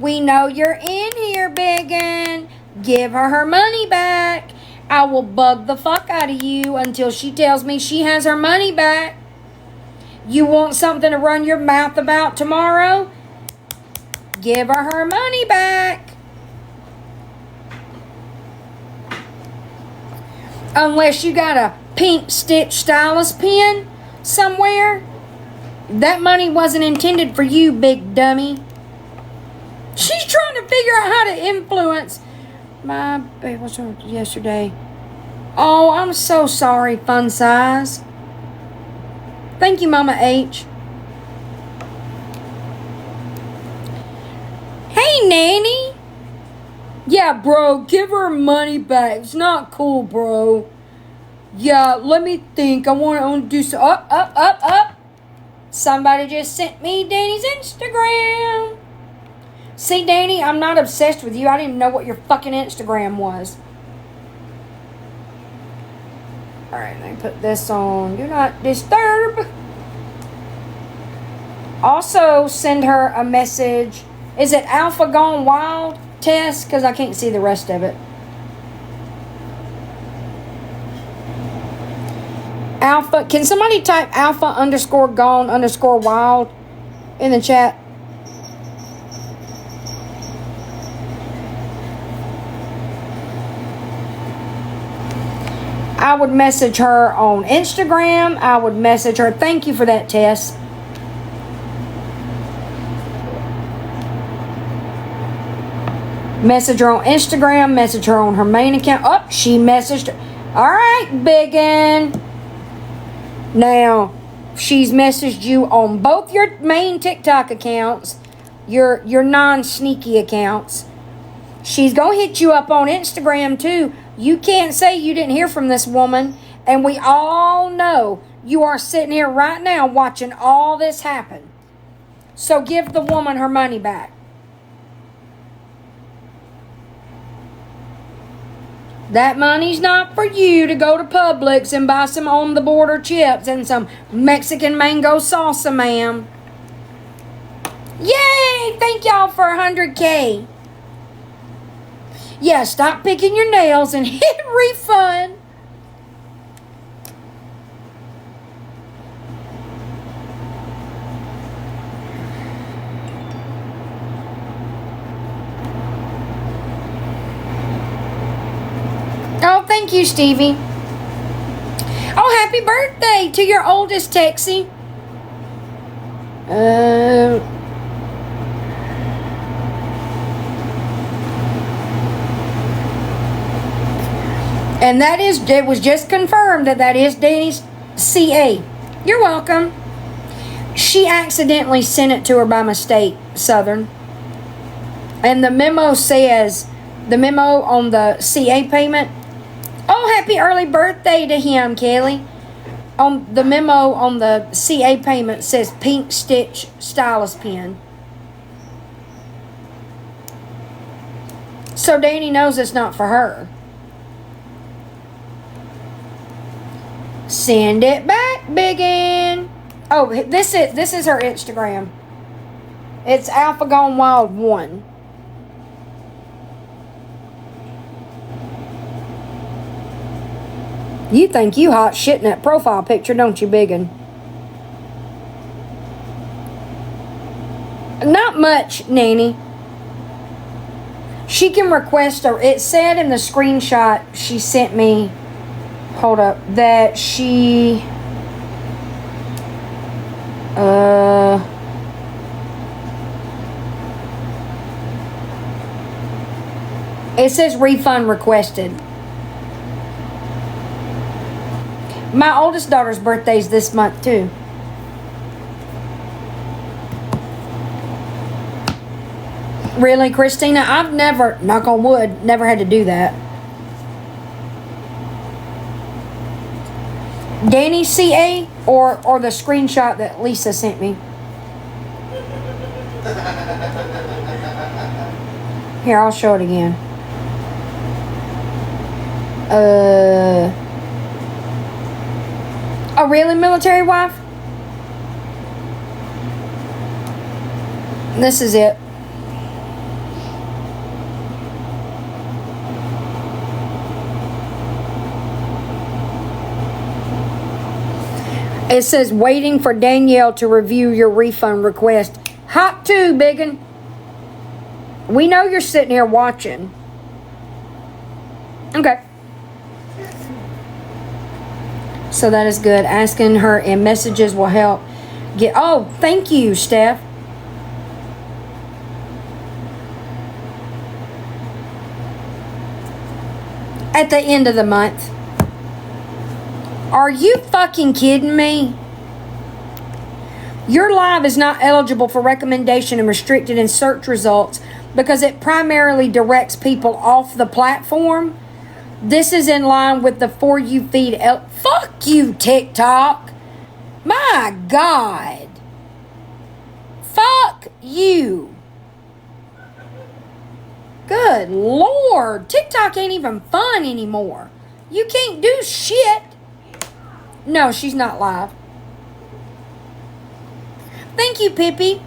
We know you're in here, biggin'. Give her money back. I will bug the fuck out of you until she tells me she has her money back. You want something to run your mouth about tomorrow? Give her money back. Unless you got a pink stitch stylus pen somewhere. That money wasn't intended for you, big dummy. She's trying to figure out how to influence. My baby was yesterday. Oh, I'm so sorry, fun size. Thank you, Mama H. Hey, Nanny. Yeah, bro, give her money back. It's not cool, bro. Yeah, let me think. I want to do so. Up. Somebody just sent me Danny's Instagram. See, Danny, I'm not obsessed with you. I didn't even know what your fucking Instagram was. Alright, let me put this on Do Not Disturb. Also, send her a message. Is it Alpha Gone Wild Test? Because I can't see the rest of it. Alpha. Can somebody type alpha_gone_wild in the chat? I would message her on Instagram. I would message her. Thank you for that, Tess. Message her on Instagram. Message her on her main account. Oh, she messaged her. All right, biggin'. Now, she's messaged you on both your main TikTok accounts, your non-sneaky accounts. She's going to hit you up on Instagram, too. You can't say you didn't hear from this woman. And we all know you are sitting here right now watching all this happen. So give the woman her money back. That money's not for you to go to Publix and buy some on-the-border chips and some Mexican mango salsa, ma'am. Yay! Thank y'all for 100K. Yeah, stop picking your nails and hit refund. Oh, thank you, Stevie. Oh, happy birthday to your oldest, Texie. And it was just confirmed that is Danny's CA. You're welcome. She accidentally sent it to her by mistake, Southern. And the memo on the CA payment. Oh, happy early birthday to him, Kelly. On the memo on the CA payment says pink stitch stylus pen. So Danny knows it's not for her. Send it back, biggin'. Oh, this is her Instagram. It's Alpha Gone Wild 1. You think you hot shit in that profile picture, don't you, biggin'? Not much, Nanny. She can request her. It said in the screenshot she sent me, hold up, that she it says refund requested. My oldest daughter's birthday's this month too. Really, Christina? I've never, knock on wood, never had to do that. Danny CA or the screenshot that Lisa sent me? Here, I'll show it again. Oh, really, military wife? This is it. It says waiting for Danielle to review your refund request. Hop to, biggin. We know you're sitting here watching. Okay. So that is good. Asking her in messages will help get. Oh, thank you, Steph. At the end of the month. Are you fucking kidding me? Your live is not eligible for recommendation and restricted in search results because it primarily directs people off the platform. This is in line with the For You feed. Fuck you, TikTok. My God. Fuck you. Good Lord. TikTok ain't even fun anymore. You can't do shit. No, she's not live. Thank you, Pippi.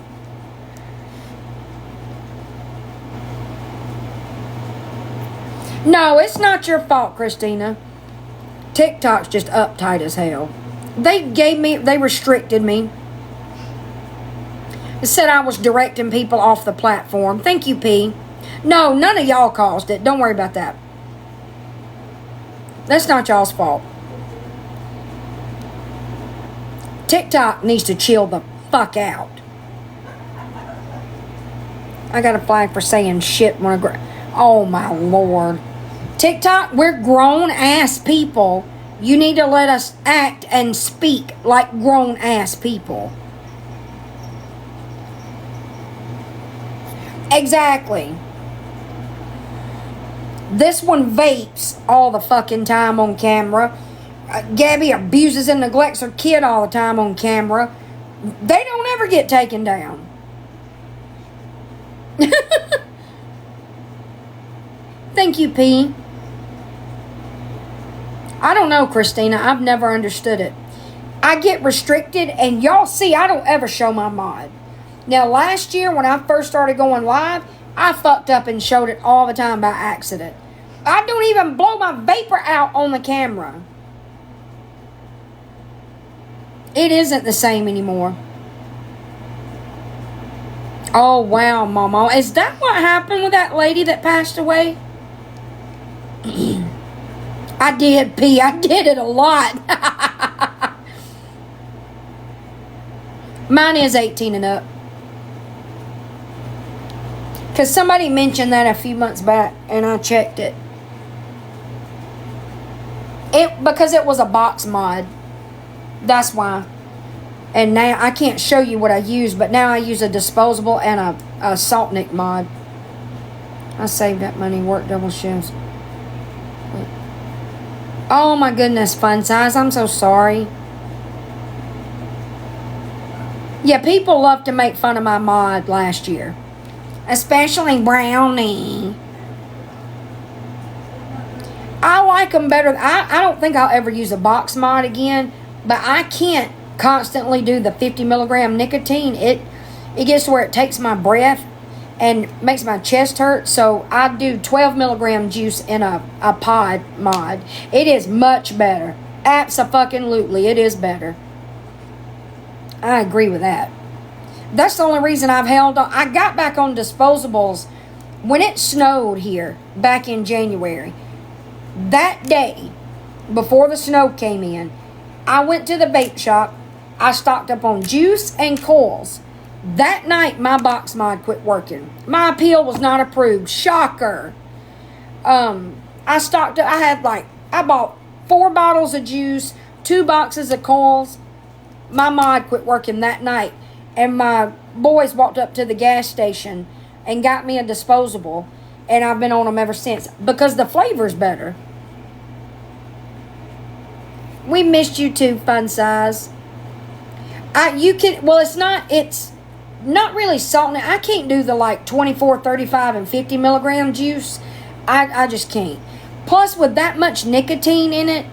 No, it's not your fault, Christina. TikTok's just uptight as hell. They restricted me. It said I was directing people off the platform. Thank you, P. No, none of y'all caused it. Don't worry about that. That's not y'all's fault. TikTok needs to chill the fuck out. I got a flag for saying shit when oh my Lord. TikTok, we're grown ass people. You need to let us act and speak like grown ass people. Exactly. This one vapes all the fucking time on camera. Gabby abuses and neglects her kid all the time on camera. They don't ever get taken down. Thank you, P. I don't know, Christina. I've never understood it. I get restricted, and y'all see I don't ever show my mod. Now, last year when I first started going live, I fucked up and showed it all the time by accident. I don't even blow my vapor out on the camera. It isn't the same anymore. Oh, wow, Mama. Is that what happened with that lady that passed away? I did, P. I did it a lot. Mine is 18 and up. Because somebody mentioned that a few months back, and I checked it. Because it was a box mod. That's why. And now I can't show you what I use, but now I use a disposable and a Saltnik mod. I saved that money, worked double shifts. Oh my goodness, Fun Size, I'm so sorry. Yeah, people love to make fun of my mod last year. Especially Brownie. I like them better. I don't think I'll ever use a box mod again, but I can't constantly do the 50 milligram nicotine. It gets to where it takes my breath and makes my chest hurt. So I do 12 milligram juice in a pod mod. It is much better. Abso-fucking-lutely, it is better. I agree with that. That's the only reason I've held on. I got back on disposables when it snowed here back in January. That day, before the snow came in, I went to the vape shop. I stocked up on juice and coils. That night, my box mod quit working. My appeal was not approved. Shocker. I bought 4 bottles of juice, 2 boxes of coils. My mod quit working that night. And my boys walked up to the gas station and got me a disposable. And I've been on them ever since. Because the flavor's better. We missed you too, Fun Size. It's not really salt. I can't do the 24, 35, and 50 milligram juice. I just can't. Plus, with that much nicotine in it,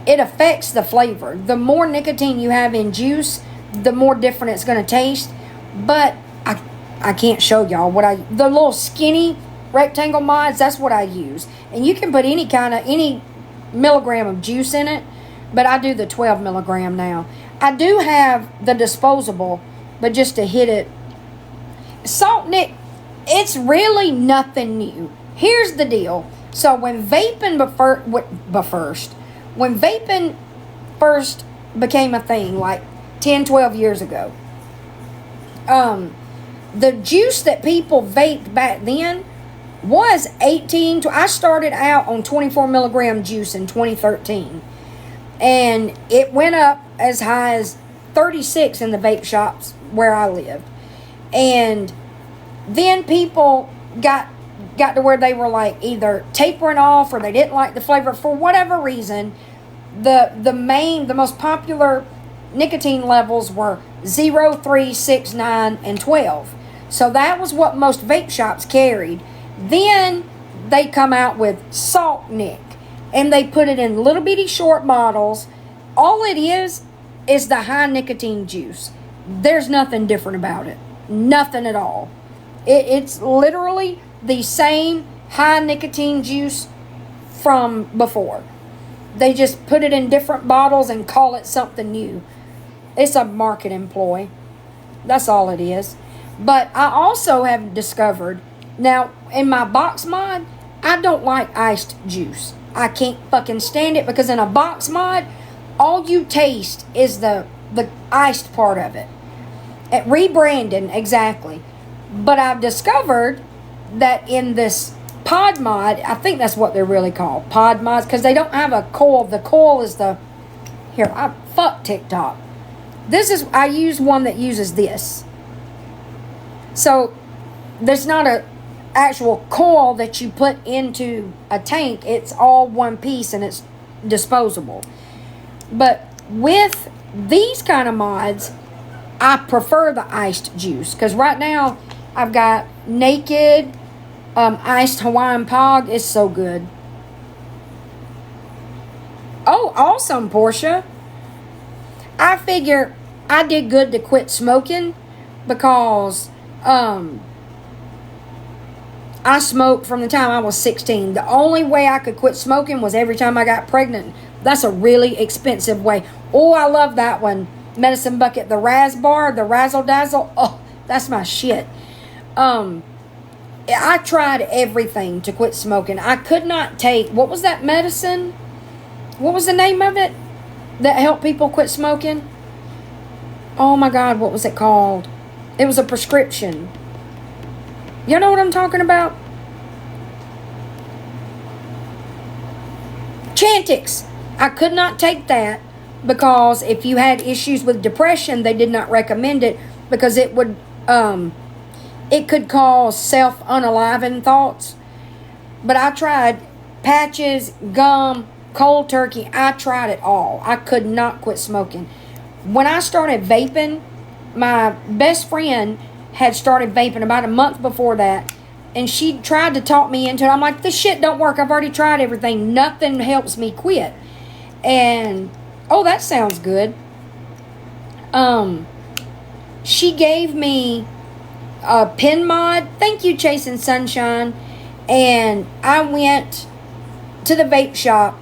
it affects the flavor. The more nicotine you have in juice, the more different it's going to taste. But I can't show y'all the little skinny rectangle mods, that's what I use. And you can put any milligram of juice in it. but I do the 12 milligram now. I do have the disposable, but just to hit it. Salt nic, it's really nothing new. Here's the deal. So when vaping when vaping first became a thing, like 10, 12 years ago, the juice that people vaped back then was 18. I started out on 24 milligram juice in 2013. And it went up as high as 36 in the vape shops where I lived. And then people got to where they were like either tapering off or they didn't like the flavor. For whatever reason, the most popular nicotine levels were 0, 3, 6, 9, and 12. So that was what most vape shops carried. Then they come out with Salt Nic, and they put it in little bitty short bottles. All it is the high nicotine juice. There's nothing different about it. Nothing at all. It's literally the same high nicotine juice from before. They just put it in different bottles and call it something new. It's a marketing ploy. That's all it is. But I also have discovered, now in my box mod, I don't like iced juice. I can't fucking stand it because in a box mod, all you taste is the iced part of it. At rebranding, exactly. But I've discovered that in this pod mod, I think that's what they're really called, pod mods, because they don't have a coil. The coil is the, fuck TikTok. I use one that uses this. So there's not a actual coil that you put into a tank. It's all one piece and it's disposable. But with these kind of mods, I prefer the iced juice, because right now I've got Naked iced Hawaiian Pog. It's so good. Oh, awesome, Portia. I figure I did good to quit smoking because I smoked from the time I was 16. The only way I could quit smoking was every time I got pregnant. That's a really expensive way. Oh, I love that one. Medicine Bucket, the Razzbar, the Razzle Dazzle. Oh, that's my shit. I tried everything to quit smoking. I could not take, what was that medicine? What was the name of it that helped people quit smoking? Oh my God, what was it called? It was a prescription. You know what I'm talking about? Chantix. I could not take that because if you had issues with depression, they did not recommend it because it would, it could cause self-unaliving thoughts. But I tried patches, gum, cold turkey. I tried it all. I could not quit smoking. When I started vaping, my best friend had started vaping about a month before that, and she tried to talk me into it. I'm like, this shit don't work. I've already tried everything. Nothing helps me quit. And, oh, that sounds good. She gave me a pen mod. Thank you, Chasing Sunshine. And I went to the vape shop.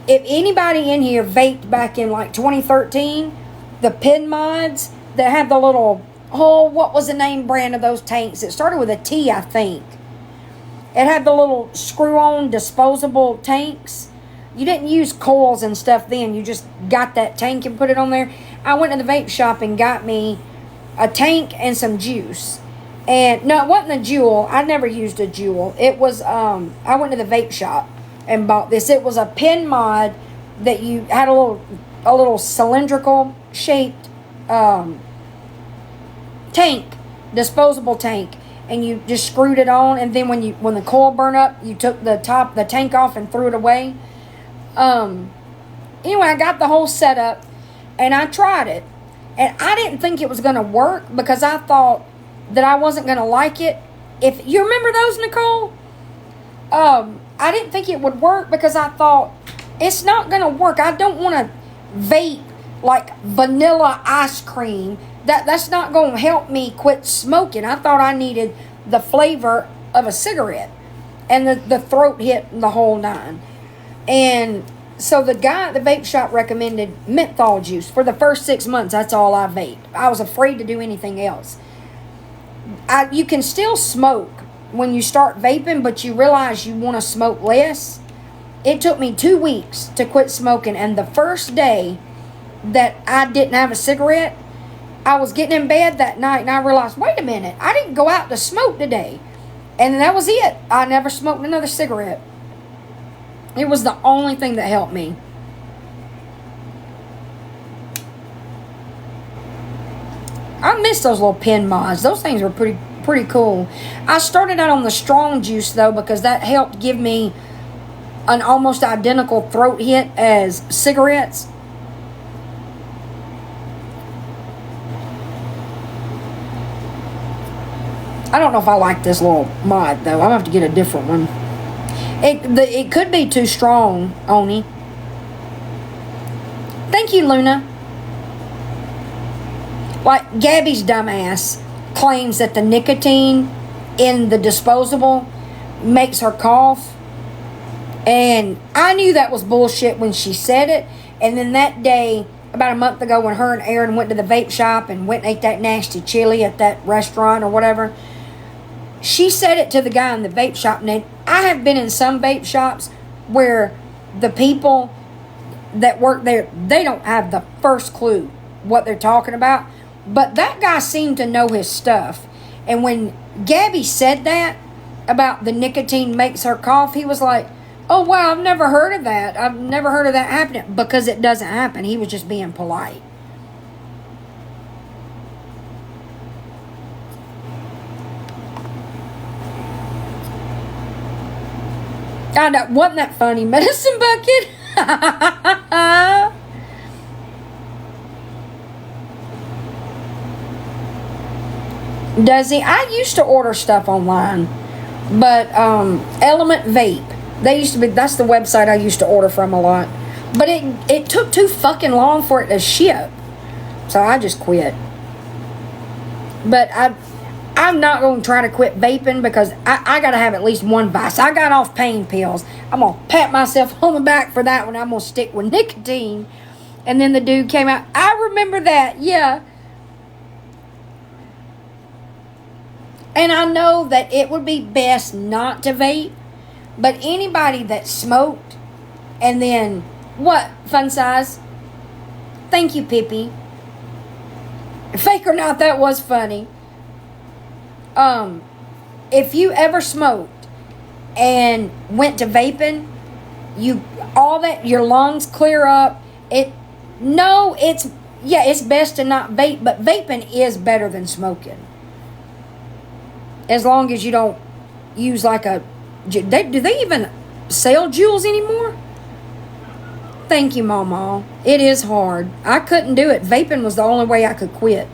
If anybody in here vaped back in like 2013, the pen mods that have the little, oh, what was the name brand of those tanks? It started with a T, I think. It had the little screw-on disposable tanks. You didn't use coils and stuff then. You just got that tank and put it on there. I went to the vape shop and got me a tank and some juice. And no, it wasn't a Juul. I never used a Juul. It was, I went to the vape shop and bought this. It was a pen mod that you had a little cylindrical shaped tank, disposable tank, and you just screwed it on, and then when the coil burned up, you took the tank off and threw it away. Anyway, I got the whole setup and I tried it, and I didn't think it was going to work because I thought that I wasn't going to like it. If you remember those, Nicole, I didn't think it would work because I thought it's not going to work. I don't want to vape like vanilla ice cream. That's not going to help me quit smoking. I thought I needed the flavor of a cigarette and the throat hit the whole nine. And So the guy at the vape shop recommended menthol juice for the first 6 months. That's all I vaped. I was afraid to do anything else. You can still smoke when you start vaping, but you realize you want to smoke less. It took me 2 weeks to quit smoking, and the first day that I didn't have a cigarette, I was getting in bed that night, and I realized, wait a minute, I didn't go out to smoke today. And that was it. I never smoked another cigarette. It was the only thing that helped me. I miss those little pen mods. Those things were pretty cool. I started out on the strong juice, though, because that helped give me an almost identical throat hit as cigarettes. I don't know if I like this little mod, though. I'm going to have to get a different one. It could be too strong, Oni. Thank you, Luna. Like, Gabby's dumbass claims that the nicotine in the disposable makes her cough. And I knew that was bullshit when she said it. And then that day, about a month ago, when her and Aaron went to the vape shop and went and ate that nasty chili at that restaurant or whatever, she said it to the guy in the vape shop. And I have been in some vape shops where the people that work there, they don't have the first clue what they're talking about. But that guy seemed to know his stuff. And when Gabby said that about the nicotine makes her cough, he was like, oh, wow, I've never heard of that. I've never heard of that happening. Because it doesn't happen. He was just being polite. I know, wasn't that funny, Medicine Bucket? Does he? I used to order stuff online, but Element Vape, that's the website I used to order from a lot. But it took too fucking long for it to ship, so I just quit. But I'm not going to try to quit vaping because I got to have at least one vice. I got off pain pills. I'm going to pat myself on the back for that one. I'm going to stick with nicotine. And then the dude came out. I remember that, yeah. And I know that it would be best not to vape. But anybody that smoked and then, what, Fun Size? Thank you, Pippi. Fake or not, that was funny. If you ever smoked and went to vaping, your lungs clear up. It's best to not vape, but vaping is better than smoking. As long as you don't use like do they even sell Juuls anymore? Thank you, Mama. It is hard. I couldn't do it. Vaping was the only way I could quit.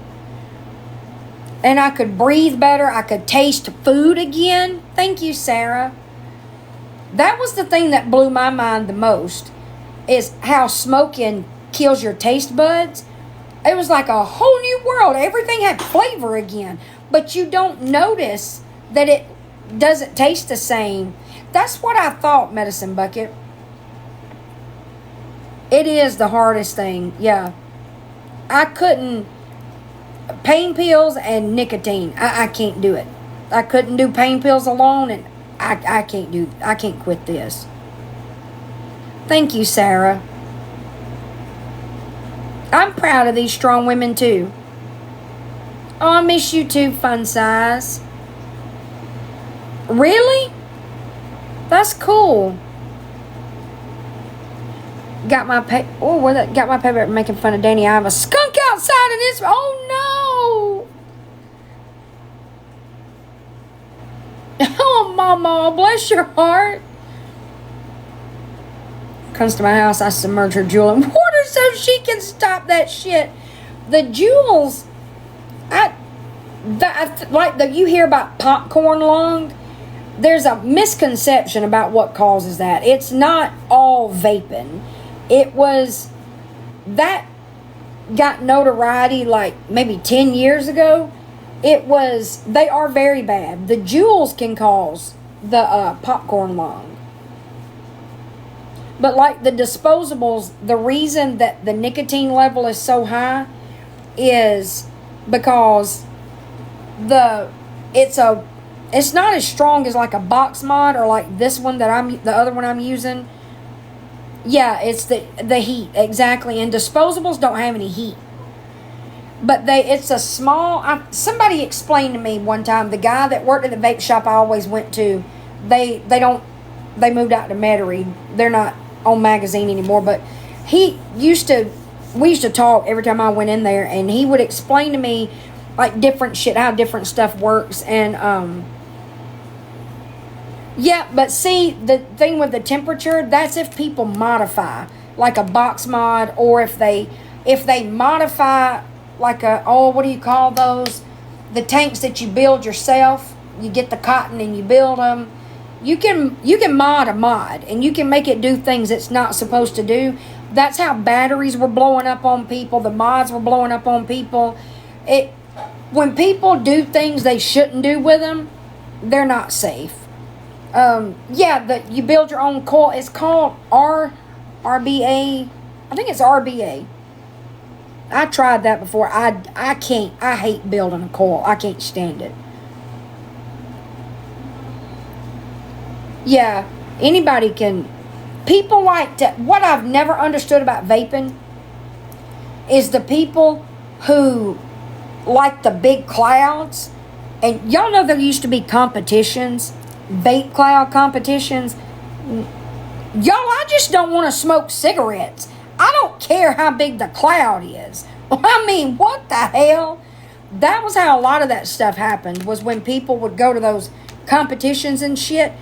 And I could breathe better. I could taste food again. Thank you, Sarah. That was the thing that blew my mind the most, is how smoking kills your taste buds. It was like a whole new world. Everything had flavor again. But you don't notice that it doesn't taste the same. That's what I thought, Medicine Bucket. It is the hardest thing, yeah. I couldn't... Pain pills and nicotine. I can't do it. I couldn't do pain pills alone, and I can't quit this. Thank you, Sarah. I'm proud of these strong women too. Oh, I miss you too, Fun Size. Really? That's cool. Got my paper making fun of Danny. I have a skunk outside of this. Oh no! Oh, Mama, bless your heart. Comes to my house, I submerge her Juul in water so she can stop that shit. The Juuls, you hear about popcorn lung. There's a misconception about what causes that. It's not all vaping. It was that got notoriety like maybe 10 years ago. They are very bad. The Juuls can cause the popcorn lung. But like the disposables, the reason that the nicotine level is so high is because it's not as strong as like a box mod or like this one the other one I'm using. Yeah, it's the heat, exactly. And disposables don't have any heat. But it's a small, somebody explained to me one time, the guy that worked at the vape shop I always went to, they moved out to Metairie. They're not on Magazine anymore, but we used to talk every time I went in there, and he would explain to me like different shit, how different stuff works. And yeah, but see, the thing with the temperature, that's if people modify like a box mod, or if they modify like what do you call those, the tanks that you build yourself. You get the cotton and you build them. You can mod a mod, and you can make it do things it's not supposed to do. That's how batteries were blowing up on people. The mods were blowing up on people. When people do things they shouldn't do with them, they're not safe. You build your own coil. It's called RBA. I think it's RBA. I tried that before. I can't. I hate building a coil. I can't stand it. Yeah, anybody can. People like to. What I've never understood about vaping is the people who like the big clouds. And y'all know there used to be competitions, vape cloud competitions. Y'all, I just don't want to smoke cigarettes. I don't care how big the cloud is. I mean, what the hell? That was how a lot of that stuff happened, was when people would go to those competitions and shit.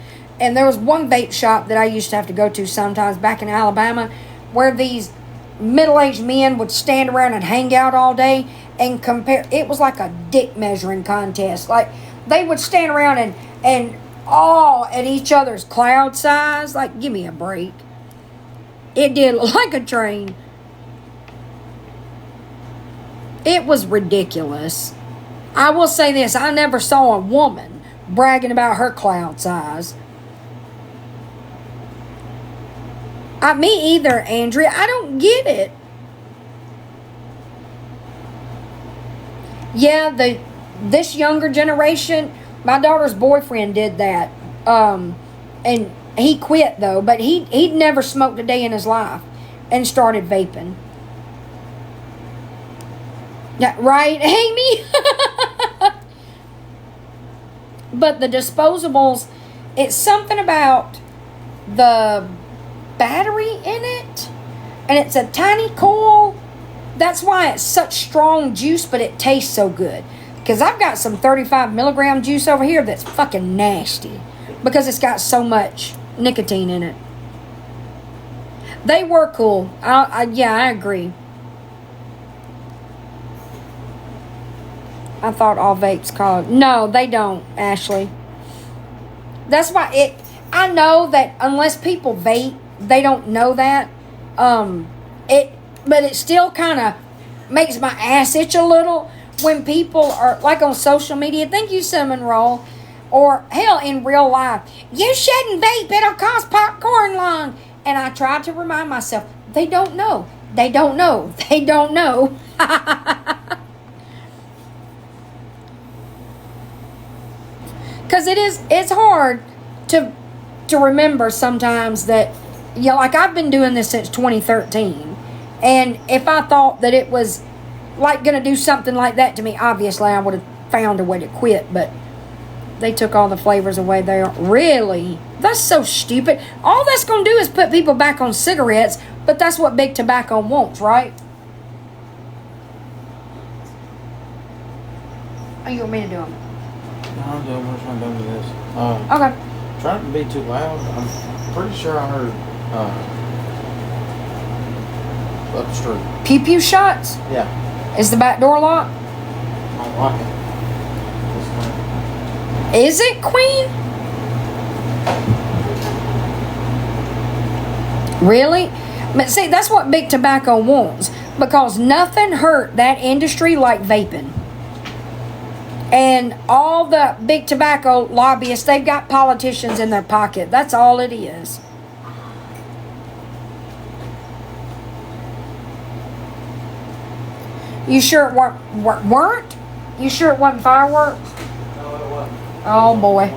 And there was one vape shop that I used to have to go to sometimes back in Alabama, where these middle-aged men would stand around and hang out all day and compare. It was like a dick measuring contest. Like, they would stand around and awe at each other's cloud size. Like, give me a break. It did look like a train. It was ridiculous. I will say this. I never saw a woman bragging about her cloud size. Me either, Andrea. I don't get it. Yeah, this younger generation, my daughter's boyfriend did that. And he quit, though. But he'd never smoked a day in his life and started vaping. Yeah, right, Amy? But the disposables, it's something about the battery in it, and it's a tiny coil. That's why it's such strong juice, but it tastes so good. Because I've got some 35 milligram juice over here that's fucking nasty, because it's got so much nicotine in it. They were cool. I agree. I thought all vapes called. No, they don't, Ashley. That's why I know that unless people vape, they don't know that. But it still kind of makes my ass itch a little when people are like on social media. Thank you, Cinnamon Roll. Or hell, in real life, you shouldn't vape. It'll cause popcorn lung. And I try to remind myself, they don't know. They don't know. They don't know. Because it's hard to remember sometimes that, like I've been doing this since 2013. And if I thought that it was like going to do something like that to me, obviously I would have found a way to quit. But they took all the flavors away there. Really? That's so stupid. All that's going to do is put people back on cigarettes. But that's what big tobacco wants, right? Oh, you want me to do them? No, I'm doing which one done with this. Okay. Trying to be too loud. I'm pretty sure I heard up the street. Pew pew shots? Yeah. Is the back door locked? I don't like it. Is it, Queen? Really? But see, that's what big tobacco wants. Because nothing hurt that industry like vaping. And all the big tobacco lobbyists, they've got politicians in their pocket. That's all it is. You sure it weren't? You sure it wasn't fireworks? No, it wasn't. Oh boy.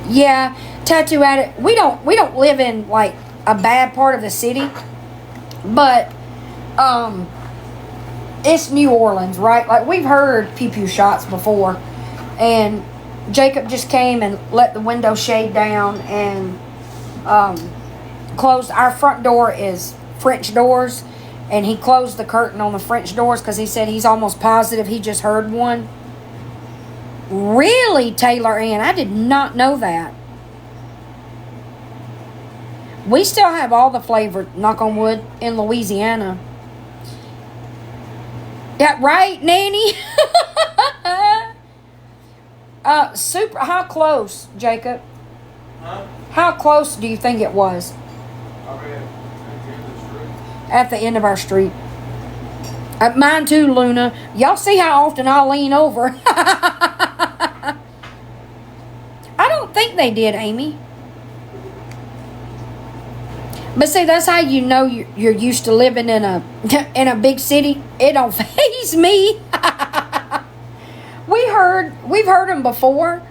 Yeah, tattoo addict. We don't live in like a bad part of the city, but it's New Orleans, right? Like we've heard pew pew shots before, and Jacob just came and let the window shade down and closed. Our front door is French doors, and he closed the curtain on the French doors because he said he's almost positive he just heard one. Really, Taylor Ann? I did not know that. We still have all the flavor, knock on wood, in Louisiana. Yeah, right, Nanny? Super. How close, Jacob? Huh? How close do you think it was? At the end of our street. Mine too, Luna. Y'all see how often I lean over. I don't think they did, Amy. But see, that's how you know you're used to living in a big city. It don't faze me. We've heard them before.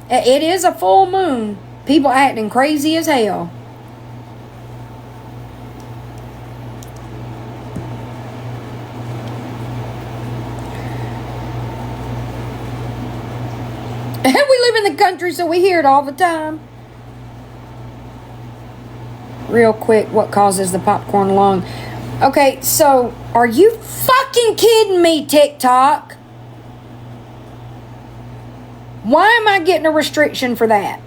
It is a full moon. People acting crazy as hell. We live in the country, so we hear it all the time. Real quick, what causes the popcorn lung? Okay, so are you fucking kidding me, TikTok? Why am I getting a restriction for that?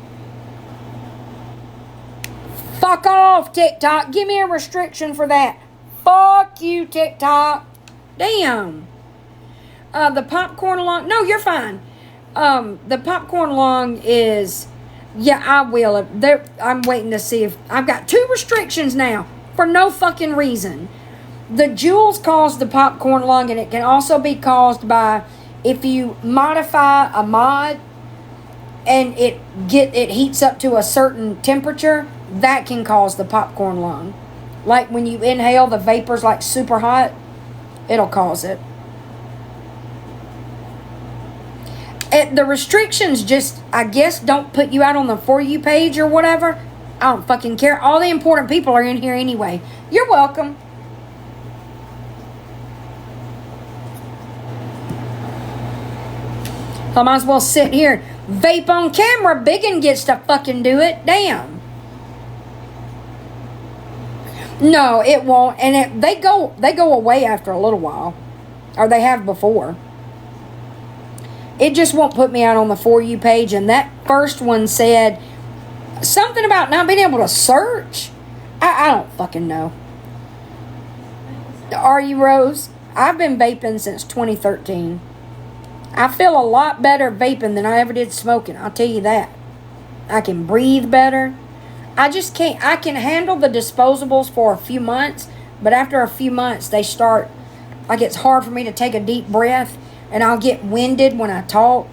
Fuck off, TikTok. Give me a restriction for that. Fuck you, TikTok. Damn. The popcorn lung. No, you're fine. The popcorn lung is... Yeah, I will. I'm waiting to see if... I've got 2 restrictions now for no fucking reason. The jewels cause the popcorn lung, and it can also be caused by if you modify a mod and it heats up to a certain temperature, that can cause the popcorn lung. Like when you inhale the vapors like super hot, it'll cause it. The restrictions just, I guess, don't put you out on the For You page or whatever. I don't fucking care. All the important people are in here anyway. You're welcome. I might as well sit here. Vape on camera. Biggin gets to fucking do it. Damn. No, it won't. And they go away after a little while. Or they have before. It just won't put me out on the For You page. And that first one said something about not being able to search. I don't fucking know. Are you, Rose? I've been vaping since 2013. I feel a lot better vaping than I ever did smoking. I'll tell you that. I can breathe better. I just can't. I can handle the disposables for a few months. But after a few months, they start... Like, it's hard for me to take a deep breath. And I'll get winded when I talk.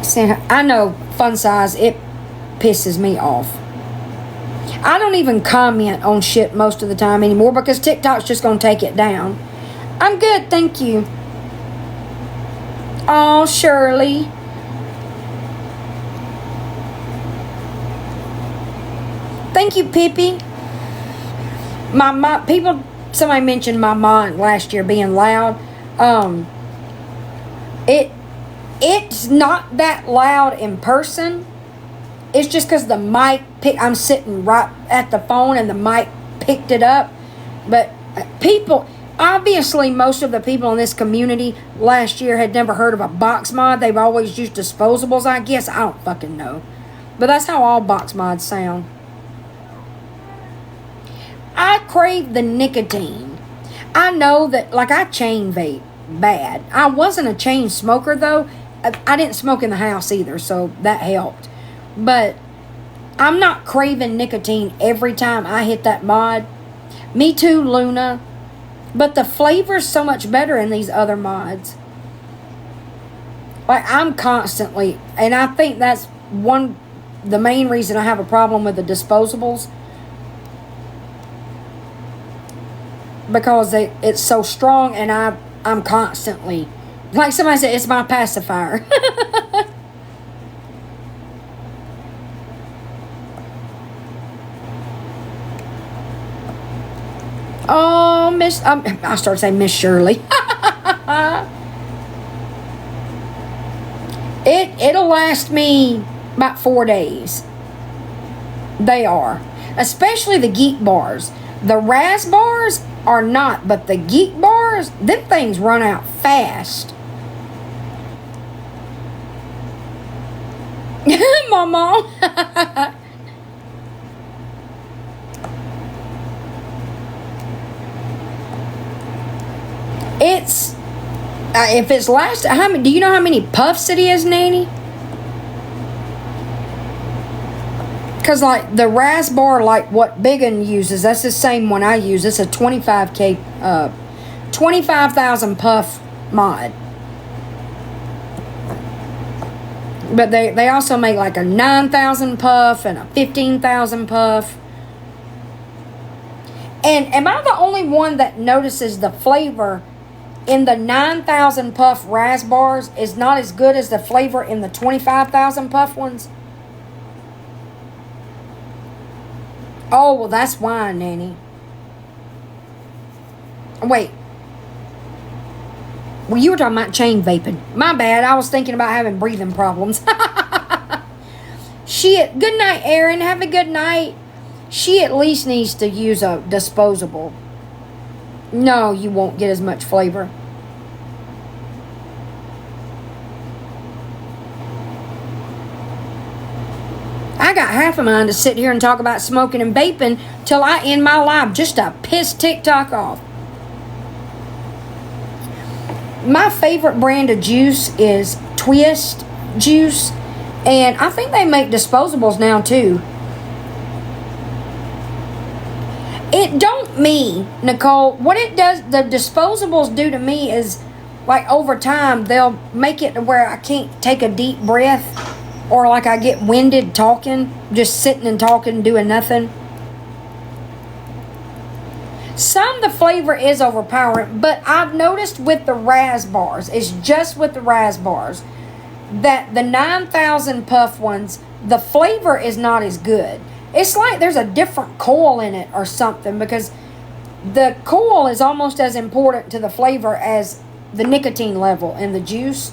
See, I know, fun size, it pisses me off. I don't even comment on shit most of the time anymore because TikTok's just going to take it down. I'm good, thank you. Oh, Shirley. Thank you, Pippi. Somebody mentioned my mic last year being loud. It's not that loud in person. It's just because the mic I'm sitting right at the phone and the mic picked it up. But obviously most of the people in this community last year had never heard of a box mod. They've always used disposables, I guess. I don't fucking know. But that's how all box mods sound. I crave the nicotine. I know that, like, I chain vape bad. I wasn't a chain smoker, though. I didn't smoke in the house either, so that helped. But I'm not craving nicotine every time I hit that mod. Me too, Luna. But the flavor's so much better in these other mods. Like, I'm constantly, and I think that's one the main reason I have a problem with the disposables, because it's so strong, and I'm constantly, like somebody said, it's my pacifier. Oh, I started saying Miss Shirley. It'll last me about 4 days. They are. Especially the Geek bars. The Raz bars are not, but the Geek bars, them things run out fast. Mama. It's if it's last, how many? Do you know how many puffs it is, Nanny? Because like the Raz bar, like what Biggin uses, that's the same one I use. It's a 25K, 25,000 puff mod. But they also make like a 9,000 puff and a 15,000 puff. And am I the only one that notices the flavor in the 9,000 puff Raz bars is not as good as the flavor in the 25,000 puff ones? Oh, well, that's why, Nanny. Wait. Well, you were talking about chain vaping. My bad. I was thinking about having breathing problems. Shit. Good night, Erin. Have a good night. She at least needs to use a disposable. No, you won't get as much flavor. I got half of mine to sit here and talk about smoking and vaping till I end my life just to piss TikTok off. My favorite brand of juice is Twist juice, and I think they make disposables now too. It don't me, Nicole. What it does, the disposables do to me is, like, over time, they'll make it to where I can't take a deep breath, or like I get winded talking, just sitting and talking, doing nothing. Some the flavor is overpowering, but I've noticed with the Raz bars, it's just with the Raz bars, that the 9,000 puff ones, the flavor is not as good. It's like there's a different coil in it or something, because the coil is almost as important to the flavor as the nicotine level in the juice.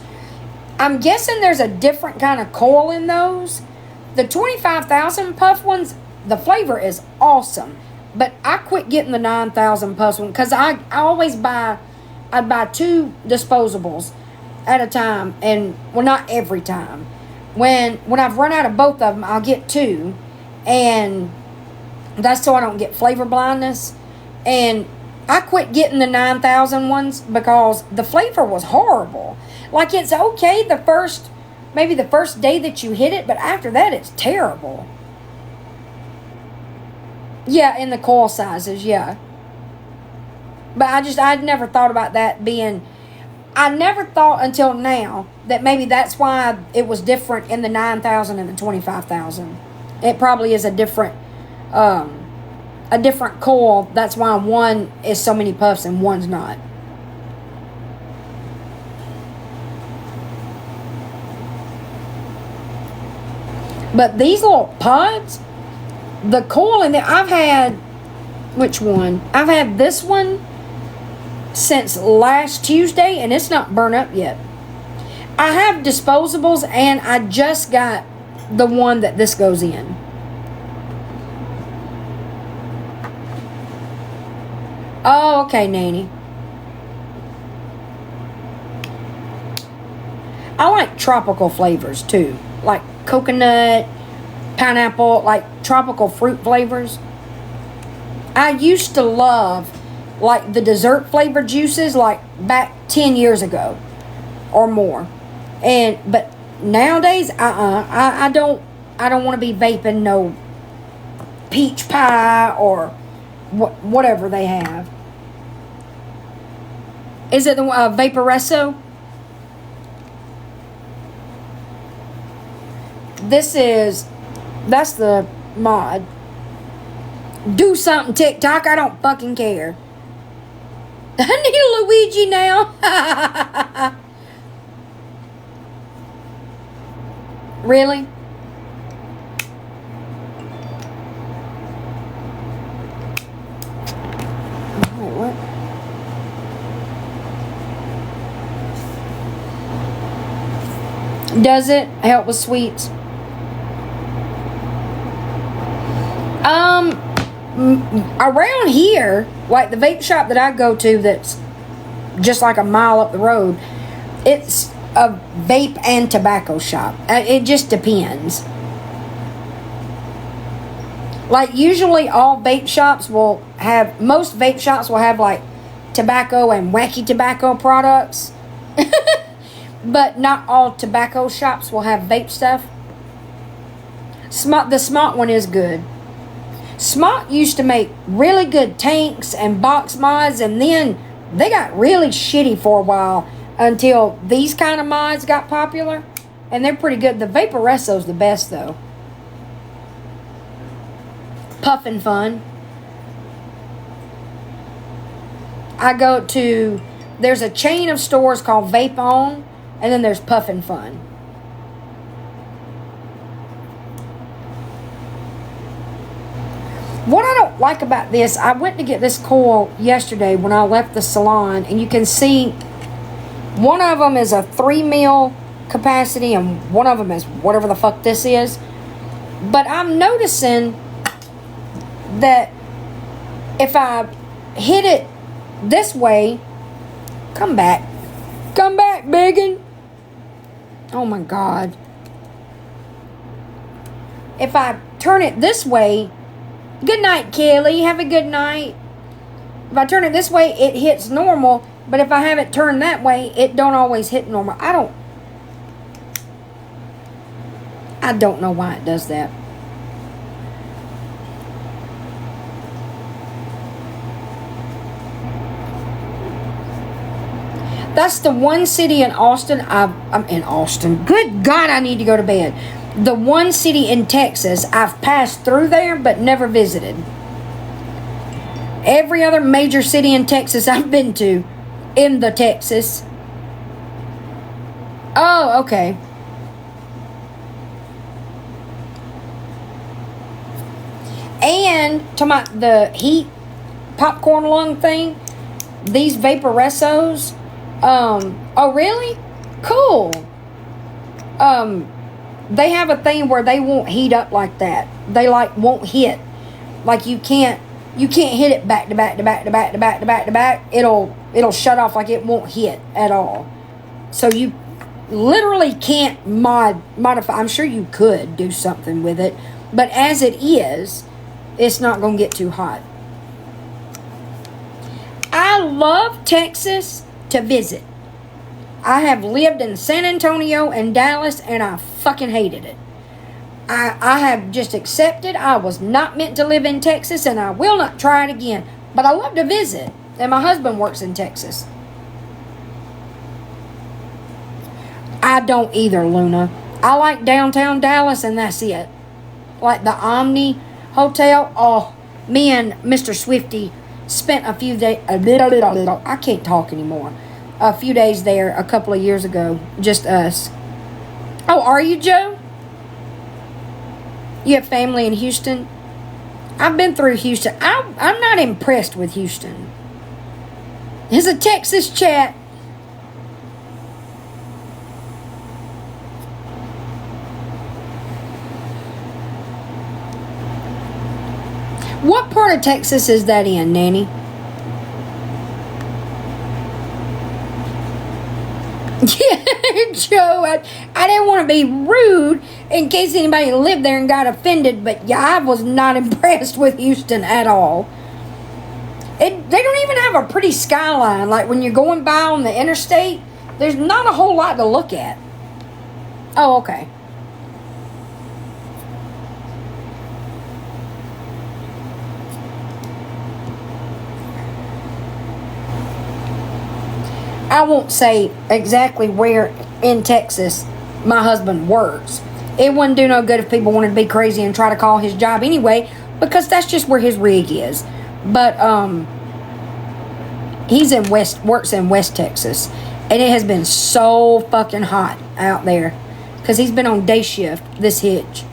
I'm guessing there's a different kind of coil in those. The 25,000 puff ones, the flavor is awesome. But I quit getting the 9,000 puff one because I always buy 2 disposables at a time. And, well, not every time. When I've run out of both of them, I'll get 2. And that's so I don't get flavor blindness. And I quit getting the 9,000 ones because the flavor was horrible. Like, it's okay maybe the first day that you hit it, but after that it's terrible. Yeah, in the coil sizes, yeah. But I'd never thought about that being, I never thought until now that maybe that's why it was different in the 9,000 and the 25,000. It probably is a different coil. That's why one is so many puffs and one's not. But these little pods, the coil in there, I've had, which one? I've had this one since last Tuesday, and it's not burnt up yet. I have disposables, and I just got the one that this goes in. Oh, okay, Nanny. I like tropical flavors too, like coconut, pineapple, like tropical fruit flavors. I used to love like the dessert flavored juices, like back 10 years ago or more. But nowadays, I don't want to be vaping no peach pie or whatever they have. Is it the Vaporesso? This is That's the mod. Do something, TikTok. I don't fucking care. I need a Luigi now. Really? Wait, what? Does it help with sweets? Around here, like the vape shop that I go to that's just like a mile up the road, it's a vape and tobacco shop. It just depends. Like usually most vape shops will have like tobacco and wacky tobacco products. But not all tobacco shops will have vape stuff. The Smart one is good. Smart used to make really good tanks and box mods, and then they got really shitty for a while until these kind of mods got popular, and they're pretty good. The Vaporesso's the best though. Puffin' Fun. There's a chain of stores called Vape On, and then there's Puffin' Fun. What I don't like about this, I went to get this coil yesterday when I left the salon, and you can see one of them is a 3 mil capacity and one of them is whatever the fuck this is. But I'm noticing that if I hit it this way, come back, biggin'. Oh my God. If I turn it this way, good night, Kelly. Have a good night. If I turn it this way, it hits normal. But if I have it turned that way, it don't always hit normal. I don't know why it does that. That's the one city in Austin. I'm in Austin. Good God, I need to go to bed. The one city in Texas I've passed through there but never visited. Every other major city in Texas I've been to in the Texas. Oh, okay. And to the heat popcorn lung thing, these Vaporessos. Oh really? Cool. They have a thing where they won't heat up like that. They won't hit. Like you can't hit it back to back to back to back to back to back to back. It'll shut off, like it won't hit at all. So you literally can't modify. I'm sure you could do something with it, but as it is, it's not going to get too hot. I love Texas to visit. I have lived in San Antonio and Dallas, and I fucking hated it. I have just accepted I was not meant to live in Texas, and I will not try it again. But I love to visit, and my husband works in Texas. I don't either, Luna. I like downtown Dallas, and that's it. Like the Omni Hotel. Oh, me and Mr. Swiftie spent a few days. I can't talk anymore. A few days there a couple of years ago. Just us. Oh, are you, Joe? You have family in Houston? I've been through Houston. I'm not impressed with Houston. Here's a Texas chat. What part of Texas is that in, Nanny? Yeah, Joe, I didn't want to be rude in case anybody lived there and got offended, but yeah, I was not impressed with Houston at all. They don't even have a pretty skyline. Like when you're going by on the interstate, there's not a whole lot to look at. Oh, okay. I won't say exactly where in Texas my husband works. It wouldn't do no good if people wanted to be crazy and try to call his job anyway, because that's just where his rig is. But works in West Texas, and it has been so fucking hot out there because he's been on day shift this hitch.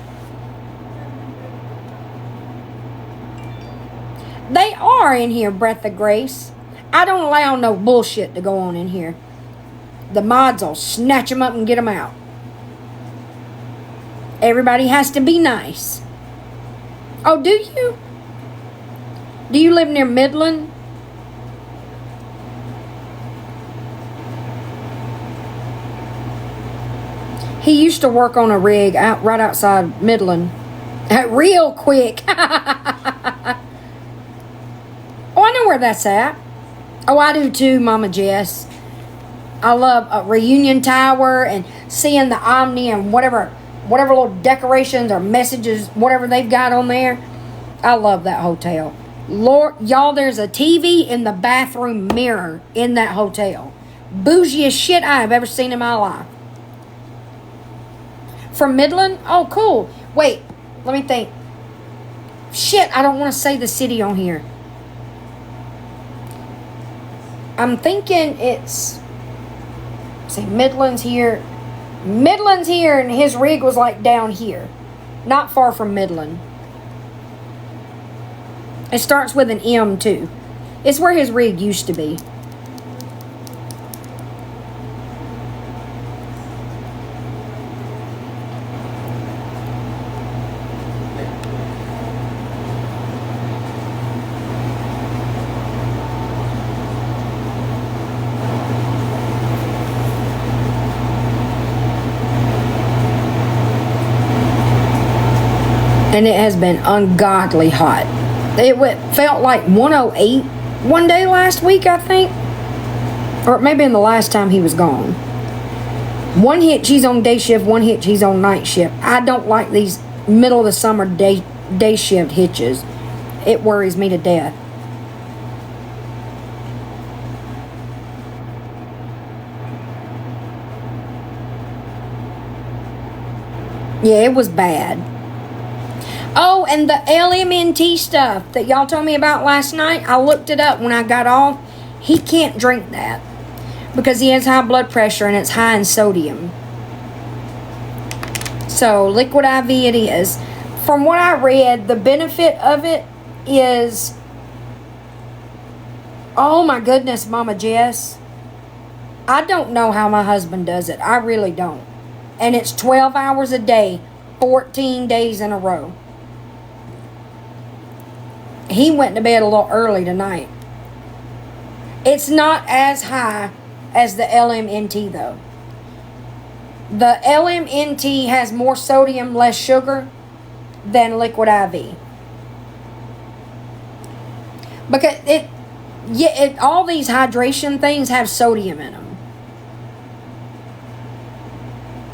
They are in here, Breath of Grace. I don't allow no bullshit to go on in here. The mods will snatch them up and get them out. Everybody has to be nice. Oh, do you? Do you live near Midland? He used to work on a rig right outside Midland. Real quick. Oh, I know where that's at. Oh, I do too, Mama Jess. I love Reunion Tower and seeing the Omni and whatever little decorations or messages, whatever they've got on there. I love that hotel. Lord, y'all, there's a TV in the bathroom mirror in that hotel. Bougiest shit I've ever seen in my life. From Midland? Oh, cool. Wait, let me think. Shit, I don't want to say the city on here. I'm thinking it's... See, Midland's here. Midland's here, and his rig was like down here. Not far from Midland. It starts with an M, too. It's where his rig used to be. And it has been ungodly hot. It felt like 108 one day last week, I think. Or maybe in the last time he was gone. One hitch he's on day shift, one hitch he's on night shift. I don't like these middle of the summer day shift hitches. It worries me to death. Yeah, it was bad. Oh, and the LMNT stuff that y'all told me about last night, I looked it up when I got off. He can't drink that because he has high blood pressure and it's high in sodium. So, liquid IV it is. From what I read, the benefit of it is... Oh my goodness, Mama Jess. I don't know how my husband does it. I really don't. And it's 12 hours a day, 14 days in a row. He went to bed a little early tonight. It's not as high as the LMNT, though. The LMNT has more sodium, less sugar than liquid IV. Because all these hydration things have sodium in them.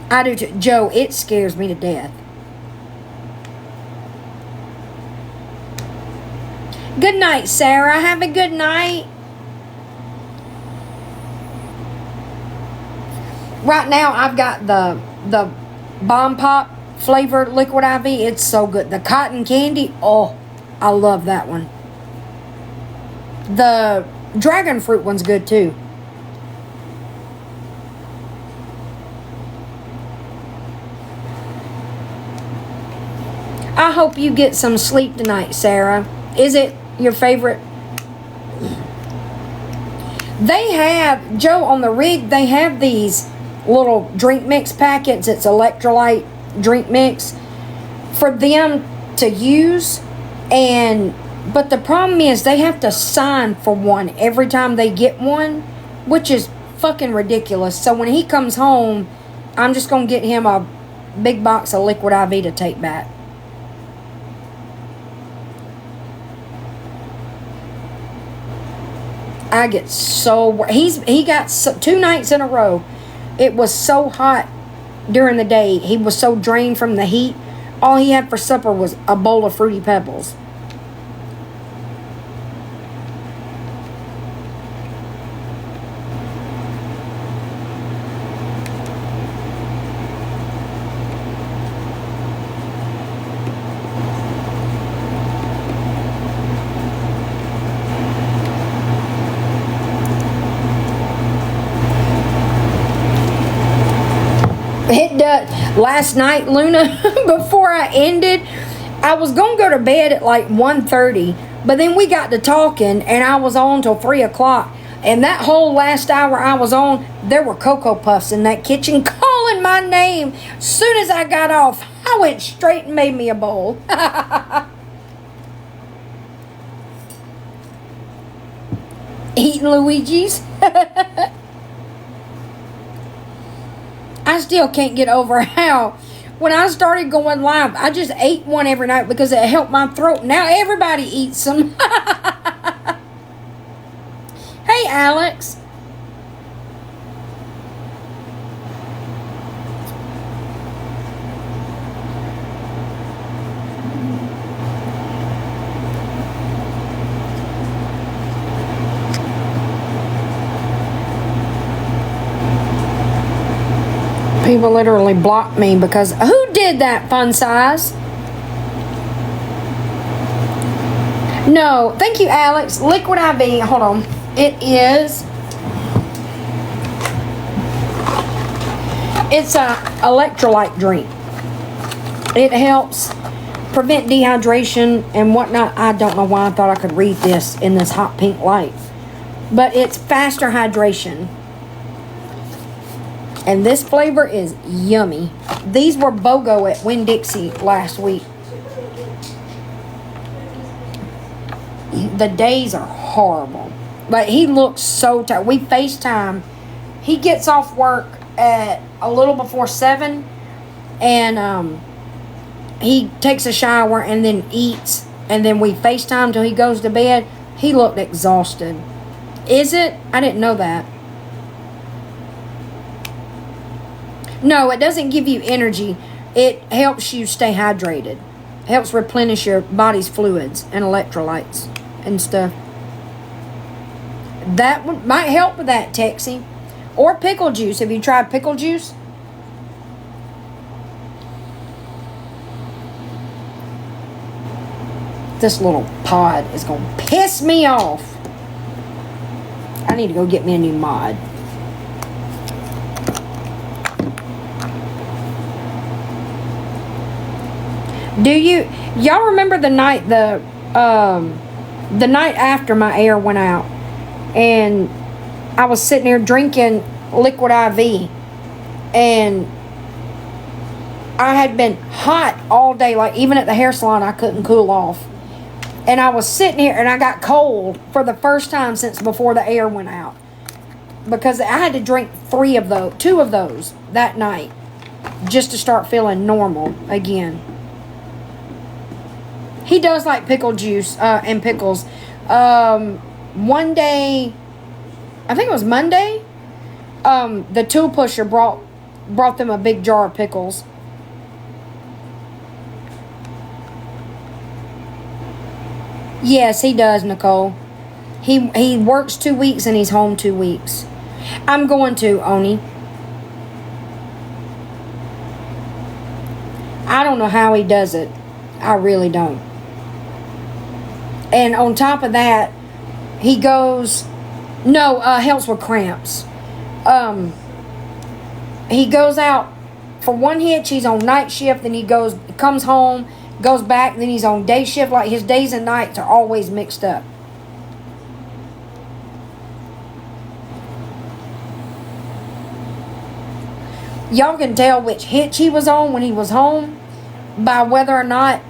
I do too. Joe, it scares me to death. Good night, Sarah. Have a good night. Right now, I've got the Bomb Pop flavored liquid IV. It's so good. The cotton candy. Oh, I love that one. The dragon fruit one's good too. I hope you get some sleep tonight, Sarah. Is it your favorite? They have, Joe, on the rig, they have these little drink mix packets. It's electrolyte drink mix for them to use. But the problem is they have to sign for one every time they get one, which is fucking ridiculous. So when he comes home, I'm just going to get him a big box of liquid IV to take back. I get so... He got 2 nights in a row. It was so hot during the day. He was so drained from the heat. All he had for supper was a bowl of Fruity Pebbles. Last night, Luna, before I ended, I was going to go to bed at like 1:30, but then we got to talking and I was on till 3 o'clock. And that whole last hour I was on, there were Cocoa Puffs in that kitchen calling my name. As soon as I got off, I went straight and made me a bowl. Eating Luigi's. I still can't get over how when I started going live, I just ate one every night because it helped my throat. Now everybody eats them. Hey, Alex. People literally blocked me because who did that, Fun Size? No, thank you, Alex. Liquid IV. Hold on. It is. It's a electrolyte drink. It helps prevent dehydration and whatnot. I don't know why I thought I could read this in this hot pink light, but it's faster hydration. And this flavor is yummy. These were BOGO at Winn-Dixie last week. The days are horrible. But he looks so tired. We FaceTime. He gets off work at a little before 7. And he takes a shower and then eats. And then we FaceTime till he goes to bed. He looked exhausted. Is it? I didn't know that. No, it doesn't give you energy. It helps you stay hydrated. It helps replenish your body's fluids and electrolytes and stuff. That might help with that, Texie. Or pickle juice. Have you tried pickle juice? This little pod is going to piss me off. I need to go get me a new mod. Do y'all remember the night the night after my air went out and I was sitting here drinking liquid IV and I had been hot all day, like even at the hair salon I couldn't cool off, and I was sitting here and I got cold for the first time since before the air went out because I had to drink 2 of those that night just to start feeling normal again. He does like pickle juice and pickles. One day, I think it was Monday, the tool pusher brought them a big jar of pickles. Yes, he does, Nicole. He works 2 weeks and he's home 2 weeks. I'm going to, Oni. I don't know how he does it. I really don't. And on top of that, he goes, helps with cramps. He goes out for one hitch, he's on night shift, then he comes home, goes back, then he's on day shift. Like his days and nights are always mixed up. Y'all can tell which hitch he was on when he was home by whether or not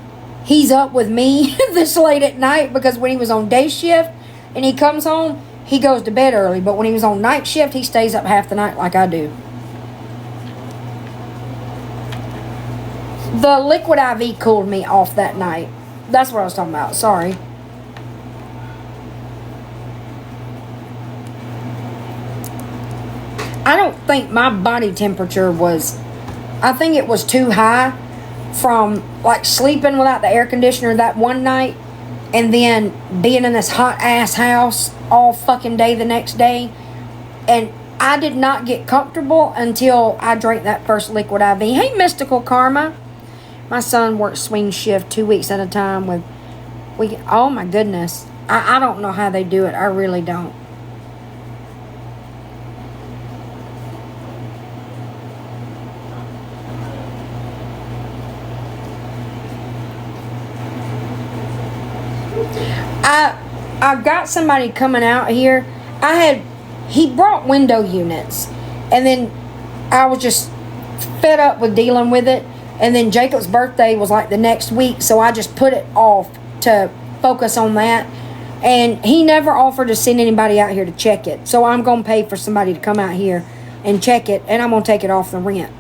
he's up with me this late at night, because when he was on day shift and he comes home, he goes to bed early. But when he was on night shift, he stays up half the night like I do. The liquid IV cooled me off that night. That's what I was talking about. Sorry. I don't think my body temperature was... I think it was too high from like sleeping without the air conditioner that one night and then being in this hot ass house all fucking day the next day. And I did not get comfortable until I drank that first liquid IV. Hey, Mystical Karma. My son works swing shift 2 weeks at a time with... oh my goodness. I don't know how they do it. I really don't. I've got somebody coming out here. He brought window units, and then I was just fed up with dealing with it. And then Jacob's birthday was like the next week, so I just put it off to focus on that. And he never offered to send anybody out here to check it. So I'm going to pay for somebody to come out here and check it, and I'm going to take it off the rent.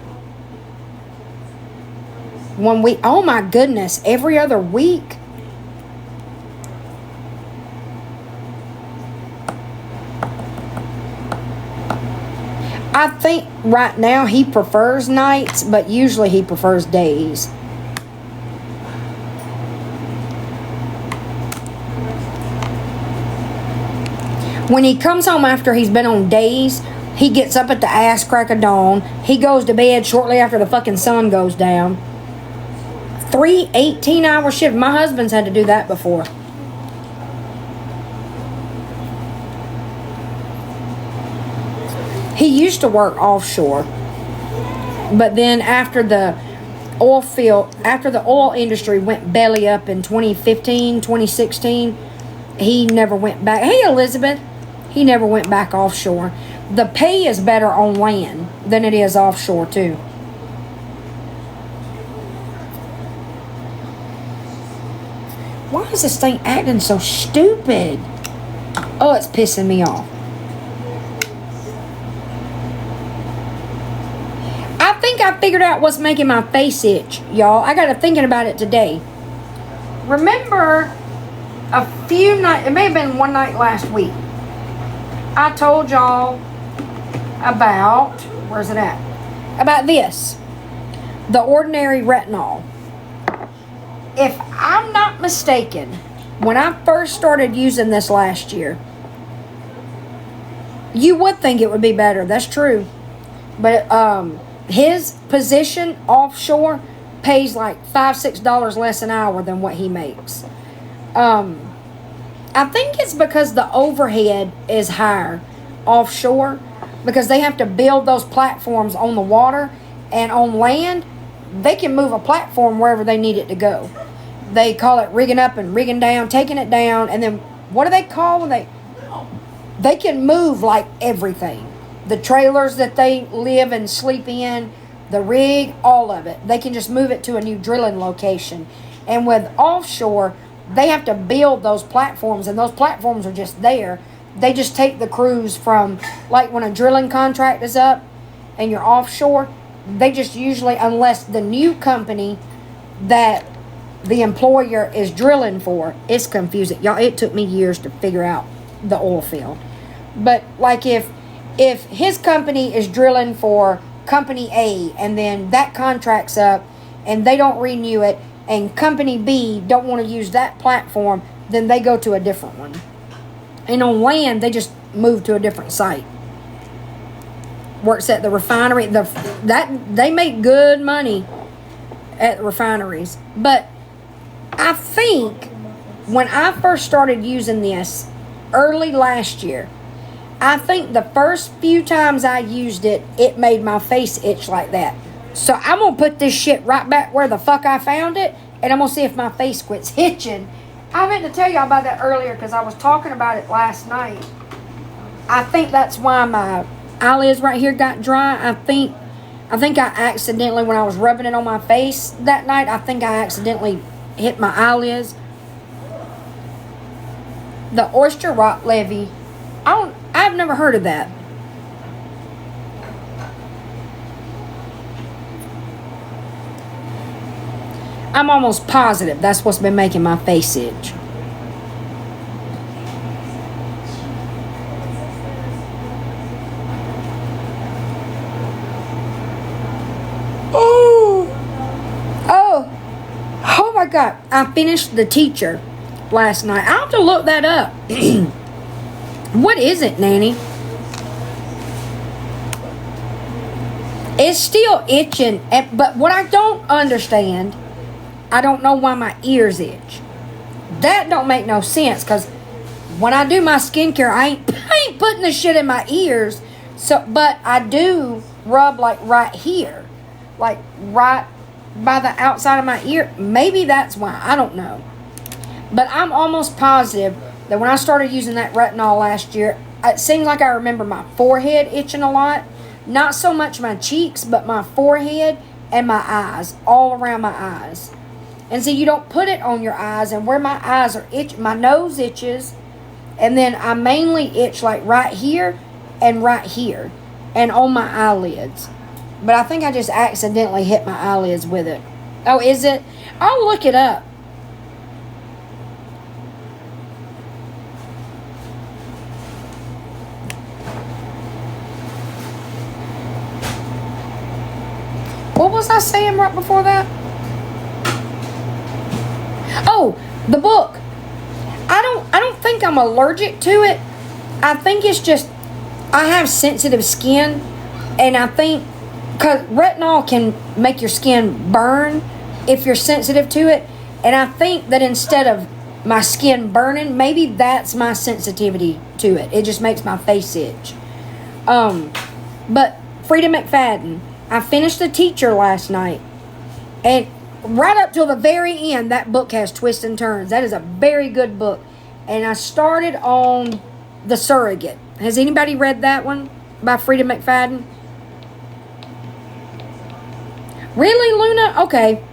1 week. Oh my goodness, every other week. I think right now he prefers nights, but usually he prefers days. When he comes home after he's been on days, he gets up at the ass crack of dawn. He goes to bed shortly after the fucking sun goes down. 3 18-hour shifts. My husband's had to do that before. He used to work offshore, but then after the oil industry went belly up in 2015, 2016, he never went back. Hey, Elizabeth, he never went back offshore. The pay is better on land than it is offshore too. Why is this thing acting so stupid? Oh, it's pissing me off. I think I figured out what's making my face itch, y'all. I got to thinking about it today. Remember a few nights, it may have been one night last week, I told y'all about, where's it at? About this. The ordinary retinol. If I'm not mistaken, when I first started using this last year, you would think it would be better. That's true. But his position offshore pays like $5-6 less an hour than what he makes. I think it's because the overhead is higher offshore, because they have to build those platforms on the water, and on land they can move a platform wherever they need it to go. They call it rigging up and rigging down, taking it down, and then what do they call when they can move like everything. The trailers that they live and sleep in, the rig, all of it. They can just move it to a new drilling location. And with offshore, they have to build those platforms, and those platforms are just there. They just take the crews from, like when a drilling contract is up and you're offshore, they just usually, unless the new company that the employer is drilling for, it's confusing. Y'all, it took me years to figure out the oil field. But like if his company is drilling for company A, and then that contract's up and they don't renew it, and company B don't want to use that platform, then they go to a different one. And on land, they just move to a different site. Works at the refinery. They make good money at the refineries. But I think when I first started using this early last year, I think the first few times I used it, it made my face itch like that. So I'm going to put this shit right back where the fuck I found it, and I'm going to see if my face quits itching. I meant to tell y'all about that earlier because I was talking about it last night. I think that's why my eyelids right here got dry. I think I accidentally, when I was rubbing it on my face that night, I think I accidentally hit my eyelids. The oyster rock levee. I've never heard of that. I'm almost positive that's what's been making my face itch. Oh my God. I finished The Teacher last night. I'll have to look that up. What is it, Nanny? It's still itching, but what I don't understand, I don't know why my ears itch. That don't make no sense, because when I do my skincare, I ain't putting the shit in my ears. So, but I do rub like right here, like right by the outside of my ear. Maybe that's why. I don't know. But I'm almost positive that when I started using that retinol last year, it seems like I remember my forehead itching a lot. Not so much my cheeks, but my forehead and my eyes, all around my eyes. And so you don't put it on your eyes, and where my eyes are itch, my nose itches, and then I mainly itch like right here and right here and on my eyelids. But I think I just accidentally hit my eyelids with it. Oh, is it? I'll look it up. What was I saying right before that? Oh, the book. I don't think I'm allergic to it. I think it's just I have sensitive skin, and I think because retinol can make your skin burn if you're sensitive to it, and I think that instead of my skin burning, maybe that's my sensitivity to it. It just makes my face itch. But Frida McFadden, I finished The Teacher last night, and right up till the very end, that book has twists and turns. That is a very good book. And I started on The Surrogate. Has anybody read that one by Frida McFadden? Really, Luna? Okay.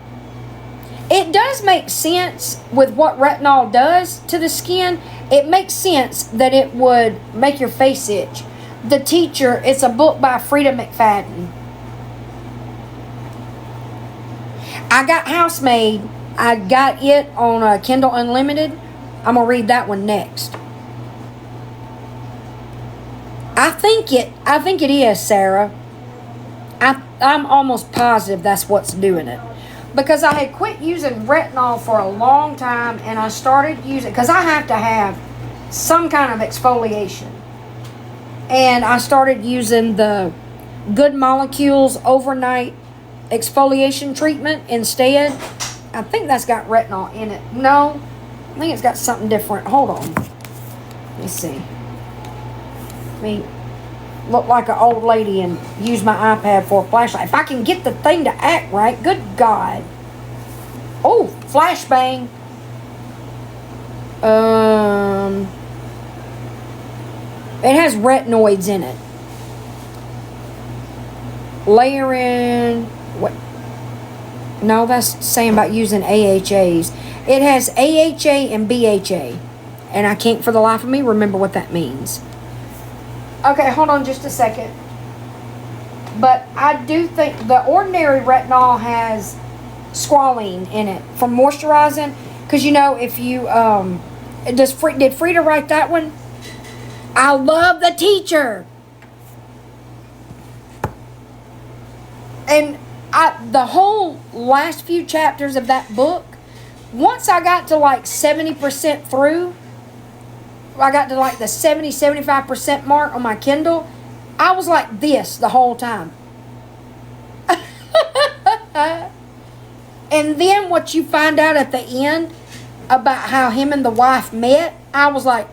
It does make sense with what retinol does to the skin. It makes sense that it would make your face itch. The Teacher, it's a book by Frida McFadden. I got Housemaid. I got it on Kindle Unlimited. I'm going to read that one next. I think it is, Sarah. I'm almost positive that's what's doing it. Because I had quit using retinol for a long time, and I started using, because I have to have some kind of exfoliation. And I started using the Good Molecules overnight exfoliation treatment instead. I think that's got retinol in it. No, I think it's got something different. Hold on. Let's see. Let me look like an old lady and use my iPad for a flashlight. If I can get the thing to act right, good God. Oh, flashbang. It has retinoids in it. Layering. What? No, that's saying about using AHAs. It has AHA and BHA. And I can't for the life of me remember what that means. Okay, hold on just a second. But I do think the ordinary retinol has squalene in it for moisturizing. Because, you know, if you, did Frida write that one? I love The Teacher. And the whole last few chapters of that book, once I got to like 70% through, I got to like the 75% mark on my Kindle, I was like this the whole time. And then what you find out at the end about how him and the wife met, I was like,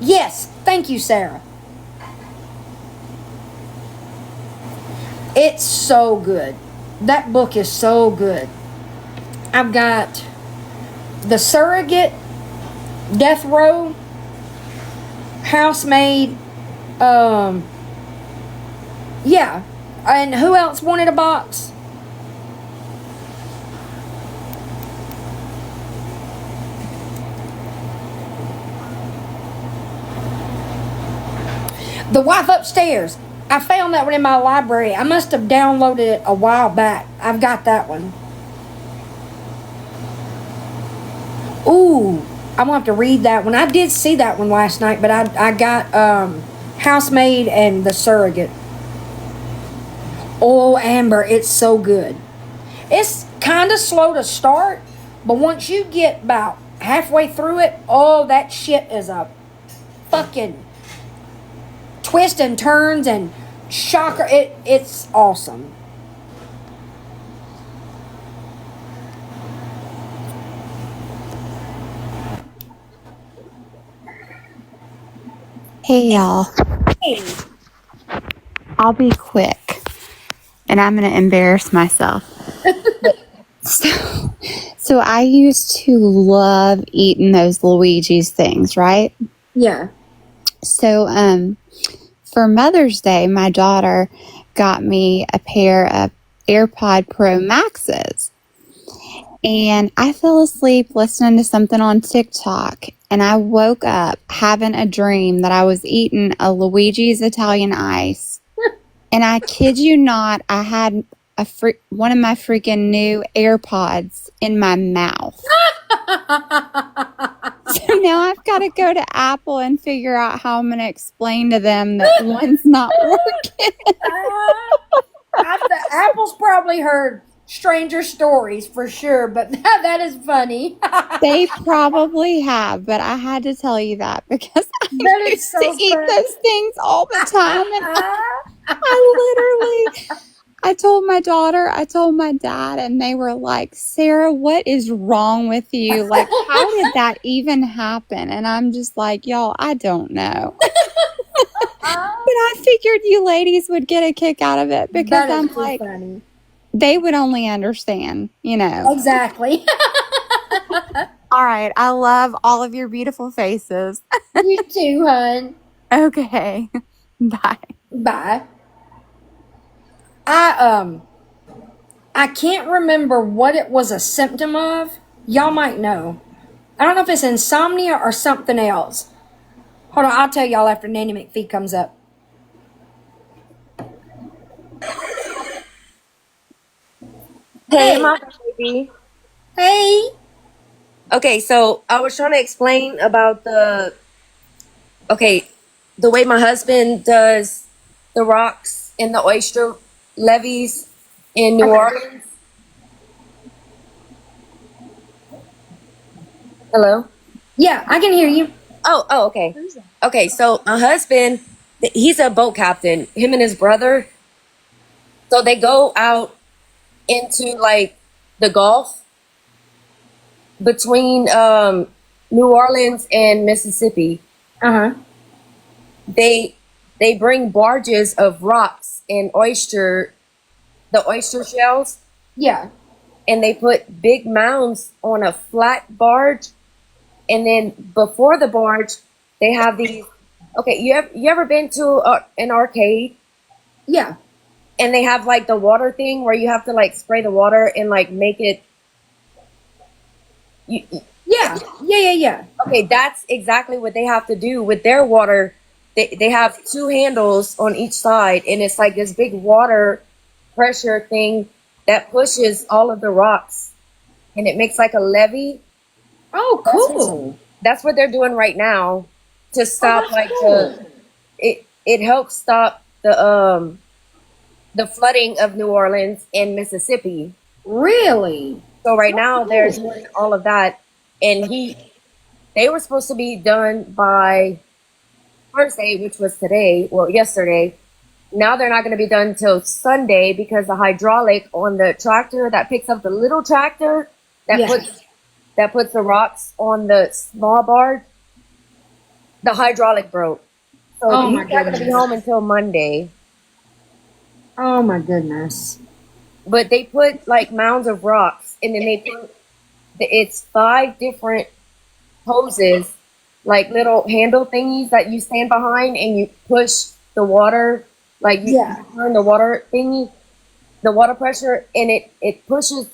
yes, thank you, Sarah. It's so good. That book is so good. I've got The Surrogate, Death Row, Housemaid, yeah. And who else wanted a box? The Wife Upstairs. I found that one in my library. I must have downloaded it a while back. I've got that one. Ooh, I'm going to have to read that one. I did see that one last night, but I got Housemaid and The Surrogate. Oh, Amber, it's so good. It's kind of slow to start, but once you get about halfway through it, oh, that shit is a fucking twist and turns and shocker. It's awesome. Hey y'all, Hey. I'll be quick and I'm going to embarrass myself. So, So I used to love eating those Luigi's things, right? Yeah. So for Mother's Day, my daughter got me a pair of AirPod Pro Maxes. And I fell asleep listening to something on TikTok. And I woke up having a dream that I was eating a Luigi's Italian Ice. And I kid you not, I had one of my freaking new AirPods in my mouth. So now I've got to go to Apple and figure out how I'm going to explain to them that one's not working. Apple's probably heard stranger stories for sure, but that is funny. They probably have, but I had to tell you that because I used to eat those things all the time. And I told my daughter, I told my dad, and they were like, Sarah, what is wrong with you? Like, how did that even happen? And I'm just like, y'all, I don't know. But I figured you ladies would get a kick out of it because I'm like, funny. They would only understand, you know. Exactly. All right. I love all of your beautiful faces. You too, hon. Okay. Bye. Bye. I can't remember what it was a symptom of. Y'all might know. I don't know if it's insomnia or something else. Hold on, I'll tell y'all after Nanny McPhee comes up. Hey, my baby. Hey. Okay, so I was trying to explain about the way my husband does the rocks and the oyster levees in New Orleans. Hello? Yeah, I can hear you. Oh, okay. Okay, so my husband, he's a boat captain, him and his brother. So they go out into like the Gulf between New Orleans and Mississippi. Uh-huh. They bring barges of rocks and the oyster shells, Yeah. and they put big mounds on a flat barge, and then before the barge they have these. Okay, you ever been to an arcade? Yeah. And they have like the water thing where you have to like spray the water and like make it. Yeah. Okay, that's exactly what they have to do with their water. They have two handles on each side, and it's like this big water pressure thing that pushes all of the rocks, and it makes like a levee. Oh, cool. That's what they're doing right now to stop it helps stop the flooding of New Orleans and Mississippi. Really? So right now they're doing all of that, and they were supposed to be done by Thursday, which was yesterday. Now they're not going to be done till Sunday because the hydraulic on the tractor that picks up the little tractor that puts the rocks on the small barge, the hydraulic broke. So he's not going to be home until Monday. Oh my goodness. But they put like mounds of rocks, and then it's 5 different hoses, like little handle thingies that you stand behind and you push the water, like you turn the water thingy, the water pressure, and it pushes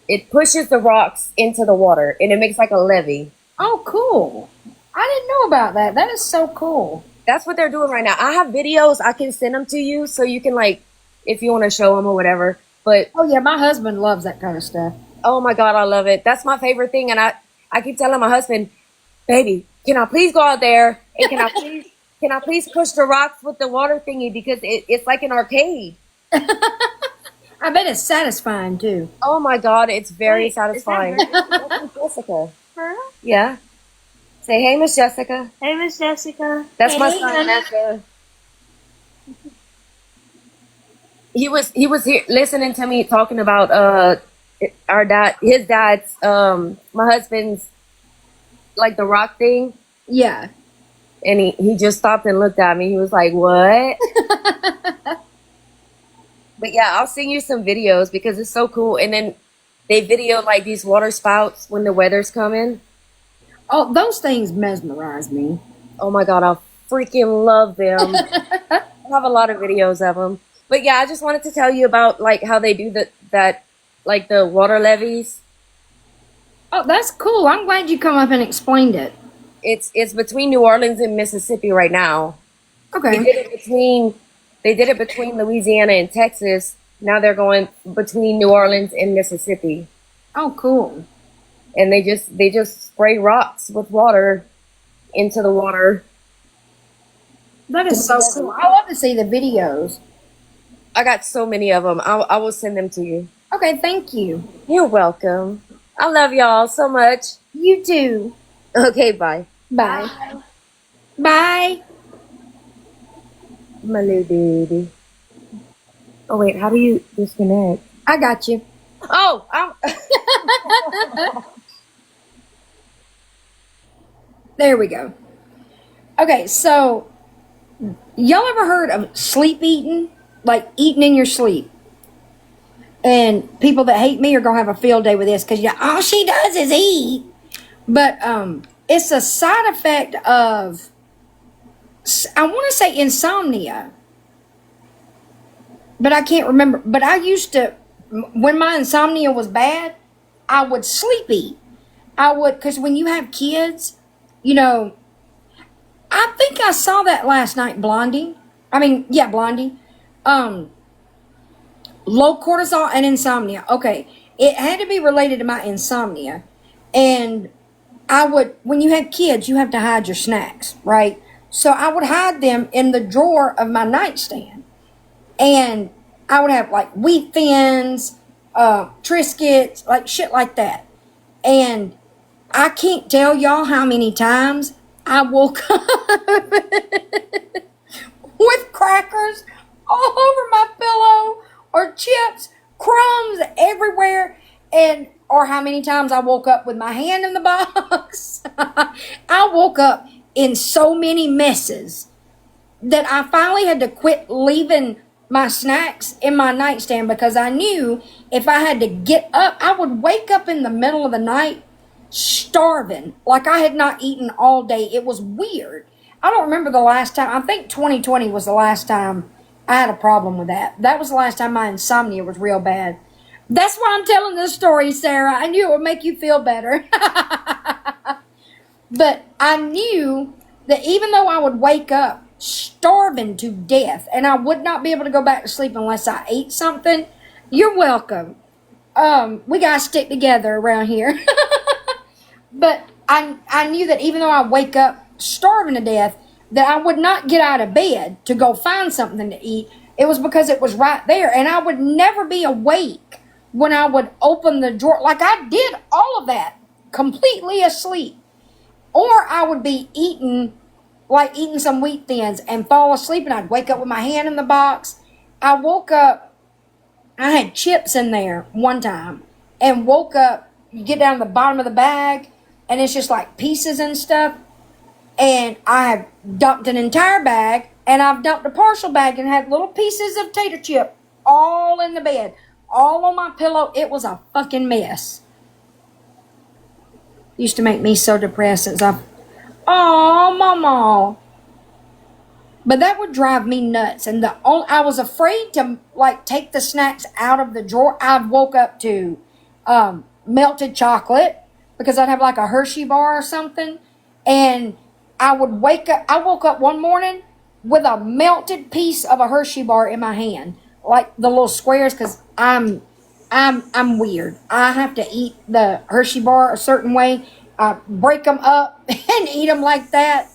the rocks into the water, and it makes like a levee. Oh, cool. I didn't know about that. That is so cool. That's what they're doing right now. I have videos. I can send them to you so you can like, if you want to show them or whatever. But oh yeah, my husband loves that kind of stuff. Oh my God, I love it. That's my favorite thing. And I keep telling my husband, baby, can I please go out there and can I please push the rocks with the water thingy, because it's like an arcade. I bet it's satisfying too. Oh my God, it's very satisfying. That's Jessica. Her? Yeah. Say, hey, Miss Jessica. Hey, Miss Jessica. That's my son, Jessica. He was here listening to me talking about his dad's my husband's, like the rock thing. Yeah. And he just stopped and looked at me. He was like, what? But yeah, I'll send you some videos because it's so cool. And then they video like these water spouts when the weather's coming. Oh, those things mesmerize me. Oh my God, I freaking love them. I have a lot of videos of them. But yeah, I just wanted to tell you about like how they do that like the water levees. Oh, that's cool. I'm glad you come up and explained it. It's between New Orleans and Mississippi right now. They Okay. did it between Louisiana and Texas. Now they're going between New Orleans and Mississippi. Oh, cool. And they just spray rocks with water into the water. That is so cool. I love to see the videos. I got so many of them. I will send them to you. Okay, thank you. You're welcome. I love y'all so much. You too. Okay, bye. Bye. Bye. My little baby. Oh wait, how do you disconnect? I got you. Oh, There we go. Okay, so y'all ever heard of sleep eating? Like eating in your sleep? And people that hate me are gonna have a field day with this because all she does is eat. But it's a side effect of, I want to say, insomnia, but I can't remember. But I used to, when my insomnia was bad, I would sleep eat. I would, because when you have kids, you know, I think I saw that last night, Blondie. Blondie. Low cortisol and insomnia. Okay. It had to be related to my insomnia. And I would, when you have kids, you have to hide your snacks, right? So I would hide them in the drawer of my nightstand. And I would have like Wheat Thins, Triscuits, like shit like that. And I can't tell y'all how many times I woke up with crackers all over my pillow or chips, crumbs everywhere, or how many times I woke up with my hand in the box. I woke up in so many messes that I finally had to quit leaving my snacks in my nightstand because I knew if I had to get up, I would wake up in the middle of the night starving, like I had not eaten all day. It was weird. I don't remember the last time. I think 2020 was the last time I had a problem with that. That was the last time my insomnia was real bad. That's why I'm telling this story, Sarah. I knew it would make you feel better. But I knew that even though I would wake up starving to death and I would not be able to go back to sleep unless I ate something, you're welcome. We gotta stick together around here. But I knew that even though I wake up starving to death, that I would not get out of bed to go find something to eat. It was because it was right there. And I would never be awake when I would open the drawer. Like I did all of that completely asleep. Or I would be eating some Wheat Thins and fall asleep and I'd wake up with my hand in the box. I woke up, I had chips in there one time and woke up, you get down to the bottom of the bag and it's just like pieces and stuff. And I have dumped an entire bag and I've dumped a partial bag and had little pieces of tater chip all in the bed, all on my pillow. It was a fucking mess. Used to make me so depressed since oh, mama. But that would drive me nuts. And I was afraid to like take the snacks out of the drawer. I woke up to melted chocolate because I'd have like a Hershey bar or something. And I woke up one morning with a melted piece of a Hershey bar in my hand, like the little squares, because I'm weird. I have to eat the Hershey bar a certain way. I break them up and eat them like that.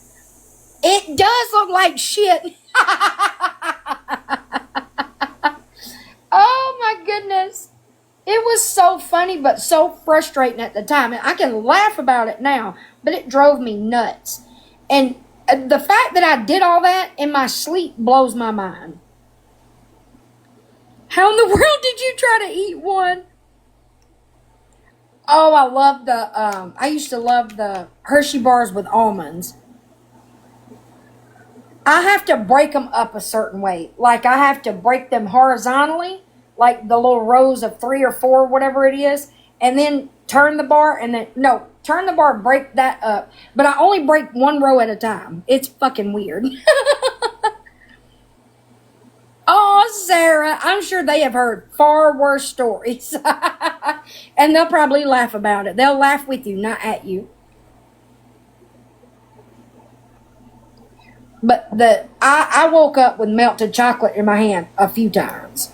It does look like shit. Oh my goodness. It was so funny, but so frustrating at the time. And I can laugh about it now, but it drove me nuts. And the fact that I did all that in my sleep blows my mind. How in the world did you try to eat one? Oh, I used to love the Hershey bars with almonds. I have to break them up a certain way. Like I have to break them horizontally, like the little rows of 3 or 4, whatever it is. and then turn the bar, and then no, turn the bar, break that up. But I only break one row at a time. It's fucking weird. Oh, Sarah, I'm sure they have heard far worse stories. And they'll probably laugh about it. They'll laugh with you, not at you. But I woke up with melted chocolate in my hand a few times.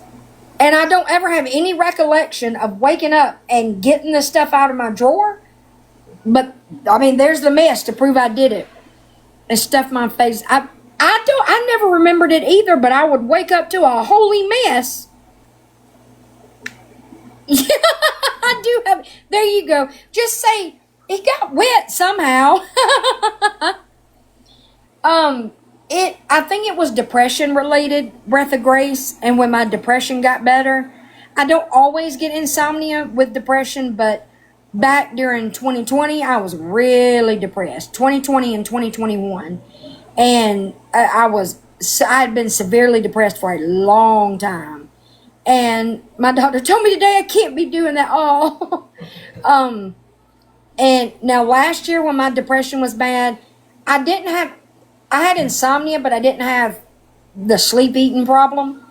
And I don't ever have any recollection of waking up and getting the stuff out of my drawer. But, I mean, there's the mess to prove I did it. And stuff my face. I never remembered it either, but I would wake up to a holy mess. Yeah, I do have. There you go. Just say it got wet somehow. I think it was depression related, breath of grace, and when my depression got better, I don't always get insomnia with depression, but back during 2020, I was really depressed. 2020 and 2021, and I had been severely depressed for a long time. And my doctor told me today I can't be doing that all. And now last year when my depression was bad, I had insomnia, but I didn't have the sleep eating problem,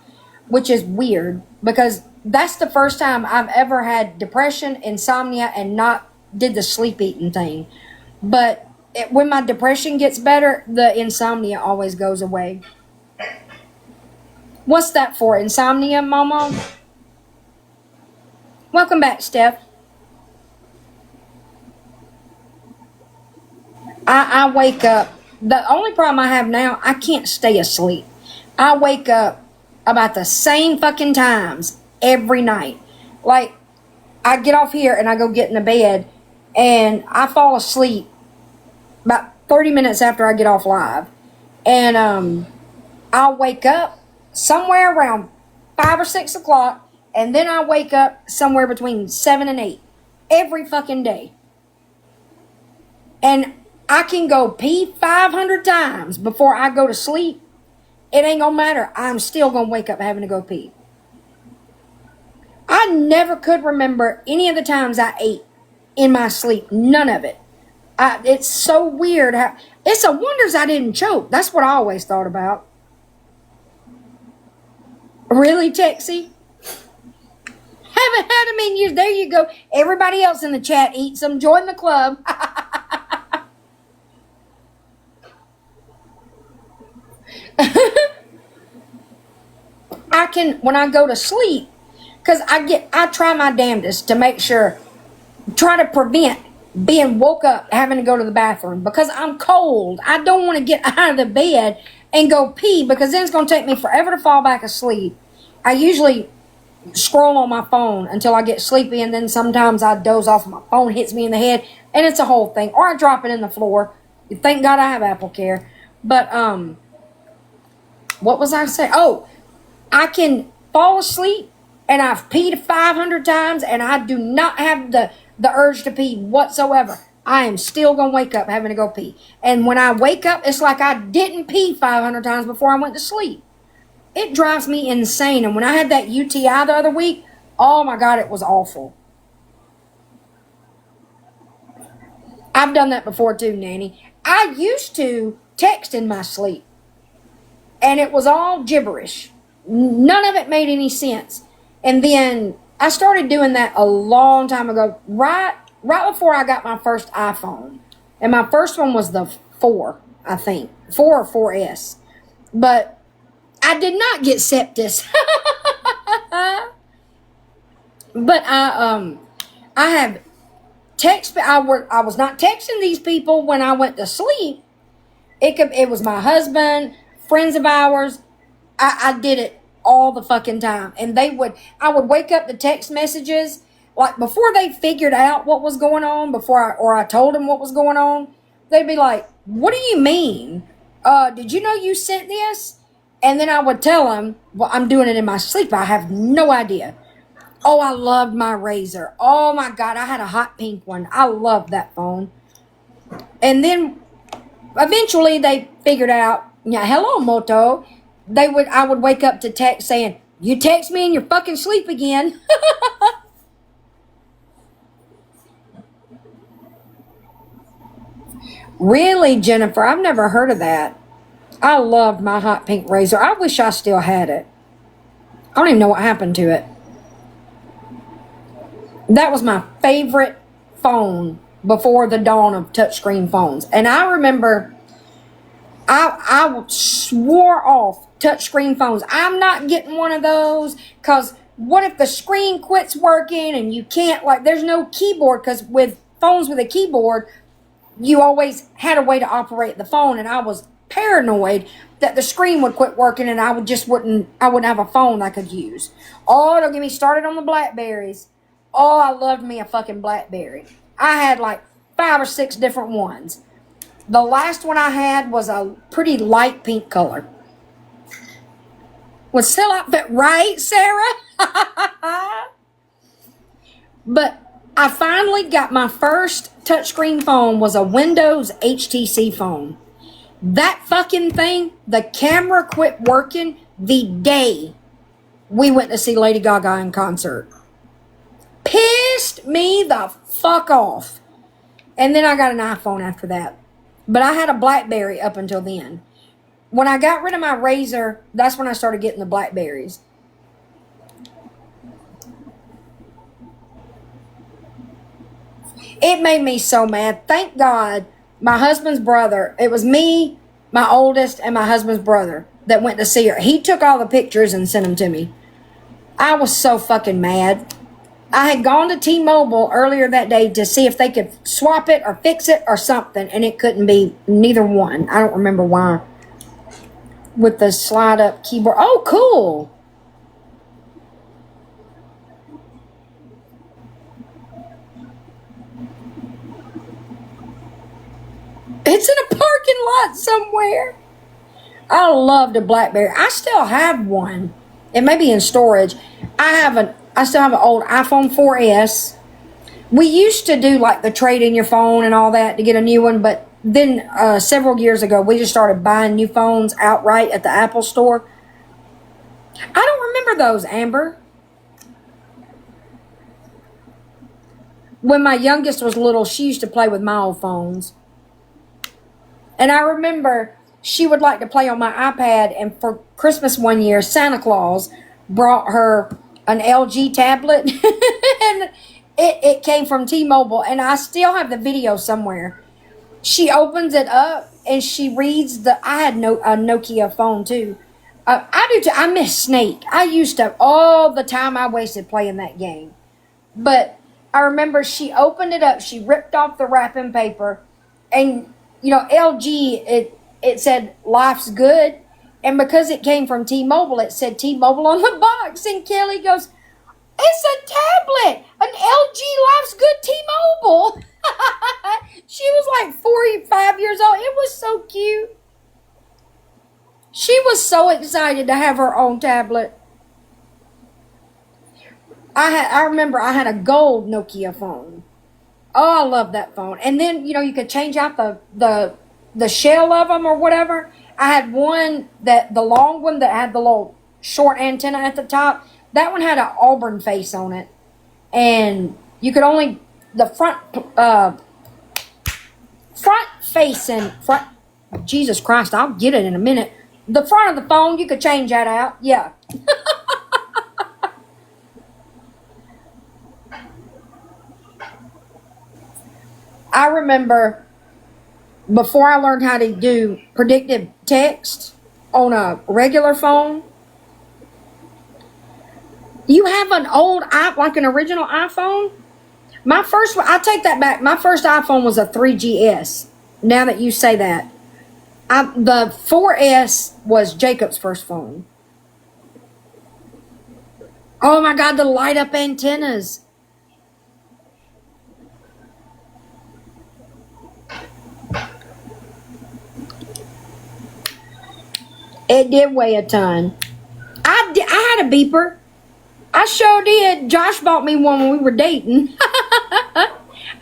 which is weird because that's the first time I've ever had depression, insomnia, and not did the sleep eating thing. But when my depression gets better, the insomnia always goes away. What's that for? Insomnia, Mama? Welcome back, Steph. I wake up. The only problem I have now, I can't stay asleep. I wake up about the same fucking times every night. Like, I get off here and I go get in the bed and I fall asleep about 30 minutes after I get off live. And I'll wake up somewhere around 5 or 6 o'clock, and then I wake up somewhere between 7 and 8 every fucking day. And I can go pee 500 times before I go to sleep. It ain't gonna matter. I'm still gonna wake up having to go pee. I never could remember any of the times I ate in my sleep. None of it. It's so weird. It's a wonders I didn't choke. That's what I always thought about. Really, Texie? Haven't had them in years. There you go. Everybody else in the chat eats them. Join the club. When I go to sleep, because I try my damnedest to make sure, try to prevent being woke up having to go to the bathroom because I'm cold. I don't want to get out of the bed and go pee because then it's going to take me forever to fall back asleep. I usually scroll on my phone until I get sleepy, and then sometimes I doze off and my phone hits me in the head, and it's a whole thing. Or I drop it in the floor. Thank God I have Apple Care. But, what was I saying? Oh, I can fall asleep, and I've peed 500 times, and I do not have the urge to pee whatsoever. I am still going to wake up having to go pee. And when I wake up, it's like I didn't pee 500 times before I went to sleep. It drives me insane. And when I had that UTI the other week, oh my God, it was awful. I've done that before too, Nanny. I used to text in my sleep, and it was all gibberish. None of it made any sense. And then I started doing that a long time ago, right before I got my first iPhone. And my first one was the 4, I think. 4 or 4S. But I did not get septis. But I have text. I was not texting these people when I went to sleep. It was my husband, friends of ours. I did it all the fucking time. And I would wake up to text messages, like before they figured out what was going on, or I told them what was going on, they'd be like, what do you mean? Did you know you sent this? And then I would tell them, well, I'm doing it in my sleep. I have no idea. Oh, I loved my Razor. Oh my God, I had a hot pink one. I loved that phone. And then eventually they figured out, yeah, hello, Moto. I would wake up to text saying, you text me in your fucking sleep again. Really, Jennifer? I've never heard of that. I loved my hot pink razor. I wish I still had it. I don't even know what happened to it. That was my favorite phone before the dawn of touchscreen phones. And I remember I swore off touchscreen phones. I'm not getting one of those because what if the screen quits working and you can't, like, there's no keyboard, because with phones with a keyboard, you always had a way to operate the phone, and I was paranoid that the screen would quit working and I wouldn't have a phone I could use. Oh, don't get me started on the Blackberries. Oh, I loved me a fucking Blackberry. I had like 5 or 6 different ones. The last one I had was a pretty light pink color. Was still outfit right, Sarah? But I finally got my first touchscreen phone. Was a Windows HTC phone. That fucking thing, the camera quit working the day we went to see Lady Gaga in concert. Pissed me the fuck off. And then I got an iPhone after that. But I had a Blackberry up until then. When I got rid of my Razor, that's when I started getting the Blackberries. It made me so mad. Thank God my husband's brother, it was me, my oldest, and my husband's brother that went to see her. He took all the pictures and sent them to me. I was so fucking mad. I had gone to T-Mobile earlier that day to see if they could swap it or fix it or something, and it couldn't be neither one. I don't remember why. With the slide-up keyboard. Oh, cool. It's in a parking lot somewhere. I loved a Blackberry. I still have one. It may be in storage. I still have an old iPhone 4S. We used to do like the trade in your phone and all that to get a new one, but then several years ago, we just started buying new phones outright at the Apple store. I don't remember those, Amber. When my youngest was little, she used to play with my old phones. And I remember she would like to play on my iPad, and for Christmas one year, Santa Claus brought her an LG tablet, and it came from T-Mobile, and I still have the video somewhere. She opens it up, and she reads I had a Nokia phone, too. I do, too. I miss Snake. I used to, all the time I wasted playing that game. But I remember she opened it up, she ripped off the wrapping paper, and you know, LG, it said, life's good. And because it came from T-Mobile, it said T-Mobile on the box. And Kelly goes, it's a tablet. An LG Life's Good T-Mobile. She was like 45 years old. It was so cute. She was so excited to have her own tablet. I remember I had a gold Nokia phone. Oh, I love that phone. And then, you know, you could change out the shell of them or whatever. I had one the long one that had the little short antenna at the top. That one had an Auburn face on it. And you could only, the front facing, Jesus Christ, I'll get it in a minute. The front of the phone, you could change that out. Yeah. I remember before I learned how to do predictive text on a regular phone, you have an old, like an original iPhone? I take that back. My first iPhone was a 3GS. Now that you say that. The 4S was Jacob's first phone. Oh my God, the light up antennas. It did weigh a ton. I had a beeper. I sure did. Josh bought me one when we were dating.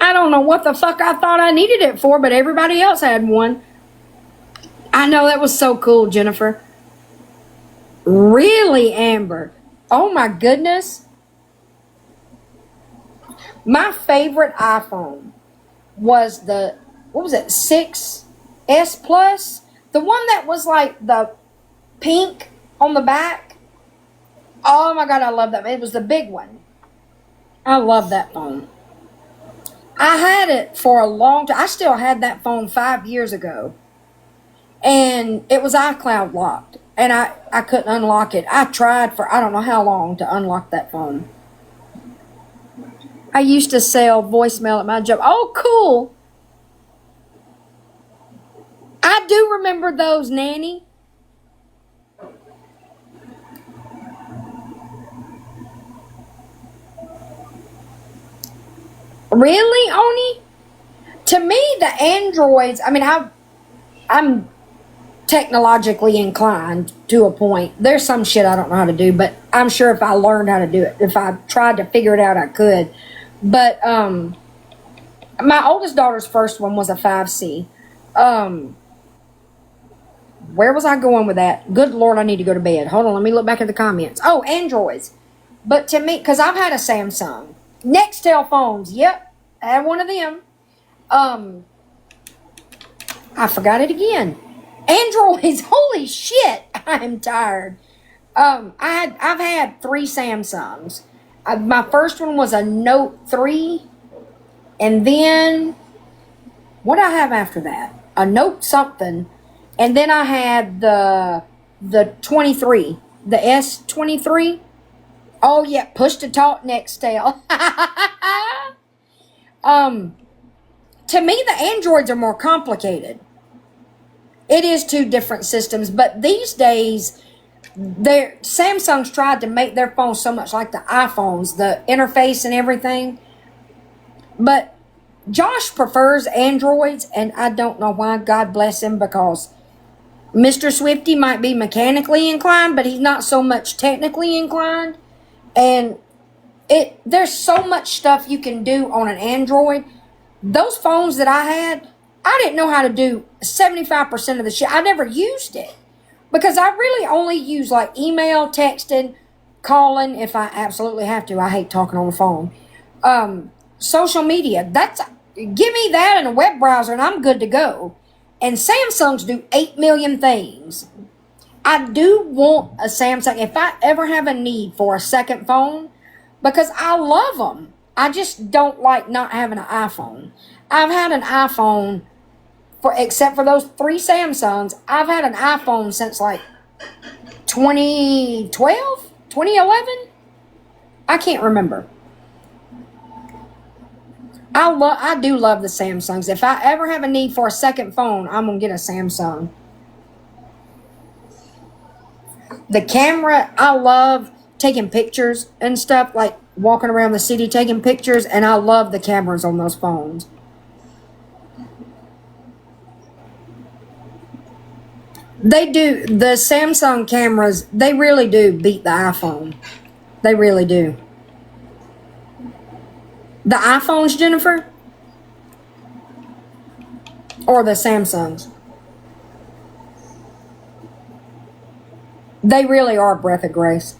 I don't know what the fuck I thought I needed it for, but everybody else had one. I know, that was so cool, Jennifer. Really, Amber? Oh my goodness. My favorite iPhone was the what was it, 6S Plus? The one that was like the pink on the back. Oh my God, I love that. It was the big one. I love that phone. I had it for a long time. I still had that phone 5 years ago. And it was iCloud locked. And I couldn't unlock it. I tried for I don't know how long to unlock that phone. I used to sell voicemail at my job. Oh, cool. I do remember those, Nanny. Really, Oni? To me, the Androids, I mean, I'm technologically inclined to a point. There's some shit I don't know how to do, but I'm sure if I learned how to do it, if I tried to figure it out, I could. But my oldest daughter's first one was a 5C. Where was I going with that? Good Lord, I need to go to bed. Hold on, let me look back at the comments. Oh, Androids. But to me, because I've had a Samsung. Nextel phones, yep. I had one of them. I forgot it again. Androids, holy shit, I'm tired. I've had 3 Samsungs. My first one was a Note 3, and then what did I have after that? A Note something, and then I had the 23, the S23. Oh yeah, push to talk Nextel. To me, the Androids are more complicated. It is 2 different systems, but these days, Samsung's tried to make their phones so much like the iPhones, the interface and everything. But Josh prefers Androids, and I don't know why. God bless him, because Mr. Swiftie might be mechanically inclined, but he's not so much technically inclined. And there's so much stuff you can do on an Android. Those phones that I had, I didn't know how to do 75% of the shit. I never used it because I really only use like email, texting, calling if I absolutely have to. I hate talking on the phone. Social media, give me that and a web browser and I'm good to go. And Samsungs do 8 million things. I do want a Samsung if I ever have a need for a second phone, because I love them. I just don't like not having an iPhone. I've had an iPhone except for those 3 Samsungs. I've had an iPhone since like 2012, 2011. I can't remember. I do love the Samsungs. If I ever have a need for a second phone, I'm gonna get a Samsung. The camera, I love taking pictures and stuff, like walking around the city taking pictures, and I love the cameras on those phones. They do. The Samsung cameras, they really do beat the iPhone. They really do. The iPhones, Jennifer? Or the Samsungs? They really are a breath of grace.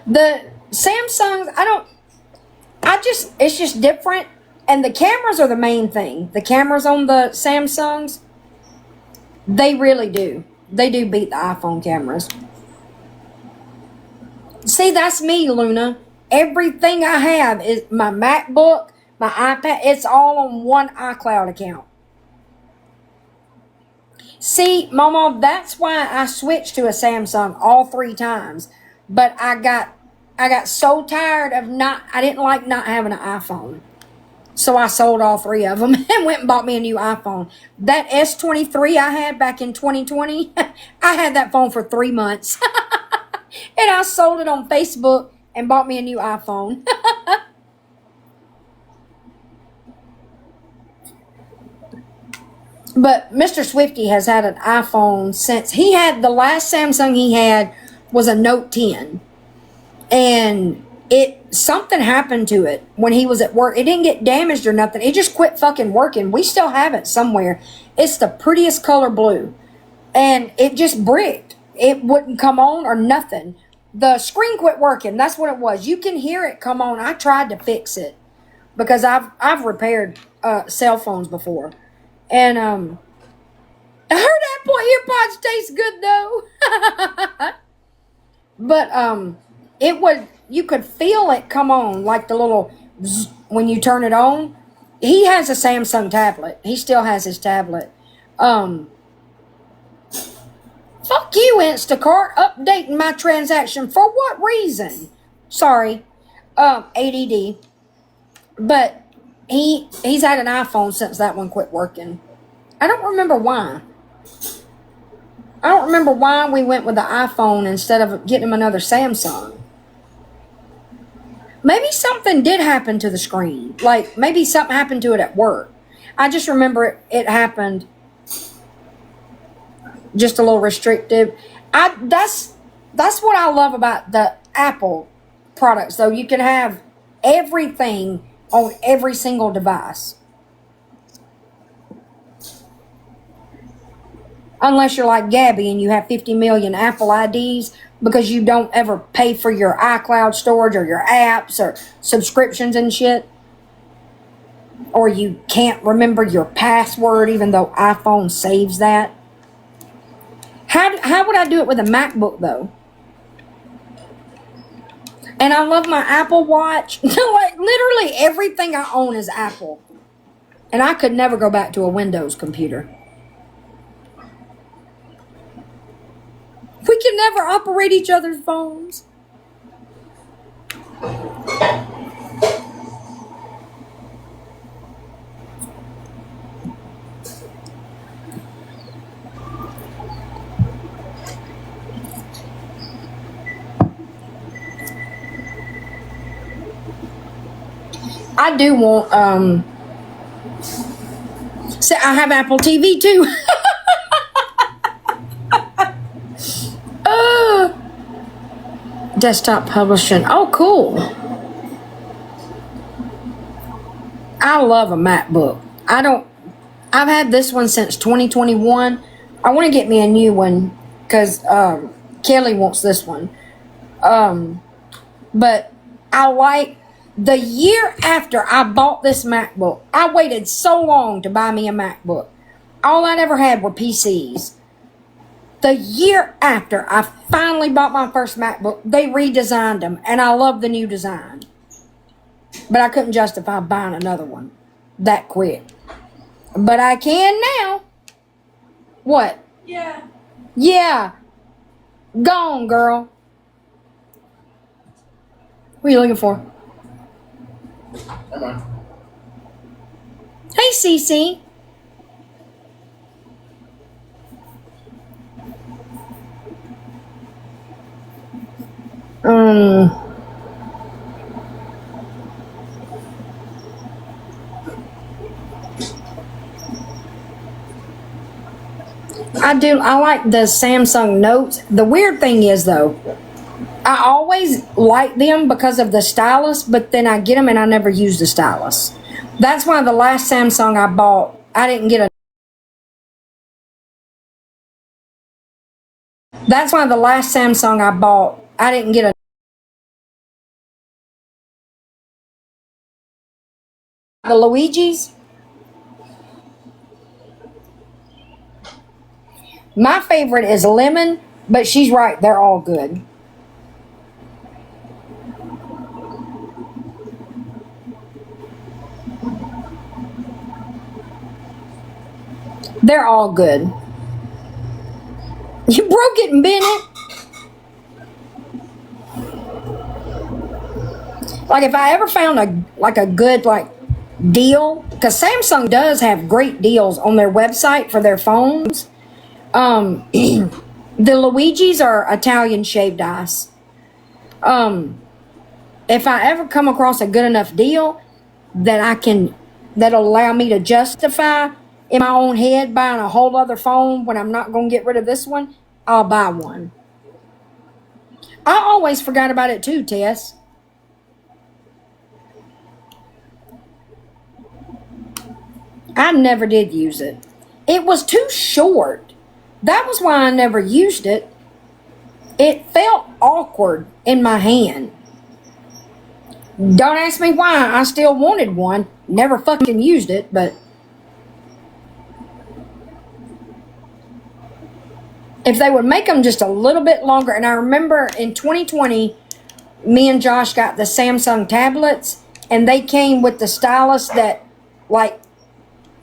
The Samsungs, it's just different. And the cameras are the main thing. The cameras on the Samsungs, they really do. They do beat the iPhone cameras. See, that's me, Luna. Everything I have is my MacBook, my iPad. It's all on one iCloud account. See, Mama, that's why I switched to a Samsung all 3 times. But I got so tired of I didn't like not having an iPhone. So I sold all 3 of them and went and bought me a new iPhone. That S23 I had back in 2020, I had that phone for 3 months. And I sold it on Facebook and bought me a new iPhone. But Mr. Swiftie has had an iPhone since the last Samsung he had was a Note 10. And something happened to it when he was at work. It didn't get damaged or nothing. It just quit fucking working. We still have it somewhere. It's the prettiest color blue. And it just bricked. It wouldn't come on or nothing. The screen quit working. That's what it was. You can hear it come on. I tried to fix it. because I've repaired cell phones before, and I heard Apple earpods taste good though. But it was, you could feel it come on, like the little zzz, when you turn it on. He has a Samsung tablet. He still has his tablet. Fuck you, Instacart, updating my transaction for what reason? Sorry, ADD. But he's had an iPhone since that one quit working. I don't remember why. I don't remember why we went with the iPhone instead of getting him another Samsung. Maybe something did happen to the screen. Like, maybe something happened to it at work. I just remember it happened just a little restrictive. That's what I love about the Apple products, though. You can have everything on every single device. Unless you're like Gabby and you have 50 million Apple IDs because you don't ever pay for your iCloud storage or your apps or subscriptions and shit. Or you can't remember your password even though iPhone saves that. How would I do it with a MacBook though? And I love my Apple Watch. Like literally everything I own is Apple. And I could never go back to a Windows computer. We can never operate each other's phones. I do want, so I have Apple TV too. Desktop publishing. Oh, cool. I love a MacBook. I've had this one since 2021. I want to get me a new one because Kelly wants this one. But I like the year after I bought this MacBook. I waited so long to buy me a MacBook. All I ever had were PCs. The year after I finally bought my first MacBook, they redesigned them, and I love the new design. But I couldn't justify buying another one that quick. But I can now. What? Yeah. Yeah. Gone, girl. What are you looking for? Come on. Hey, Cece. I like the Samsung Notes. The weird thing is, though, I always like them because of the stylus, but then I get them and I never use the stylus. That's why the last Samsung I bought, I didn't get a. That's why the last Samsung I bought, I didn't get a. The Luigi's. My favorite is lemon, but she's right, they're all good. They're all good. You broke it and bent it. Like if I ever found a good deal, because Samsung does have great deals on their website for their phones. The Luigi's are Italian shaved ice. If I ever come across a good enough deal that'll allow me to justify in my own head buying a whole other phone when I'm not going to get rid of this one, I'll buy one. I always forgot about it too, Tess. I never did use it. It was too short. That was why I never used it. It felt awkward in my hand. Don't ask me why. I still wanted one. Never fucking used it, but if they would make them just a little bit longer. And I remember in 2020, me and Josh got the Samsung tablets, and they came with the stylus that like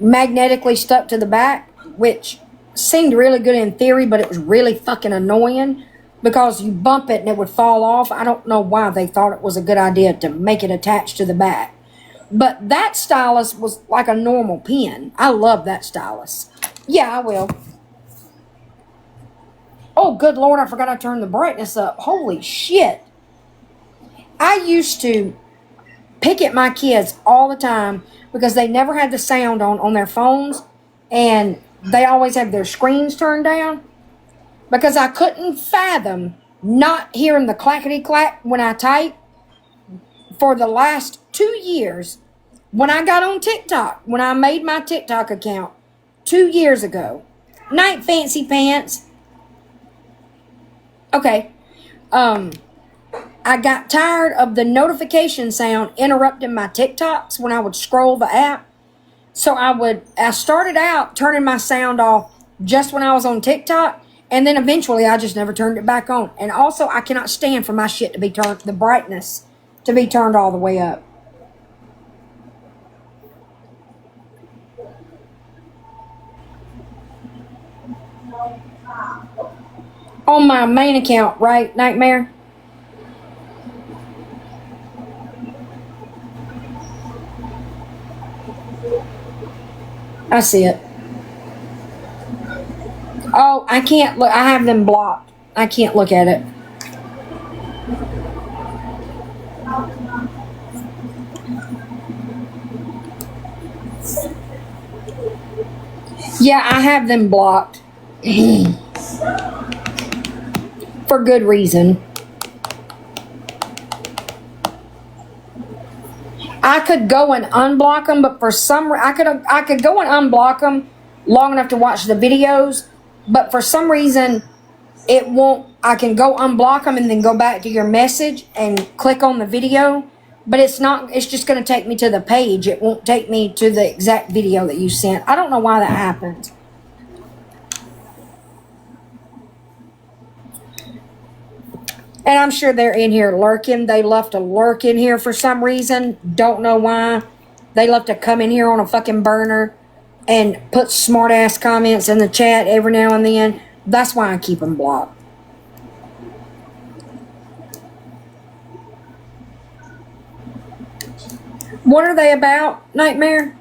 magnetically stuck to the back, which seemed really good in theory, but it was really fucking annoying because you bump it and it would fall off. I don't know why they thought it was a good idea to make it attached to the back. But that stylus was like a normal pen. I love that stylus. Yeah, I will. Oh, good Lord, I forgot I turned the brightness up. Holy shit. I used to pick at my kids all the time because they never had the sound on their phones, and they always had their screens turned down because I couldn't fathom not hearing the clackety clack when I type. For the last 2 years, when I got on TikTok, when I made my TikTok account 2 years ago, night fancy pants. Okay. I got tired of the notification sound interrupting my TikToks when I would scroll the app. So I started out turning my sound off just when I was on TikTok, and then eventually I just never turned it back on. And also, I cannot stand for my shit to be turned, the brightness to be turned all the way up. On my main account, right, Nightmare? I see it. Oh, I can't look. I have them blocked. I can't look at it. Yeah, I have them blocked. For good reason. I could go and unblock them, but for some I could go and unblock them long enough to watch the videos, but for some reason it won't. I can go unblock them and then go back to your message and click on the video, but it's not. It's just going to take me to the page. It won't take me to the exact video that you sent. I don't know why that happens. And I'm sure they're in here lurking. They love to lurk in here for some reason. Don't know why. They love to come in here on a fucking burner and put smart ass comments in the chat every now and then. That's why I keep them blocked. What are they about, Nightmare?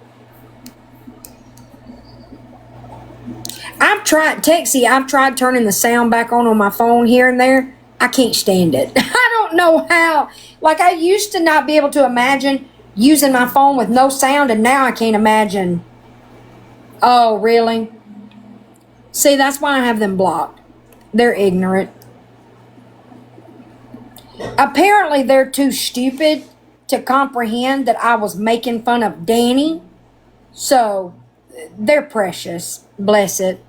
I've tried turning the sound back on my phone here and there. I can't stand it. I don't know how. Like, I used to not be able to imagine using my phone with no sound, and now I can't imagine. Oh, really? See, that's why I have them blocked. They're ignorant. Apparently, they're too stupid to comprehend that I was making fun of Danny. So, they're precious. Bless it.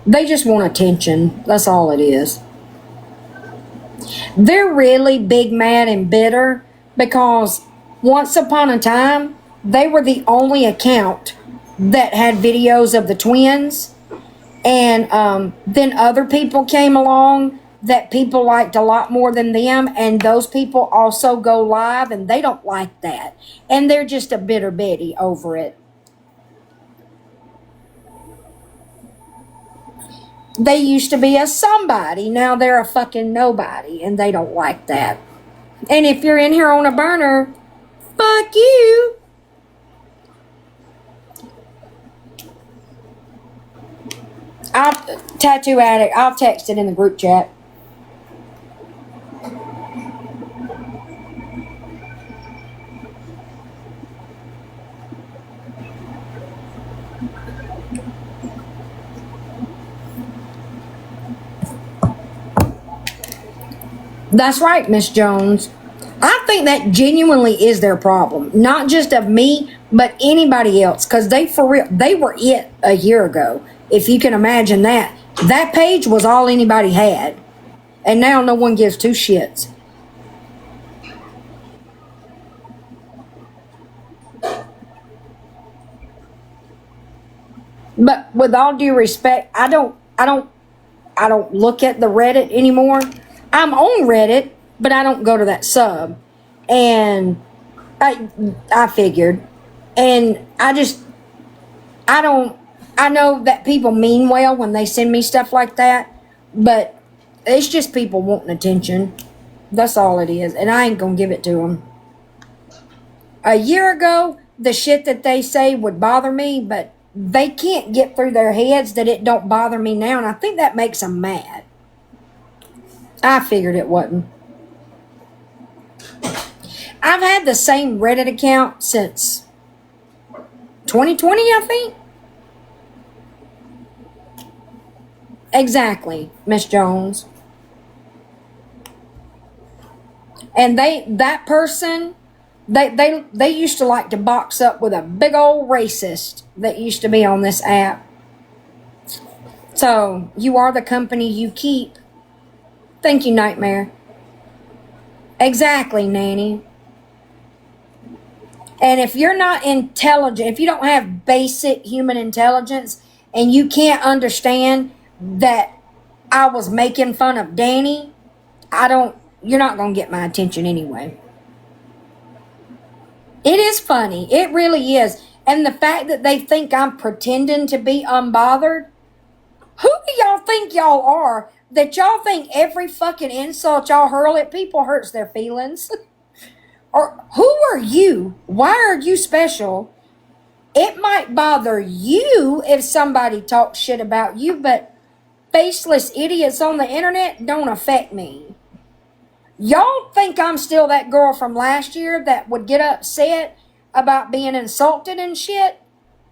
They just want attention. That's all it is. They're really big, mad, and bitter because once upon a time, they were the only account that had videos of the twins. And then other people came along that people liked a lot more than them. And those people also go live, and they don't like that. And they're just a bitter Betty over it. They used to be a somebody. Now they're a fucking nobody. And they don't like that. And if you're in here on a burner, fuck you. Tattoo Addict. I'll text it in the group chat. That's right, Miss Jones. I think that genuinely is their problem. Not just of me, but anybody else. Because they were it a year ago. If you can imagine that. That page was all anybody had. And now no one gives two shits. But with all due respect, I don't look at the Reddit anymore. I'm on Reddit, but I don't go to that sub. And I figured. And I know that people mean well when they send me stuff like that, but it's just people wanting attention. That's all it is. And I ain't gonna give it to them. A year ago, the shit that they say would bother me, but they can't get through their heads that it don't bother me now, and I think that makes them mad. I figured it wasn't. I've had the same Reddit account since 2020, I think. Exactly, Miss Jones. And that person, they used to like to box up with a big old racist that used to be on this app. So, you are the company you keep. Thank you, Nightmare. Exactly, Nanny. And if you're not intelligent, if you don't have basic human intelligence, and you can't understand that I was making fun of Danny, you're not going to get my attention anyway. It is funny. It really is. And the fact that they think I'm pretending to be unbothered, who do y'all think y'all are that y'all think every fucking insult y'all hurl at people hurts their feelings? Or who are you? Why are you special? It might bother you if somebody talks shit about you, but faceless idiots on the internet don't affect me. Y'all think I'm still that girl from last year that would get upset about being insulted and shit?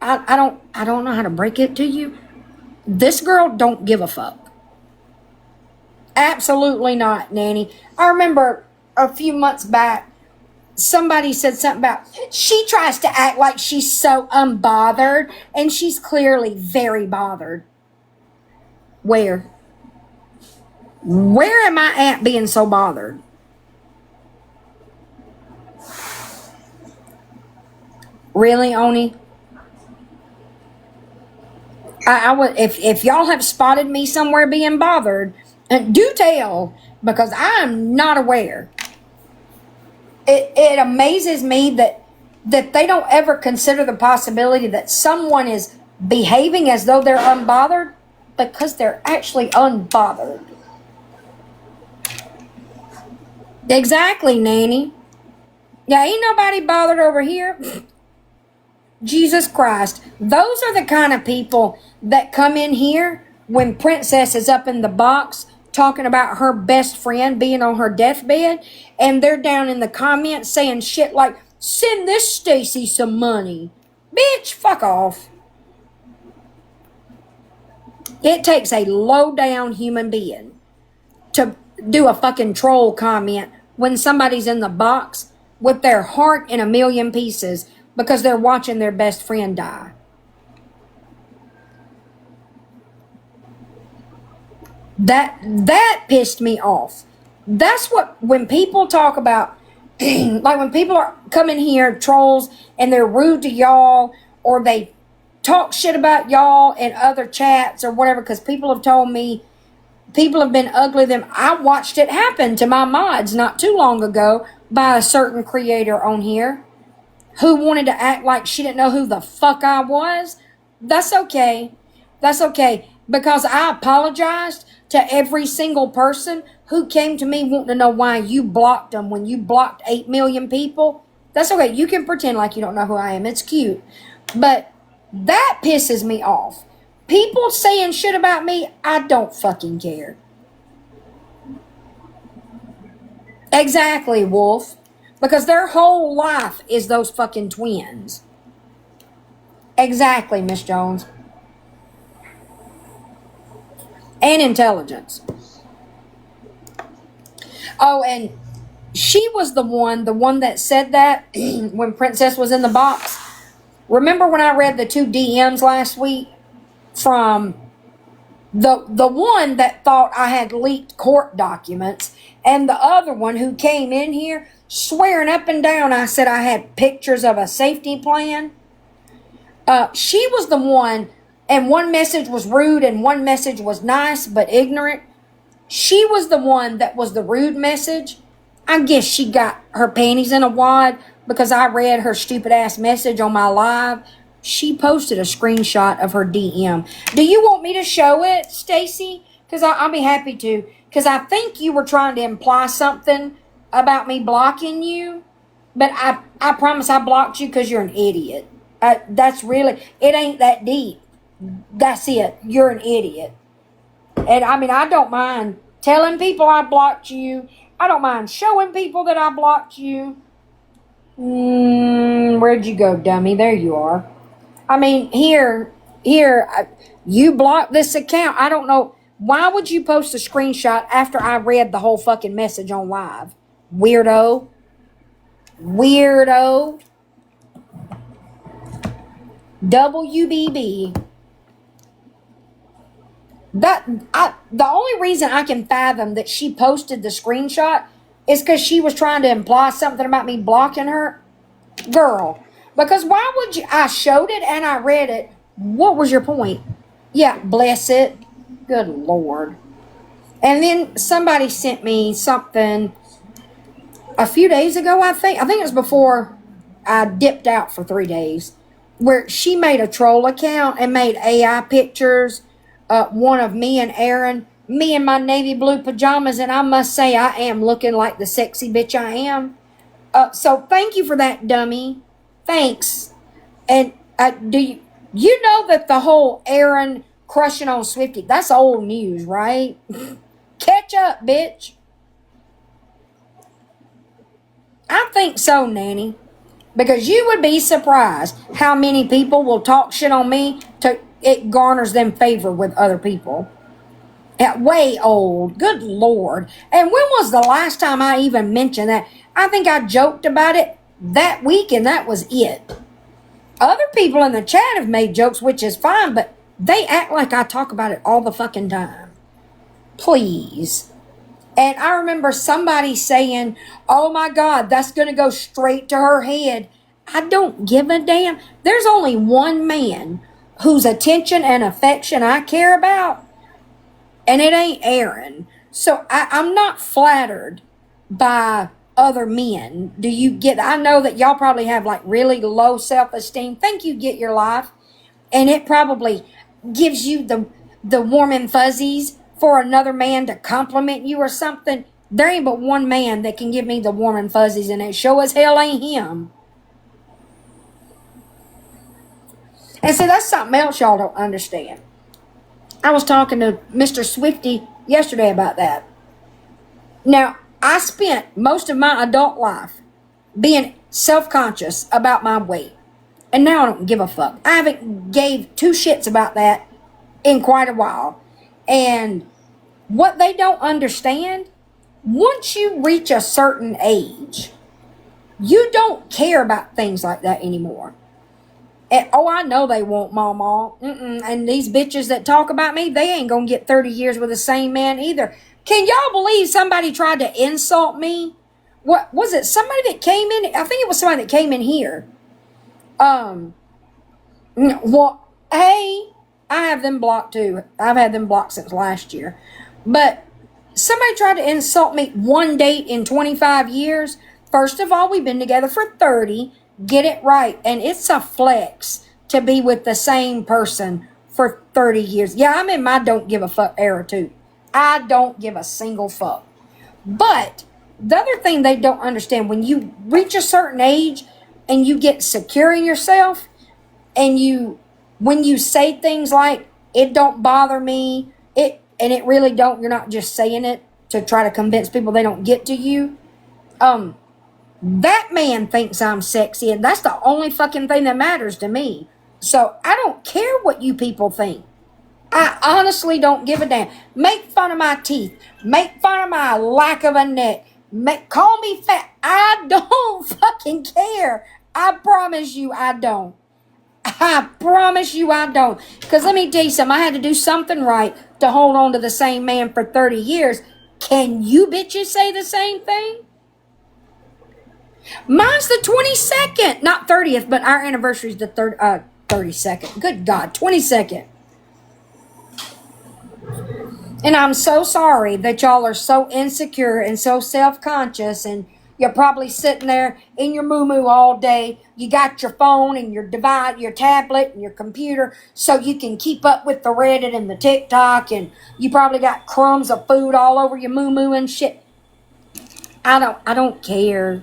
I don't know how to break it to you. This girl don't give a fuck. Absolutely not, Nanny. I remember a few months back, somebody said something about, she tries to act like she's so unbothered, and she's clearly very bothered. Where? Where am I at being so bothered? Really, Oni? I would, if y'all have spotted me somewhere being bothered, do tell, because I am not aware. It amazes me that they don't ever consider the possibility that someone is behaving as though they're unbothered because they're actually unbothered. Exactly, Nanny. Yeah, ain't nobody bothered over here. Jesus Christ. Those are the kind of people that come in here when Princess is up in the box talking about her best friend being on her deathbed, and they're down in the comments saying shit like, send this Stacy some money. Bitch, fuck off. It takes a low-down human being to do a fucking troll comment when somebody's in the box with their heart in a million pieces because they're watching their best friend die. That pissed me off. That's what, when people talk about, like when people are coming here, trolls, and they're rude to y'all, or they talk shit about y'all in other chats or whatever, because people have told me people have been ugly to them. I watched it happen to my mods not too long ago by a certain creator on here who wanted to act like she didn't know who the fuck I was. That's okay. That's okay. Because I apologized to every single person who came to me wanting to know why you blocked them when you blocked 8 million people. That's okay. You can pretend like you don't know who I am. It's cute. But that pisses me off. People saying shit about me, I don't fucking care. Exactly, Wolf. Because their whole life is those fucking twins. Exactly, Miss Jones. And intelligence. Oh, and she was the one that said that when Princess was in the box. Remember when I read the 2 DMs last week? from the one that thought I had leaked court documents, and the other one who came in here swearing up and down I said I had pictures of a safety plan. She was the one, and one message was rude and one message was nice but ignorant. She was the one that was the rude message. I guess she got her panties in a wad because I read her stupid ass message on my live. She posted a screenshot of her DM. Do you want me to show it, Stacy? Because I'll be happy to. Because I think you were trying to imply something about me blocking you. But I promise I blocked you because you're an idiot. That's really, it ain't that deep. That's it. You're an idiot. And I mean, I don't mind telling people I blocked you. I don't mind showing people that I blocked you. Where'd you go, dummy? There you are. I mean, here, you blocked this account. I don't know. Why would you post a screenshot after I read the whole fucking message on live? Weirdo. WBB. The only reason I can fathom that she posted the screenshot is because she was trying to imply something about me blocking her. Girl, because why would you? I showed it and I read it. What was your point? Yeah, bless it. Good Lord. And then somebody sent me something a few days ago, I think it was before I dipped out for 3 days, where she made a troll account and made AI pictures, one of me and Aaron, me in my navy blue pajamas, and I must say I am looking like the sexy bitch I am. So thank you for that, dummy. Thanks. And do you know that the whole Aaron crushing on Swiftie, that's old news, right? Catch up, bitch. I think so, Nanny. Because you would be surprised how many people will talk shit on me to it garners them favor with other people. Way old. Good Lord. And when was the last time I even mentioned that? I think I joked about it that week and that was it. Other people in the chat have made jokes, which is fine, but they act like I talk about it all the fucking time. Please. And I remember somebody saying, oh my God, that's going to go straight to her head. I don't give a damn. There's only one man whose attention and affection I care about, and it ain't Aaron. So I'm not flattered by other men. Do you get? I know that y'all probably have like really low self-esteem. Think you get your life, and it probably gives you the warm and fuzzies for another man to compliment you or something. There ain't but one man that can give me the warm and fuzzies, and it sure as hell ain't him. And so that's something else y'all don't understand. I was talking to Mr. Swiftie yesterday about that. Now, I spent most of my adult life being self-conscious about my weight. And now I don't give a fuck. I haven't gave two shits about that in quite a while. And what they don't understand, once you reach a certain age, you don't care about things like that anymore. And, oh, I know they won't, Mama. And these bitches that talk about me, they ain't gonna get 30 years with the same man either. Can y'all believe somebody tried to insult me? What was it? Somebody that came in? I think it was somebody that came in here. Well, hey, I have them blocked too. I've had them blocked since last year. But somebody tried to insult me. One date in 25 years. First of all, we've been together for 30. Get it right. And it's a flex to be with the same person for 30 years. Yeah, I'm in my don't give a fuck era too. I don't give a single fuck. But the other thing they don't understand, when you reach a certain age and you get secure in yourself, and when you say things like, it don't bother me, it really don't, you're not just saying it to try to convince people they don't get to you. That man thinks I'm sexy, and that's the only fucking thing that matters to me. So I don't care what you people think. I honestly don't give a damn. Make fun of my teeth. Make fun of my lack of a neck. Call me fat. I don't fucking care. I promise you I don't. I promise you I don't. Because let me tell you something. I had to do something right to hold on to the same man for 30 years. Can you bitches say the same thing? Mine's the 22nd. Not 30th, but our anniversary is the 32nd. Good God, 22nd. And I'm so sorry that y'all are so insecure and so self-conscious, and you're probably sitting there in your moo-moo all day. You got your phone and your device, your tablet and your computer, so you can keep up with the Reddit and the TikTok, and you probably got crumbs of food all over your moo-moo and shit. I don't care.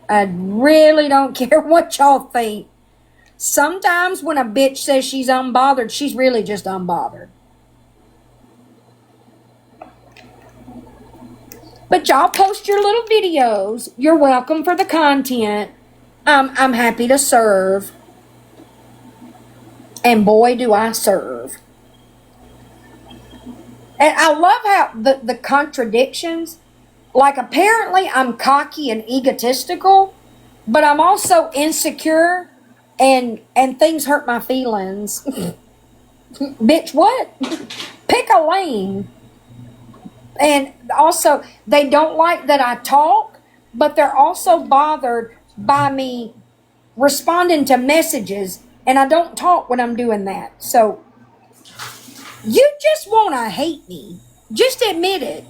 I really don't care what y'all think. Sometimes when a bitch says she's unbothered, she's really just unbothered. But y'all post your little videos. You're welcome for the content. I'm happy to serve. And boy, do I serve. And I love how the contradictions, like apparently I'm cocky and egotistical, but I'm also insecure and things hurt my feelings. Bitch, what? Pick a lane. And also, they don't like that I talk, but they're also bothered by me responding to messages, and I don't talk when I'm doing that. So, you just want to hate me. Just admit it.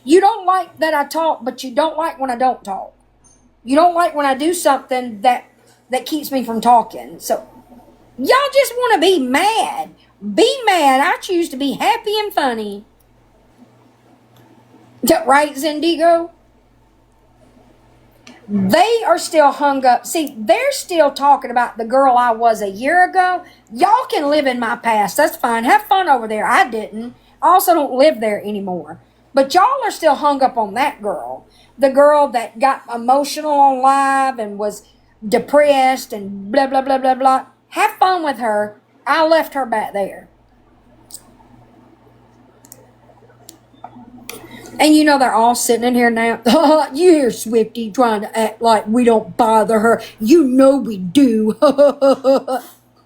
You don't like that I talk, but you don't like when I don't talk. You don't like when I do something that keeps me from talking. So, y'all just want to be mad. Be mad. I choose to be happy and funny. Right, Zendigo? They are still hung up. See, they're still talking about the girl I was a year ago. Y'all can live in my past. That's fine. Have fun over there. I didn't. I also don't live there anymore. But y'all are still hung up on that girl. The girl that got emotional on live and was depressed and blah, blah, blah, blah, blah. Have fun with her. I left her back there. And you know they're all sitting in here now. You hear Swiftie trying to act like we don't bother her. You know we do.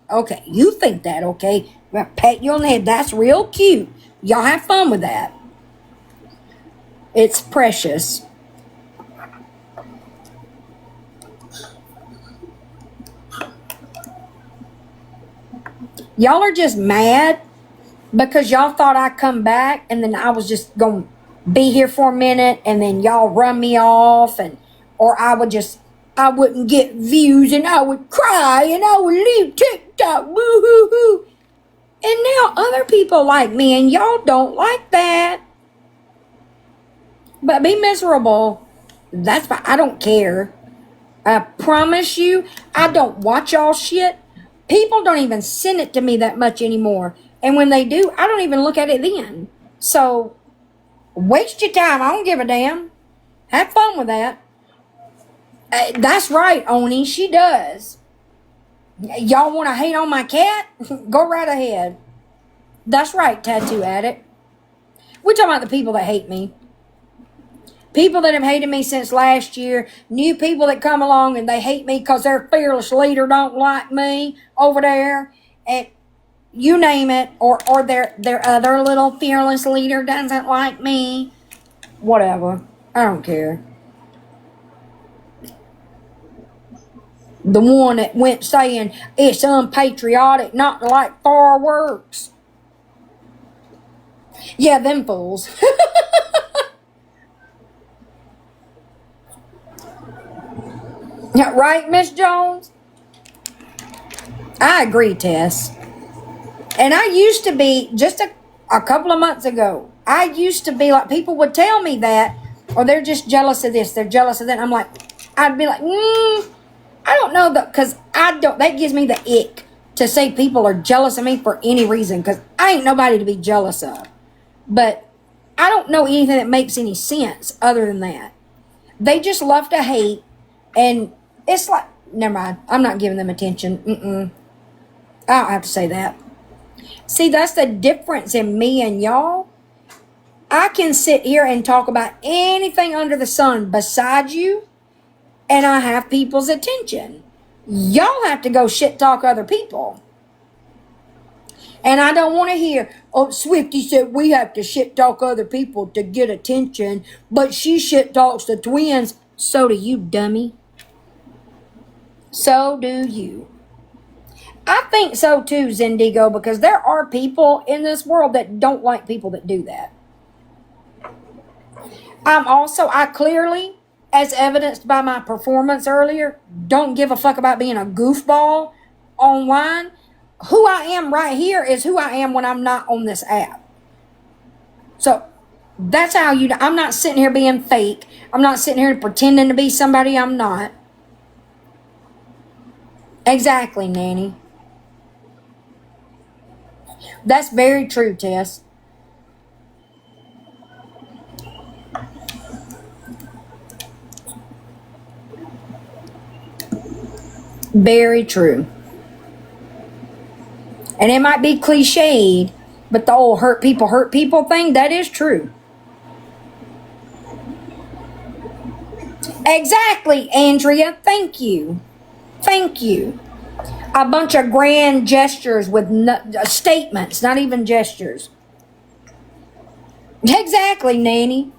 Okay, you think that, okay? Well, pat you on the head. That's real cute. Y'all have fun with that. It's precious. Y'all are just mad because y'all thought I'd come back and then I was just going to be here for a minute and then y'all run me off, and or I wouldn't get views and I would cry and I would leave TikTok. Woo-hoo-hoo. And now other people like me and y'all don't like that. But be miserable. That's fine. I don't care. I promise you, I don't watch y'all shit. People don't even send it to me that much anymore. And when they do, I don't even look at it then. So, waste your time. I don't give a damn. Have fun with that. That's right, Oni. She does. Y'all want to hate on my cat? Go right ahead. That's right, Tattoo Addict. We're talking about the people that hate me. People that have hated me since last year. New people that come along and they hate me because their fearless leader don't like me over there. And you name it. Or their other little fearless leader doesn't like me. Whatever. I don't care. The one that went saying it's unpatriotic not to like fireworks. Yeah, them fools. Right, Miss Jones? I agree, Tess. And I used to be, just a couple of months ago, I used to be like, people would tell me that, or they're just jealous of this, they're jealous of that. I'm like, I'd be like, I don't know, because that gives me the ick to say people are jealous of me for any reason, because I ain't nobody to be jealous of. But I don't know anything that makes any sense other than that. They just love to hate, and it's like, never mind, I'm not giving them attention. I don't have to say that. See, that's the difference in me and y'all. I can sit here and talk about anything under the sun besides you, and I have people's attention. Y'all have to go shit talk other people. And I don't want to hear, oh, Swiftie said we have to shit talk other people to get attention, but she shit talks the twins. So do you, dummy. So do you. I think so too, Zendigo, because there are people in this world that don't like people that do that. I clearly, as evidenced by my performance earlier, don't give a fuck about being a goofball online. Who I am right here is who I am when I'm not on this app. So that's how I'm not sitting here being fake. I'm not sitting here pretending to be somebody I'm not. Exactly, Nanny. That's very true, Tess. Very true. And it might be cliched, but the old hurt people thing, that is true. Exactly, Andrea. Thank you. Thank you. A bunch of grand gestures with statements, not even gestures. Exactly, Nanny.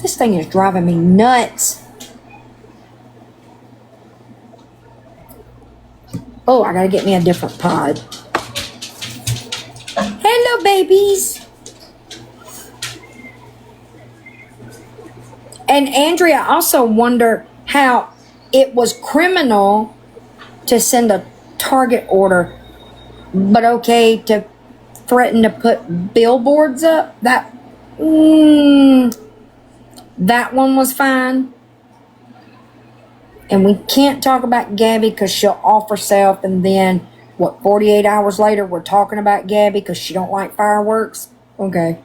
This thing is driving me nuts. Oh, I gotta get me a different pod. Hello, babies. And Andrea, also wonder how it was criminal to send a Target order, but okay to threaten to put billboards up. That one was fine. And we can't talk about Gabby because she'll off herself, and then 48 hours later we're talking about Gabby because she don't like fireworks. Okay.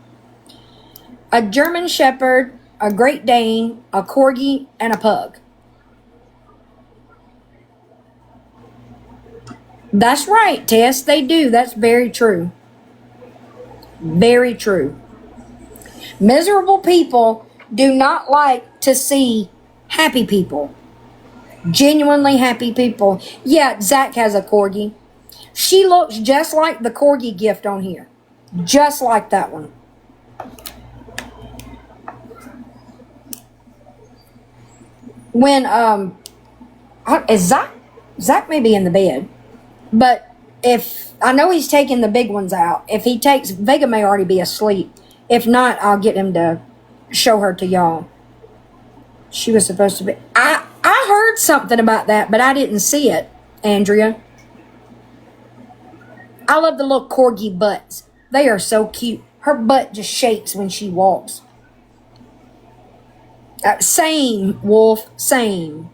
A German Shepherd, a Great Dane, a Corgi, and a Pug. That's right, Tess, they do. That's very true. Very true. Miserable people do not like to see happy people. Genuinely happy people. Yeah, Zach has a Corgi. She looks just like the Corgi gift on here. Just like that one. When, Zach may be in the bed, but if, I know he's taking the big ones out. If he takes, Vega may already be asleep. If not, I'll get him to show her to y'all. She was supposed to be, I heard something about that, but I didn't see it, Andrea. I love the little Corgi butts. They are so cute. Her butt just shakes when she walks. Same, Wolf, same.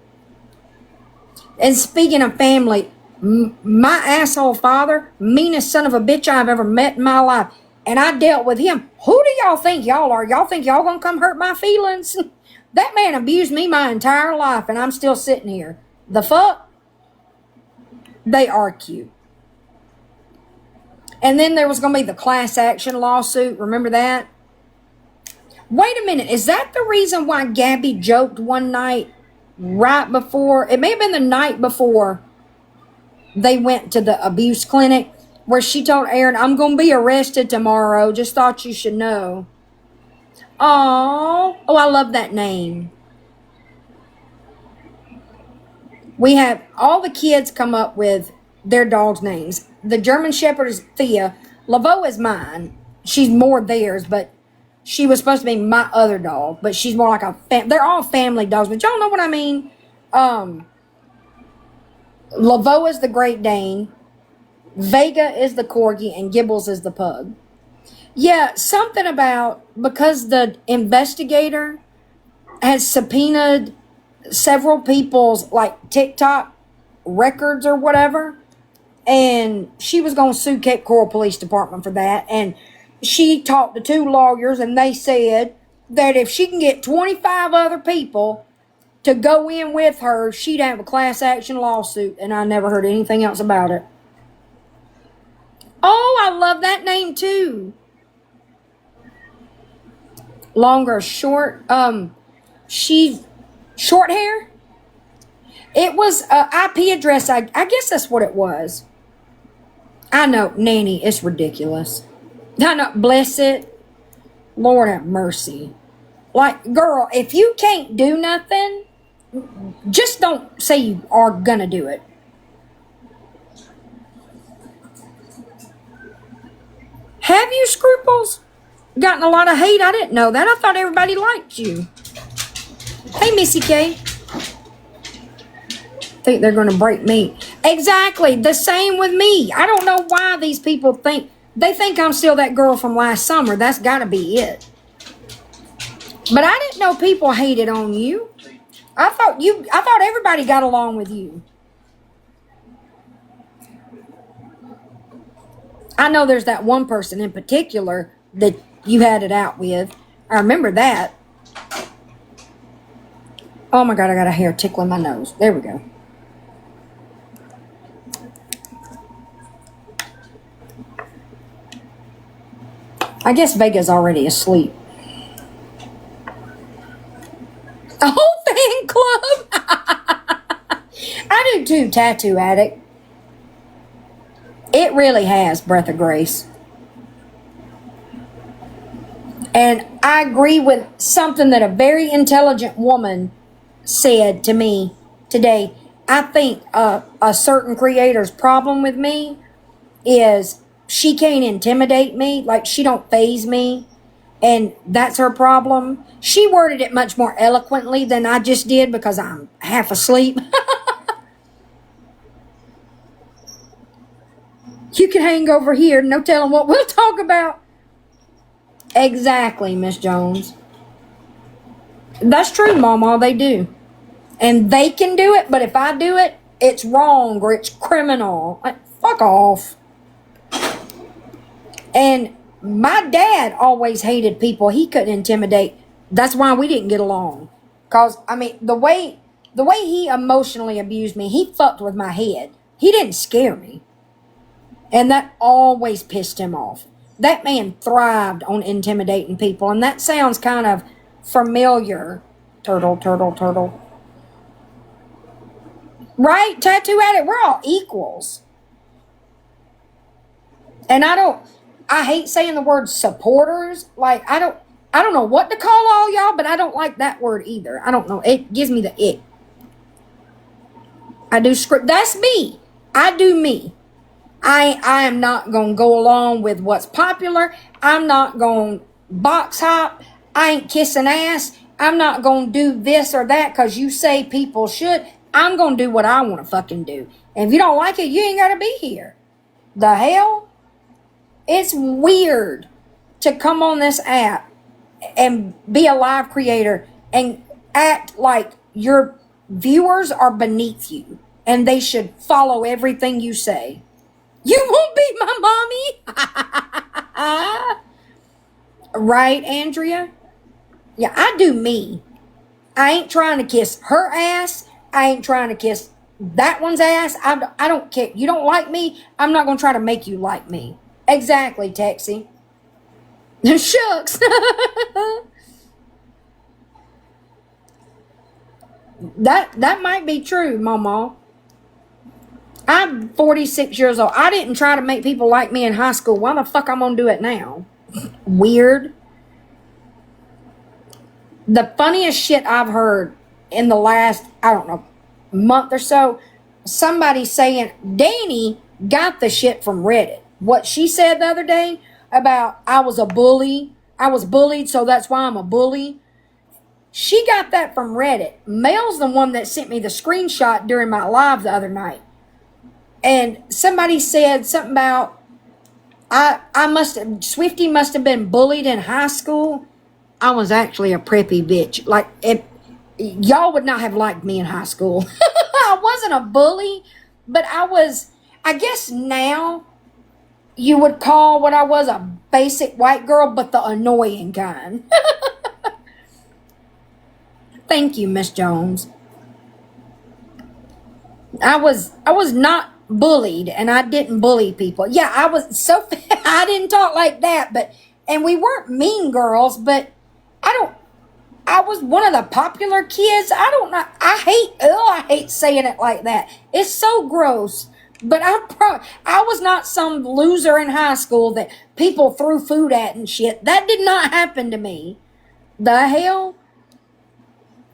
And speaking of family, my asshole father, meanest son of a bitch I've ever met in my life, and I dealt with him. Who do y'all think y'all are? Y'all think y'all gonna come hurt my feelings? That man abused me my entire life, and I'm still sitting here. The fuck? They are cute. And then there was going to be the class action lawsuit. Remember that? Wait a minute. Is that the reason why Gabby joked one night right before? It may have been the night before they went to the abuse clinic, where she told Aaron, I'm going to be arrested tomorrow. Just thought you should know. Oh, I love that name. We have all the kids come up with their dogs' names. The German Shepherd is Thea. Laveau is mine. She's more theirs, but she was supposed to be my other dog. But she's more like they're all family dogs, but y'all know what I mean. Laveau is the Great Dane. Vega is the Corgi, and Gibbles is the Pug. Yeah, something about, because the investigator has subpoenaed several people's like TikTok records or whatever, and she was going to sue Cape Coral Police Department for that. And she talked to 2 lawyers, and they said that if she can get 25 other people to go in with her, she'd have a class action lawsuit. And I never heard anything else about it. Oh, I love that name too. Long or short? She's short hair? It was a IP address. I guess that's what it was. I know, Nanny, it's ridiculous. I know, bless it. Lord have mercy. Like, girl, if you can't do nothing, just don't say you are gonna do it. Have you, Scruples? Gotten a lot of hate? I didn't know that. I thought everybody liked you. Hey, Missy K. Think they're gonna break me. Exactly. The same with me. I don't know why these people think. They think I'm still that girl from last summer. That's gotta be it. But I didn't know people hated on you. I thought everybody got along with you. I know there's that one person in particular that you had it out with. I remember that. Oh my God, I got a hair tickling my nose. There we go. I guess Vega's already asleep. A whole fan club? I do too, Tattoo Addict. It really has, Breath of Grace. And I agree with something that a very intelligent woman said to me today. I think a certain creator's problem with me is she can't intimidate me. Like, she don't faze me. And that's her problem. She worded it much more eloquently than I just did because I'm half asleep. You can hang over here. No telling what we'll talk about. Exactly, Miss Jones. That's true, Mama. They do. And they can do it, but if I do it, it's wrong or it's criminal. Like, fuck off. And my dad always hated people he couldn't intimidate. That's why we didn't get along. Because, I mean, the way he emotionally abused me, he fucked with my head. He didn't scare me. And that always pissed him off. That man thrived on intimidating people. And that sounds kind of familiar. Turtle, turtle, turtle. Right? Tattoo Addict, we're all equals. And I hate saying the word supporters. Like, I don't know what to call all y'all, but I don't like that word either. I don't know. It gives me the ick. I do script. That's me. I do me. I am not going to go along with what's popular. I'm not going to box hop. I ain't kissing ass. I'm not going to do this or that because you say people should. I'm going to do what I want to fucking do. And if you don't like it, you ain't got to be here. The hell? It's weird to come on this app and be a live creator and act like your viewers are beneath you and they should follow everything you say. You won't be my mommy. Right, Andrea? Yeah, I do me. I ain't trying to kiss her ass. I ain't trying to kiss that one's ass. I don't care. You don't like me, I'm not going to try to make you like me. Exactly, Texie. Shucks. That might be true, Mama. I'm 46 years old. I didn't try to make people like me in high school. Why the fuck I'm gonna do it now? Weird. The funniest shit I've heard in the last, I don't know, month or so, somebody saying Danny got the shit from Reddit. What she said the other day about I was a bully. I was bullied, so that's why I'm a bully. She got that from Reddit. Mel's the one that sent me the screenshot during my live the other night. And somebody said something about Swiftie must have been bullied in high school. I was actually a preppy bitch. Like, y'all would not have liked me in high school. I wasn't a bully, but I guess now you would call what I was a basic white girl, but the annoying kind. Thank you, Miss Jones. I was not bullied, and I didn't bully people. Yeah, I didn't talk like that, and we weren't mean girls, but I I was one of the popular kids. I don't know. I hate saying it like that. It's so gross. But I was not some loser in high school that people threw food at and shit. That did not happen to me. The hell?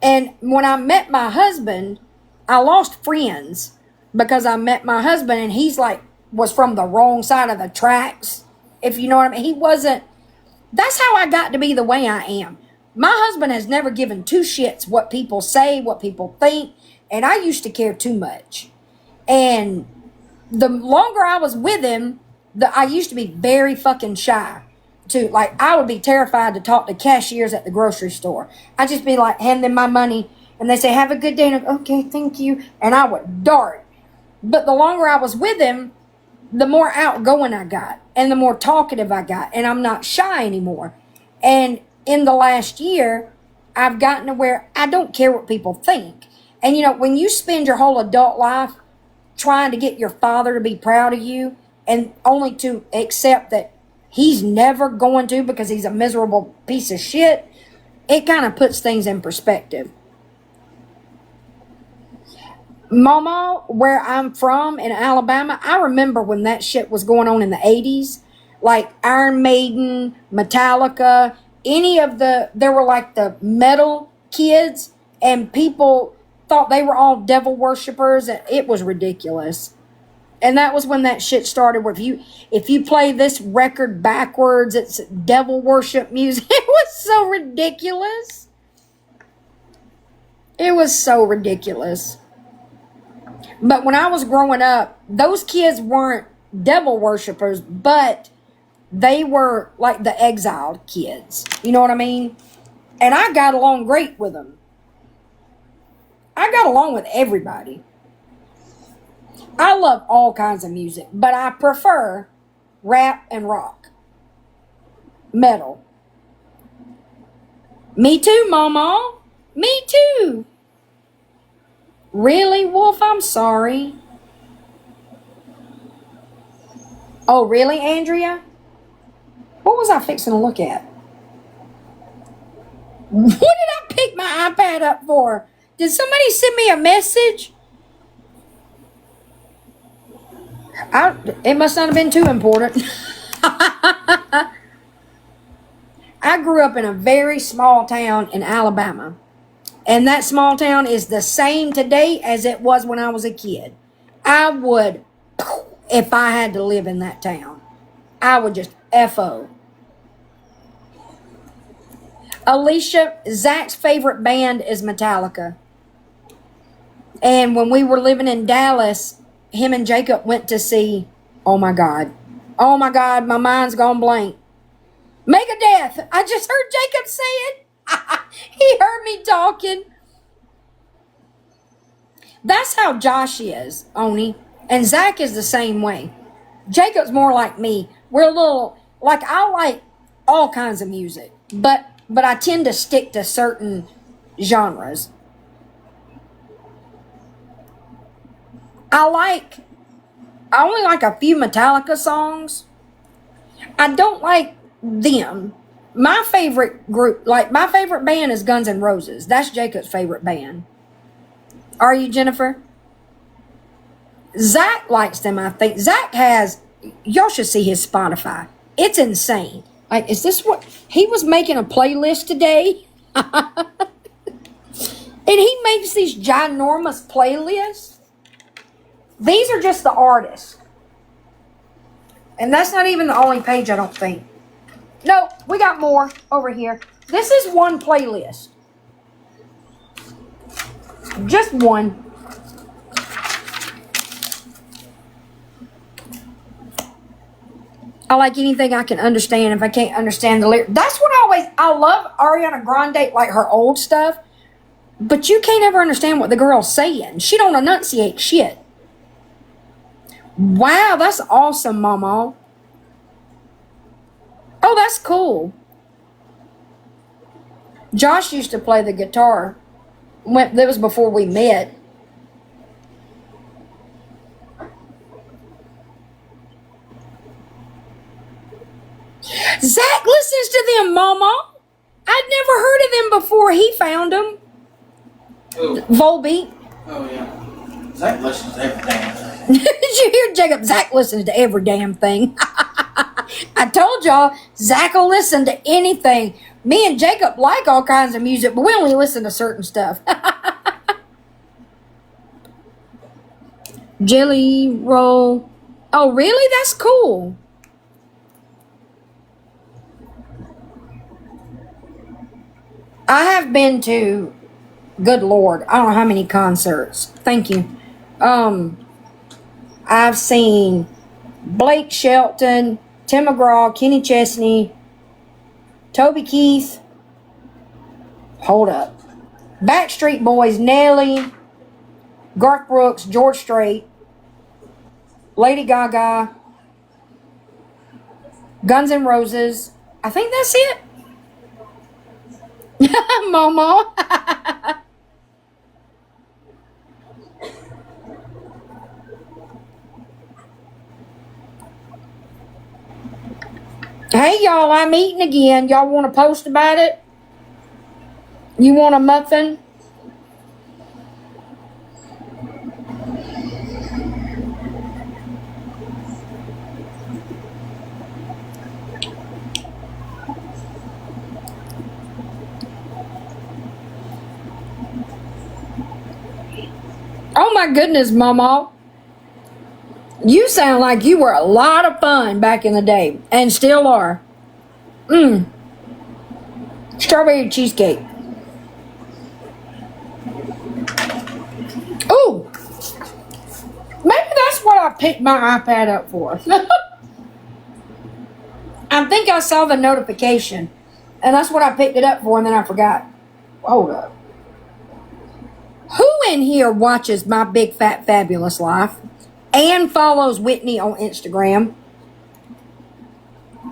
And when I met my husband, I lost friends because I met my husband and he's like, was from the wrong side of the tracks. If you know what I mean. He wasn't. That's how I got to be the way I am. My husband has never given two shits what people say, what people think, and I used to care too much. And the longer I was with him, I used to be very fucking shy. Like, I would be terrified to talk to cashiers at the grocery store. I'd just be like, hand them my money, and they say, have a good day, and I'd go, okay, thank you, and I would dart. But the longer I was with him, the more outgoing I got, and the more talkative I got, and I'm not shy anymore. And in the last year, I've gotten to where I don't care what people think. And you know, when you spend your whole adult life trying to get your father to be proud of you, and only to accept that he's never going to because he's a miserable piece of shit, it kind of puts things in perspective. Mama, where I'm from in Alabama, I remember when that shit was going on in the 80s. Like Iron Maiden, Metallica, there were like the metal kids, and people thought they were all devil worshippers. It was ridiculous. And that was when that shit started, where if you play this record backwards, it's devil worship music. It was so ridiculous. It was so ridiculous. But when I was growing up, those kids weren't devil worshippers, but they were like the exiled kids. You know what I mean? And I got along great with them. I got along with everybody. I love all kinds of music, but I prefer rap and rock. Metal. Me too, Mama. Me too. Really, Wolf? I'm sorry. Oh, really, Andrea? What was I fixing to look at? What did I pick my iPad up for? Did somebody send me a message? It must not have been too important. I grew up in a very small town in Alabama. And that small town is the same today as it was when I was a kid. I would, if I had to live in that town, I would just F.O. Alicia, Zach's favorite band is Metallica. And when we were living in Dallas, him and Jacob went to see, oh my God, my mind's gone blank. Megadeth. I just heard Jacob say it. He heard me talking. That's how Josh is, Oni. And Zach is the same way. Jacob's more like me. We're a little, like, I like all kinds of music. But I tend to stick to certain genres. I only like a few Metallica songs. I don't like them. My favorite group, like my favorite band is Guns N' Roses. That's Jacob's favorite band. Are you, Jennifer? Zach likes them, I think. Zach has, y'all should see his Spotify. It's insane. Like, is this what, he was making a playlist today? And he makes these ginormous playlists. These are just the artists. And that's not even the only page, I don't think. No, we got more over here. This is one playlist. Just one. I like anything I can understand if I can't understand the lyrics. That's what I love Ariana Grande, like her old stuff. But you can't ever understand what the girl's saying. She don't enunciate shit. Wow, that's awesome, Mama. Oh, that's cool. Josh used to play the guitar. That was before we met. Zach listens to them, Mama. I'd never heard of them before he found them. Who? Volbeat. Oh, yeah. Zach listens to every damn thing. Did you hear Jacob? Zach listens to every damn thing. I told y'all, Zach will listen to anything. Me and Jacob like all kinds of music, but we only listen to certain stuff. Jelly roll. Oh, really? That's cool. I have been to, good Lord, I don't know how many concerts. Thank you. I've seen Blake Shelton, Tim McGraw, Kenny Chesney, Toby Keith. Hold up. Backstreet Boys, Nelly, Garth Brooks, George Strait, Lady Gaga, Guns N' Roses. I think that's it. Momo. Hey, y'all, I'm eating again. Y'all want to post about it? You want a muffin? Oh my goodness, Mama. You sound like you were a lot of fun back in the day, and still are. Strawberry cheesecake. Ooh. Maybe that's what I picked my iPad up for. I think I saw the notification, and that's what I picked it up for, and then I forgot. Hold up. Who in here watches My Big Fat Fabulous Life and follows Whitney on Instagram?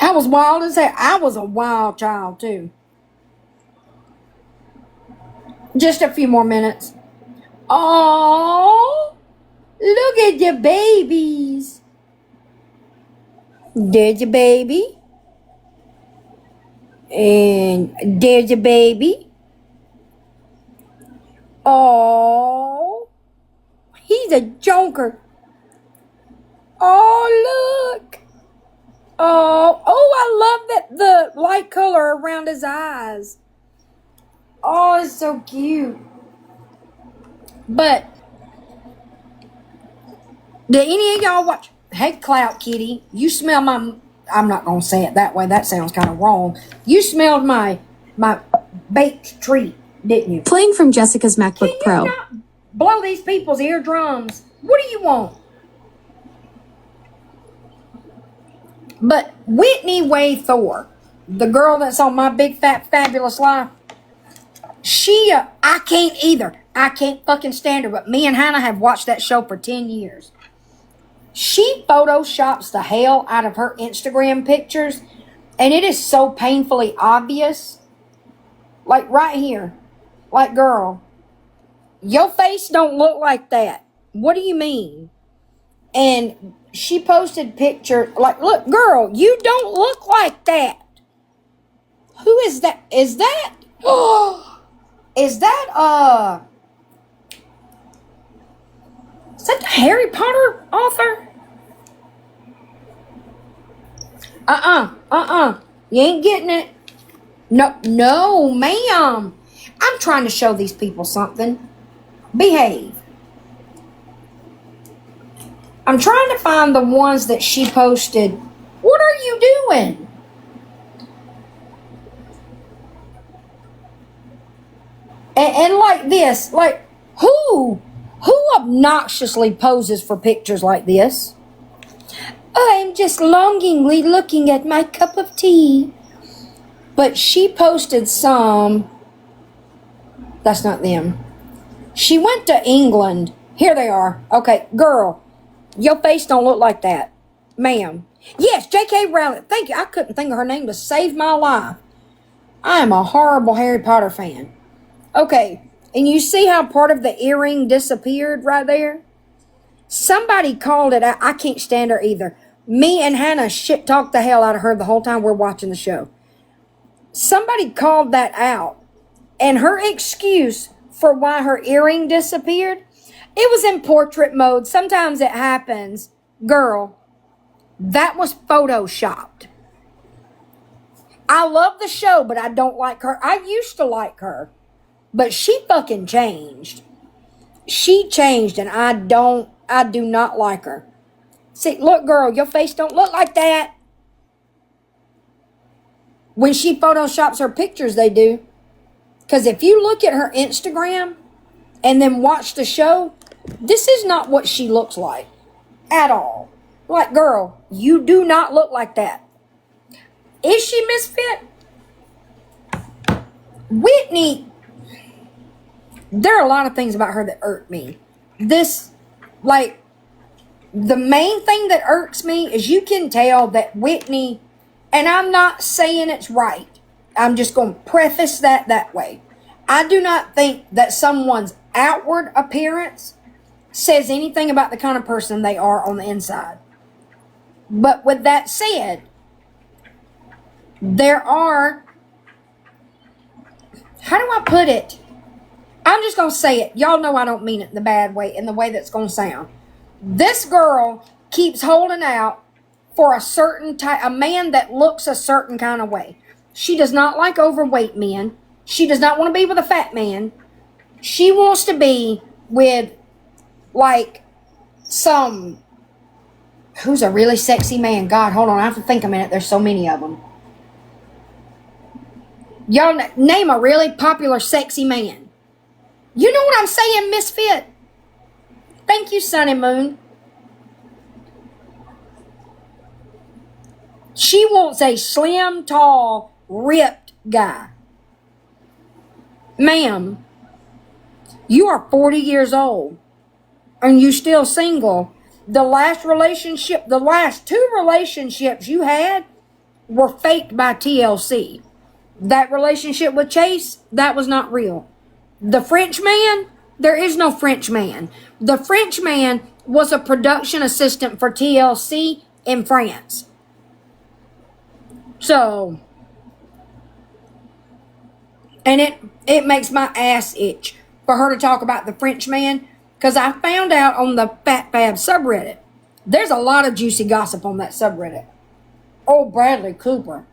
I was wild as hell. I was a wild child, too. Just a few more minutes. Oh, look at the babies. There's a baby. And there's a baby. Oh, he's a joker. Oh, look. Oh, I love that the light color around his eyes. Oh, it's so cute. But, do any of y'all watch? Hey, Clout Kitty, you smell my, I'm not going to say it that way. That sounds kind of wrong. You smelled my baked treat, didn't you? Playing from Jessica's MacBook Can you Pro. not blow these people's eardrums? What do you want? But Whitney Way Thor, the girl that's on My Big Fat Fabulous Life, she, I can't either. I can't fucking stand her. But me and Hannah have watched that show for 10 years. She photoshops the hell out of her Instagram pictures, and it is so painfully obvious. Like right here. Like, girl, your face don't look like that. What do you mean? And she posted pictures like, look, girl, you don't look like that. Who is that? Is that? Oh, is that the Harry Potter author? You ain't getting it. No, ma'am. I'm trying to show these people something. Behave. I'm trying to find the ones that she posted. What are you doing? And like this, like who obnoxiously poses for pictures like this? I'm just longingly looking at my cup of tea. But she posted some. That's not them. She went to England. Here they are. Okay, girl, your face don't look like that. Ma'am. Yes, J.K. Rowling. Thank you. I couldn't think of her name to save my life. I am a horrible Harry Potter fan. Okay, and you see how part of the earring disappeared right there? Somebody called it out. I can't stand her either. Me and Hannah shit talked the hell out of her the whole time we're watching the show. somebody called that out. And her excuse for why her earring disappeared, it was in portrait mode. Sometimes it happens. Girl, that was photoshopped. I love the show, but I don't like her. I used to like her, but she fucking changed. She changed, and I do not like her. See, look, girl, your face don't look like that. When she photoshops her pictures, they do. Because if you look at her Instagram and then watch the show, this is not what she looks like at all. Like, girl, you do not look like that. Is she misfit? Whitney, there are a lot of things about her that irk me. The main thing that irks me is you can tell that Whitney, and I'm not saying it's right. I'm just going to preface that way. I do not think that someone's outward appearance says anything about the kind of person they are on the inside. But with that said, there are, how do I put it? I'm just going to say it. Y'all know I don't mean it in the bad way, in the way that's going to sound. This girl keeps holding out for a man that looks a certain kind of way. She does not like overweight men. She does not want to be with a fat man. She wants to be with, like, who's a really sexy man? God, hold on. I have to think a minute. There's so many of them. Y'all name a really popular sexy man. You know what I'm saying, misfit? Thank you, Sunny Moon. She wants a slim, tall, ripped guy. Ma'am, you are 40 years old and you still single. The last two relationships you had were faked by TLC. That relationship with Chase, that was not real. The French man, there is no French man. The French man was a production assistant for TLC in France. So, and it makes my ass itch for her to talk about the French man, because I found out on the Fat Fab subreddit, there's a lot of juicy gossip on that subreddit. Oh, Bradley Cooper.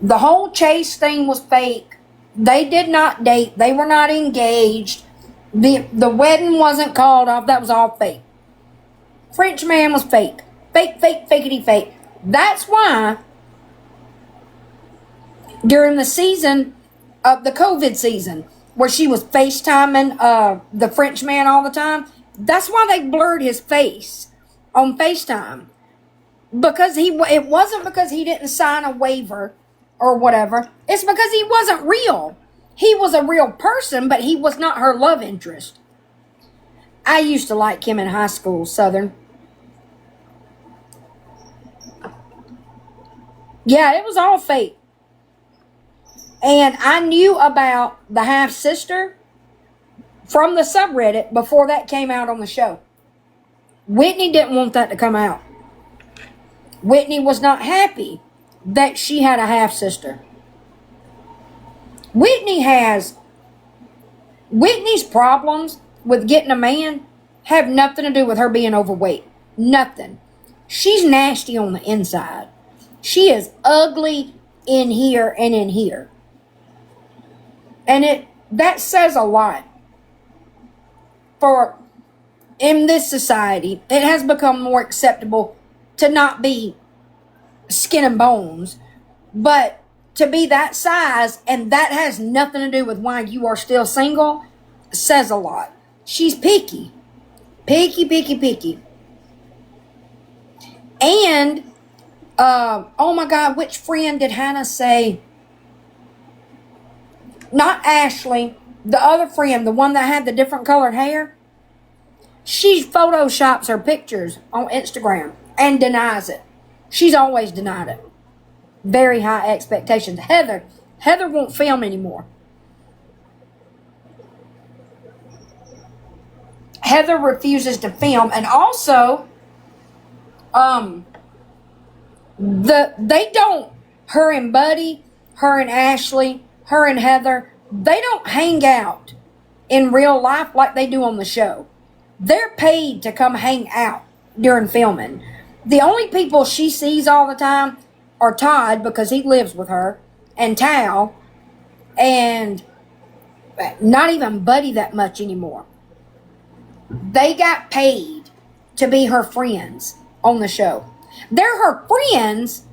The whole Chase thing was fake. They did not date. They were not engaged. The wedding wasn't called off. That was all fake. French man was fake. Fake, fakety fake. That's why during the season of the COVID season, where she was FaceTiming the French man all the time, that's why they blurred his face on FaceTime. Because it wasn't because he didn't sign a waiver or whatever. It's because he wasn't real. He was a real person, but he was not her love interest. I used to like him in high school, Southern. Yeah, it was all fake. And I knew about the half-sister from the subreddit before that came out on the show. Whitney didn't want that to come out. Whitney was not happy that she had a half-sister. Whitney's problems with getting a man have nothing to do with her being overweight. Nothing. She's nasty on the inside. She is ugly in here and in here. And that says a lot. For in this society, it has become more acceptable to not be skin and bones, but to be that size, and that has nothing to do with why you are still single, says a lot. She's picky. Picky. And, oh my God, which friend did Hannah say? Not Ashley, the other friend, the one that had the different colored hair. She photoshops her pictures on Instagram and denies it. She's always denied it. Very high expectations. Heather won't film anymore. Heather refuses to film. And also, They don't, her and Buddy, her and Ashley, her and Heather, they don't hang out in real life like they do on the show. They're paid to come hang out during filming. The only people she sees all the time are Todd, because he lives with her, and Tal, and not even Buddy that much anymore. They got paid to be her friends on the show. They're her friends.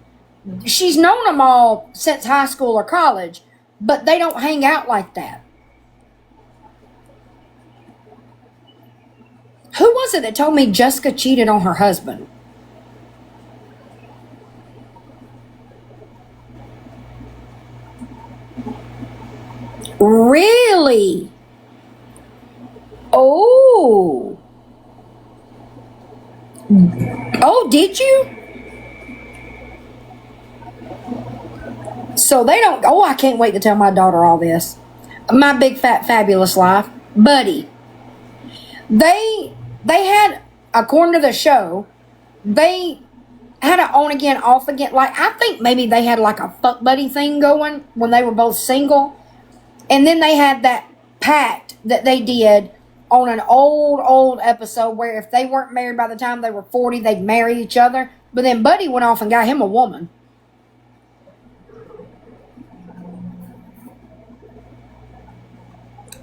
She's known them all since high school or college, but they don't hang out like that. Who was it that told me Jessica cheated on her husband? Really? Oh. Oh, did you? So they don't. Oh, I can't wait to tell my daughter all this. My big fat fabulous life, Buddy. They had, according to the show, they had an on again, off again. Like, I think maybe they had like a fuck buddy thing going when they were both single. And then they had that pact that they did on an old episode where if they weren't married by the time they were 40, they'd marry each other. But then Buddy went off and got him a woman.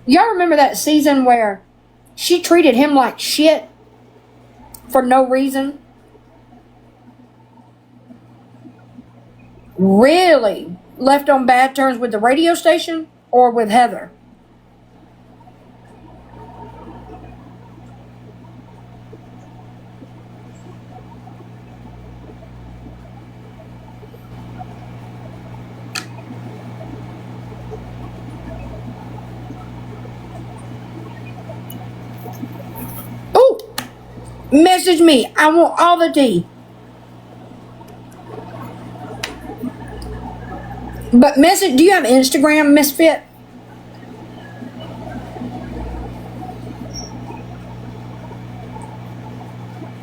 Y'all remember that season where she treated him like shit for no reason? Really? Left on bad terms with the radio station or with Heather? Oh, message me. I want all the tea. But message, do you have Instagram, Misfit?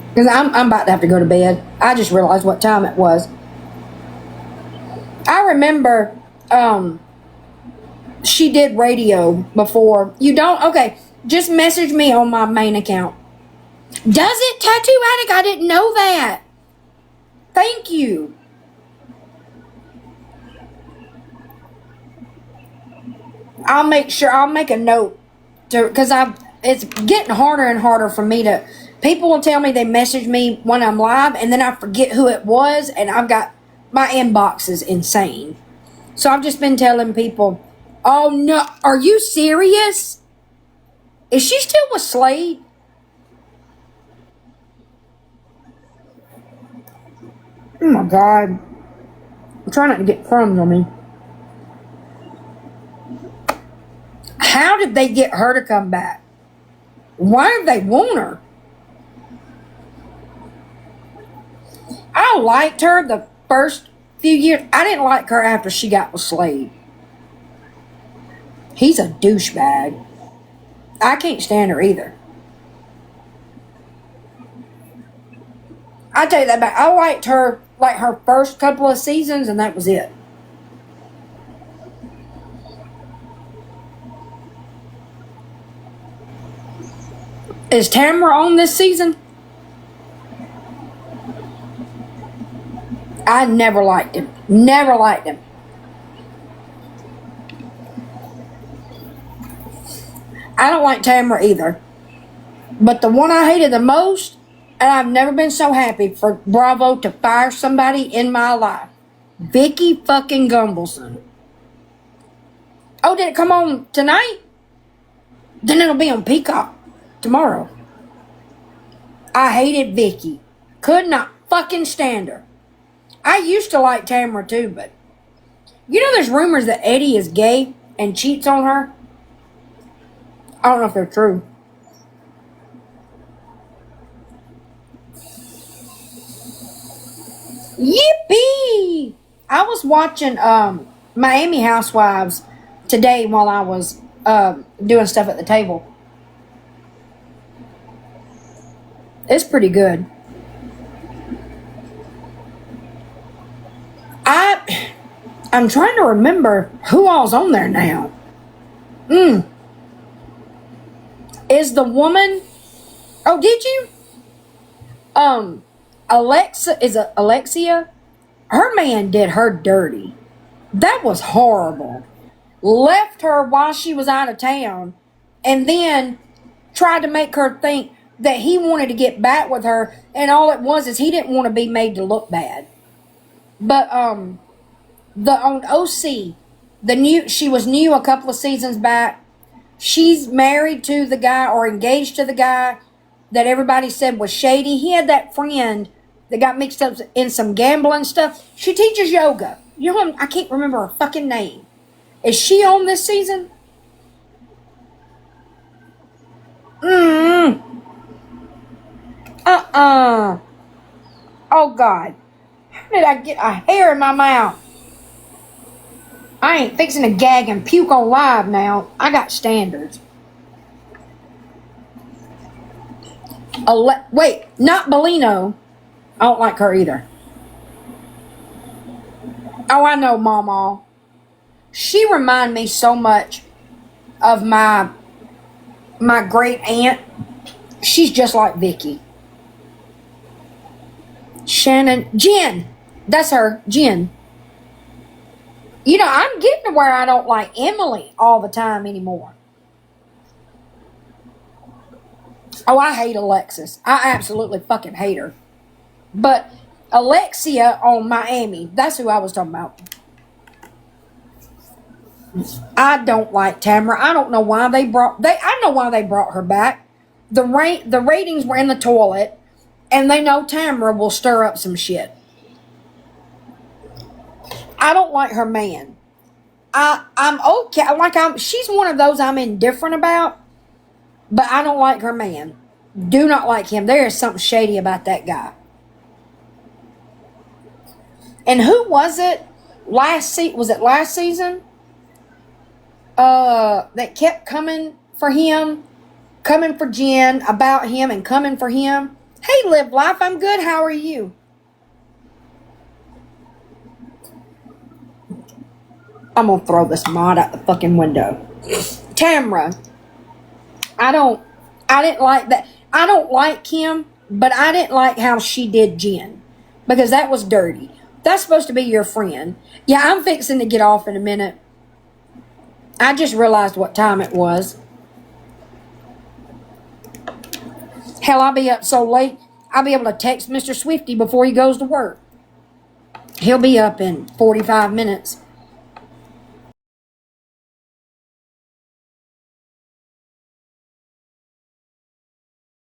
Because I'm about to have to go to bed. I just realized what time it was. I remember she did radio before. You don't? Okay, just message me on my main account. Does it, Tattoo Addict? I didn't know that. Thank you. I'll make a note to, because it's getting harder and harder for me to, people will tell me they message me when I'm live and then I forget who it was, and I've got, my inbox is insane. So I've just been telling people, oh no, are you serious? Is she still with Slade? Oh my God. I'm trying not to get crumbs on me. How did they get her to come back? Why did they want her? I liked her the first few years. I didn't like her after she got with Slade. He's a douchebag. I can't stand her either. I tell you that back. I liked her like her first couple of seasons, and that was it. Is Tamara on this season? I never liked him. Never liked him. I don't like Tamara either. But the one I hated the most, and I've never been so happy for Bravo to fire somebody in my life, Vicky fucking Gumbelson. Oh, did it come on tonight? Then it'll be on Peacock tomorrow. I hated Vicky. Could not fucking stand her. I used to like Tamara too, but you know there's rumors that Eddie is gay and cheats on her? I don't know if they're true. Yippee! I was watching Miami Housewives today while I was doing stuff at the table. It's pretty good. I'm trying to remember who all's on there now. Is the woman... Oh, did you? Alexia? Her man did her dirty. That was horrible. Left her while she was out of town and then tried to make her think that he wanted to get back with her, and all it was is he didn't want to be made to look bad. But on OC, she was new a couple of seasons back. She's married to the guy, or engaged to the guy that everybody said was shady. He had that friend that got mixed up in some gambling stuff. She teaches yoga. You know, I can't remember her fucking name. Is she on this season? Oh, God. How did I get a hair in my mouth? I ain't fixing to gag and puke on live now. I got standards. Wait, not Bellino. I don't like her either. Oh, I know, Mama. She reminded me so much of my great aunt. She's just like Vicky. Jen. That's her, Jen. You know, I'm getting to where I don't like Emily all the time anymore. Oh, I hate Alexis. I absolutely fucking hate her. But Alexia on Miami, that's who I was talking about. I don't like Tamara. I don't know why I know why they brought her back. The ratings were in the toilet, and they know Tamara will stir up some shit. I don't like her man. I'm okay. She's one of those I'm indifferent about, but I don't like her man. Do not like him. There is something shady about that guy. And who was it? Was it last season? That kept coming for him, coming for Jen, about him, and coming for him. Hey, Live Life, I'm good. How are you? I'm gonna throw this mod out the fucking window. Tamra. I didn't like that. I don't like him, but I didn't like how she did Jen, because that was dirty. That's supposed to be your friend. Yeah, I'm fixing to get off in a minute. I just realized what time it was. Hell, I'll be up so late, I'll be able to text Mr. Swiftie before he goes to work. He'll be up in 45 minutes.